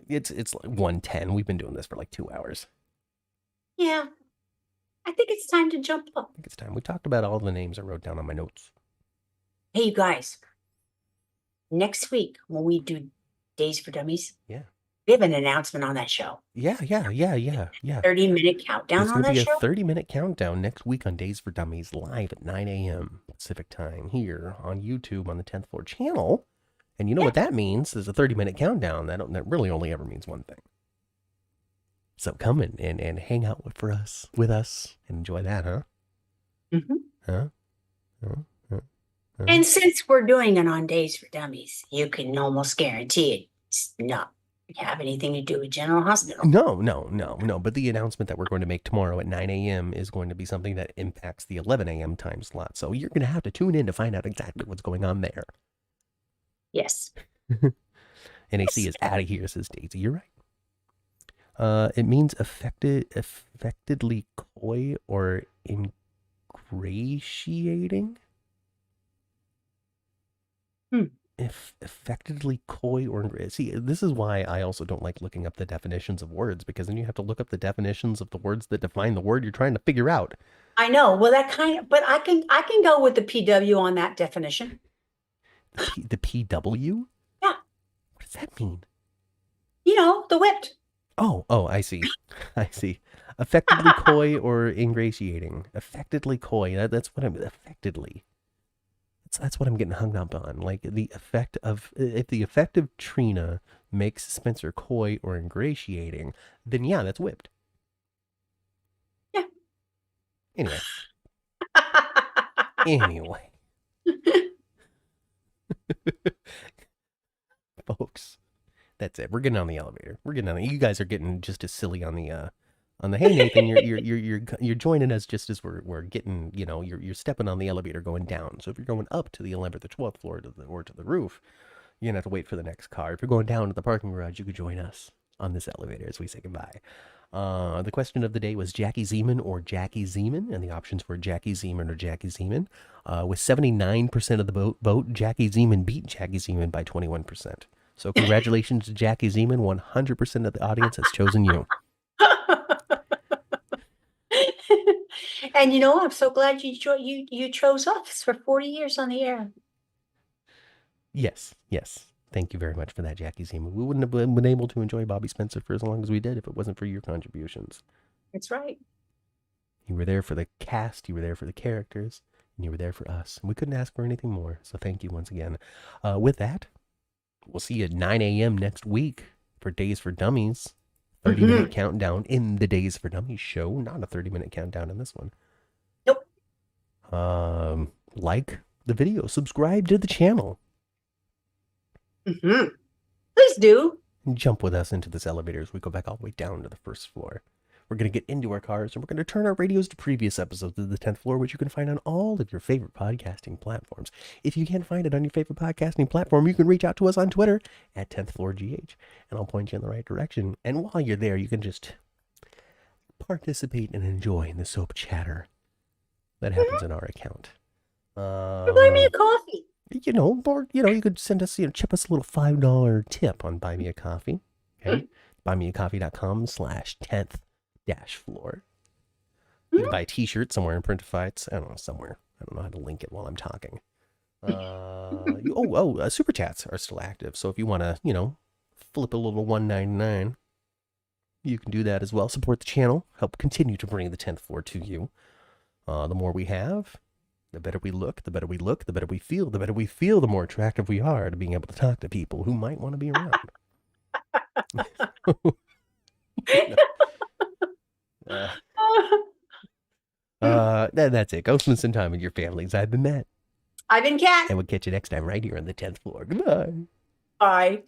It's like 1:10. We've been doing this for like 2 hours. Yeah. I think it's time to jump up. I think it's time. We talked about all the names I wrote down on my notes. Hey, you guys. Next week, when we do Days for Dummies, Yeah. we have an announcement on that show. Yeah. 30-minute countdown There's on going to that be a show. 30-minute countdown next week on Days for Dummies live at 9 a.m. Pacific time here on YouTube on the 10th Floor channel. And you know what that means? There's a 30-minute countdown. That really only ever means one thing. So come in and hang out with us and enjoy that, huh? Mm-hmm. Huh? And since we're doing it on Days for Dummies, you can almost guarantee it's not have anything to do with General Hospital. No. But the announcement that we're going to make tomorrow at 9 a.m. is going to be something that impacts the 11 a.m. time slot. So you're going to have to tune in to find out exactly what's going on there. Yes. NAC is out of here, says Daisy. You're right. It means affectedly coy or ingratiating. If affectedly coy or see, this is why I also don't like looking up the definitions of words, because then you have to look up the definitions of the words that define the word you're trying to figure out. I know. Well, but I can go with the PW on that definition. The PW? Yeah. What does that mean? The whipped. Oh, I see. I see. Affectedly coy or ingratiating. Affectedly coy. That's what I'm affectedly. That's what I'm getting hung up on. Like if the effect of Trina makes Spencer coy or ingratiating, then yeah, that's whipped. Yeah. Anyway. Folks, that's it. We're getting on the elevator. You guys are getting just as silly on the hey Nathan, you're joining us just as we're getting, you're stepping on the elevator going down. So if you're going up to the 11th or 12th floor or to the roof, you're gonna have to wait for the next car. If you're going down to the parking garage, you could join us on this elevator as we say goodbye. The question of the day was Jackie Zeman or Jackie Zeman, and the options were Jackie Zeman or Jackie Zeman. With 79% of the vote, Jackie Zeman beat Jackie Zeman by 21%. So congratulations to Jackie Zeman. 100% of the audience has chosen you. And I'm so glad you chose us for 40 years on the air. Yes, yes. Thank you very much for that, Jackie Zeman. We wouldn't have been able to enjoy Bobbie Spencer for as long as we did if it wasn't for your contributions. That's right. You were there for the cast, you were there for the characters, and you were there for us. And we couldn't ask for anything more. So thank you once again. With that, we'll see you at 9 a.m. next week for Days for Dummies. 30-minute countdown in the Days for Dummies show, not a 30-minute countdown in this one. Nope. Like the video, subscribe to the channel. Please do. And jump with us into this elevator as we go back all the way down to the first floor. We're going to get into our cars and we're going to turn our radios to previous episodes of the 10th floor, which you can find on all of your favorite podcasting platforms. If you can't find it on your favorite podcasting platform, you can reach out to us on Twitter at 10th floor GH, and I'll point you in the right direction. And while you're there, you can just participate and enjoy the soap chatter that happens in our account. Buy me a coffee. Or, you could send us, chip us a little $5 tip on Buy Me a Coffee. Okay. buymeacoffee.com/10th-floor. You can buy a t-shirt somewhere in Printifieds. I don't know, somewhere. I don't know how to link it while I'm talking. Super chats are still active. So if you want to, flip a little $1.99, you can do that as well. Support the channel. Help continue to bring the 10th floor to you. The more we have, the better we look, the better we look, the better we feel, the better we feel, the more attractive we are to being able to talk to people who might want to be around. That's it. Go spend some time with your families. I've been Matt. I've been Kat. And we'll catch you next time right here on the 10th floor. Goodbye. Bye.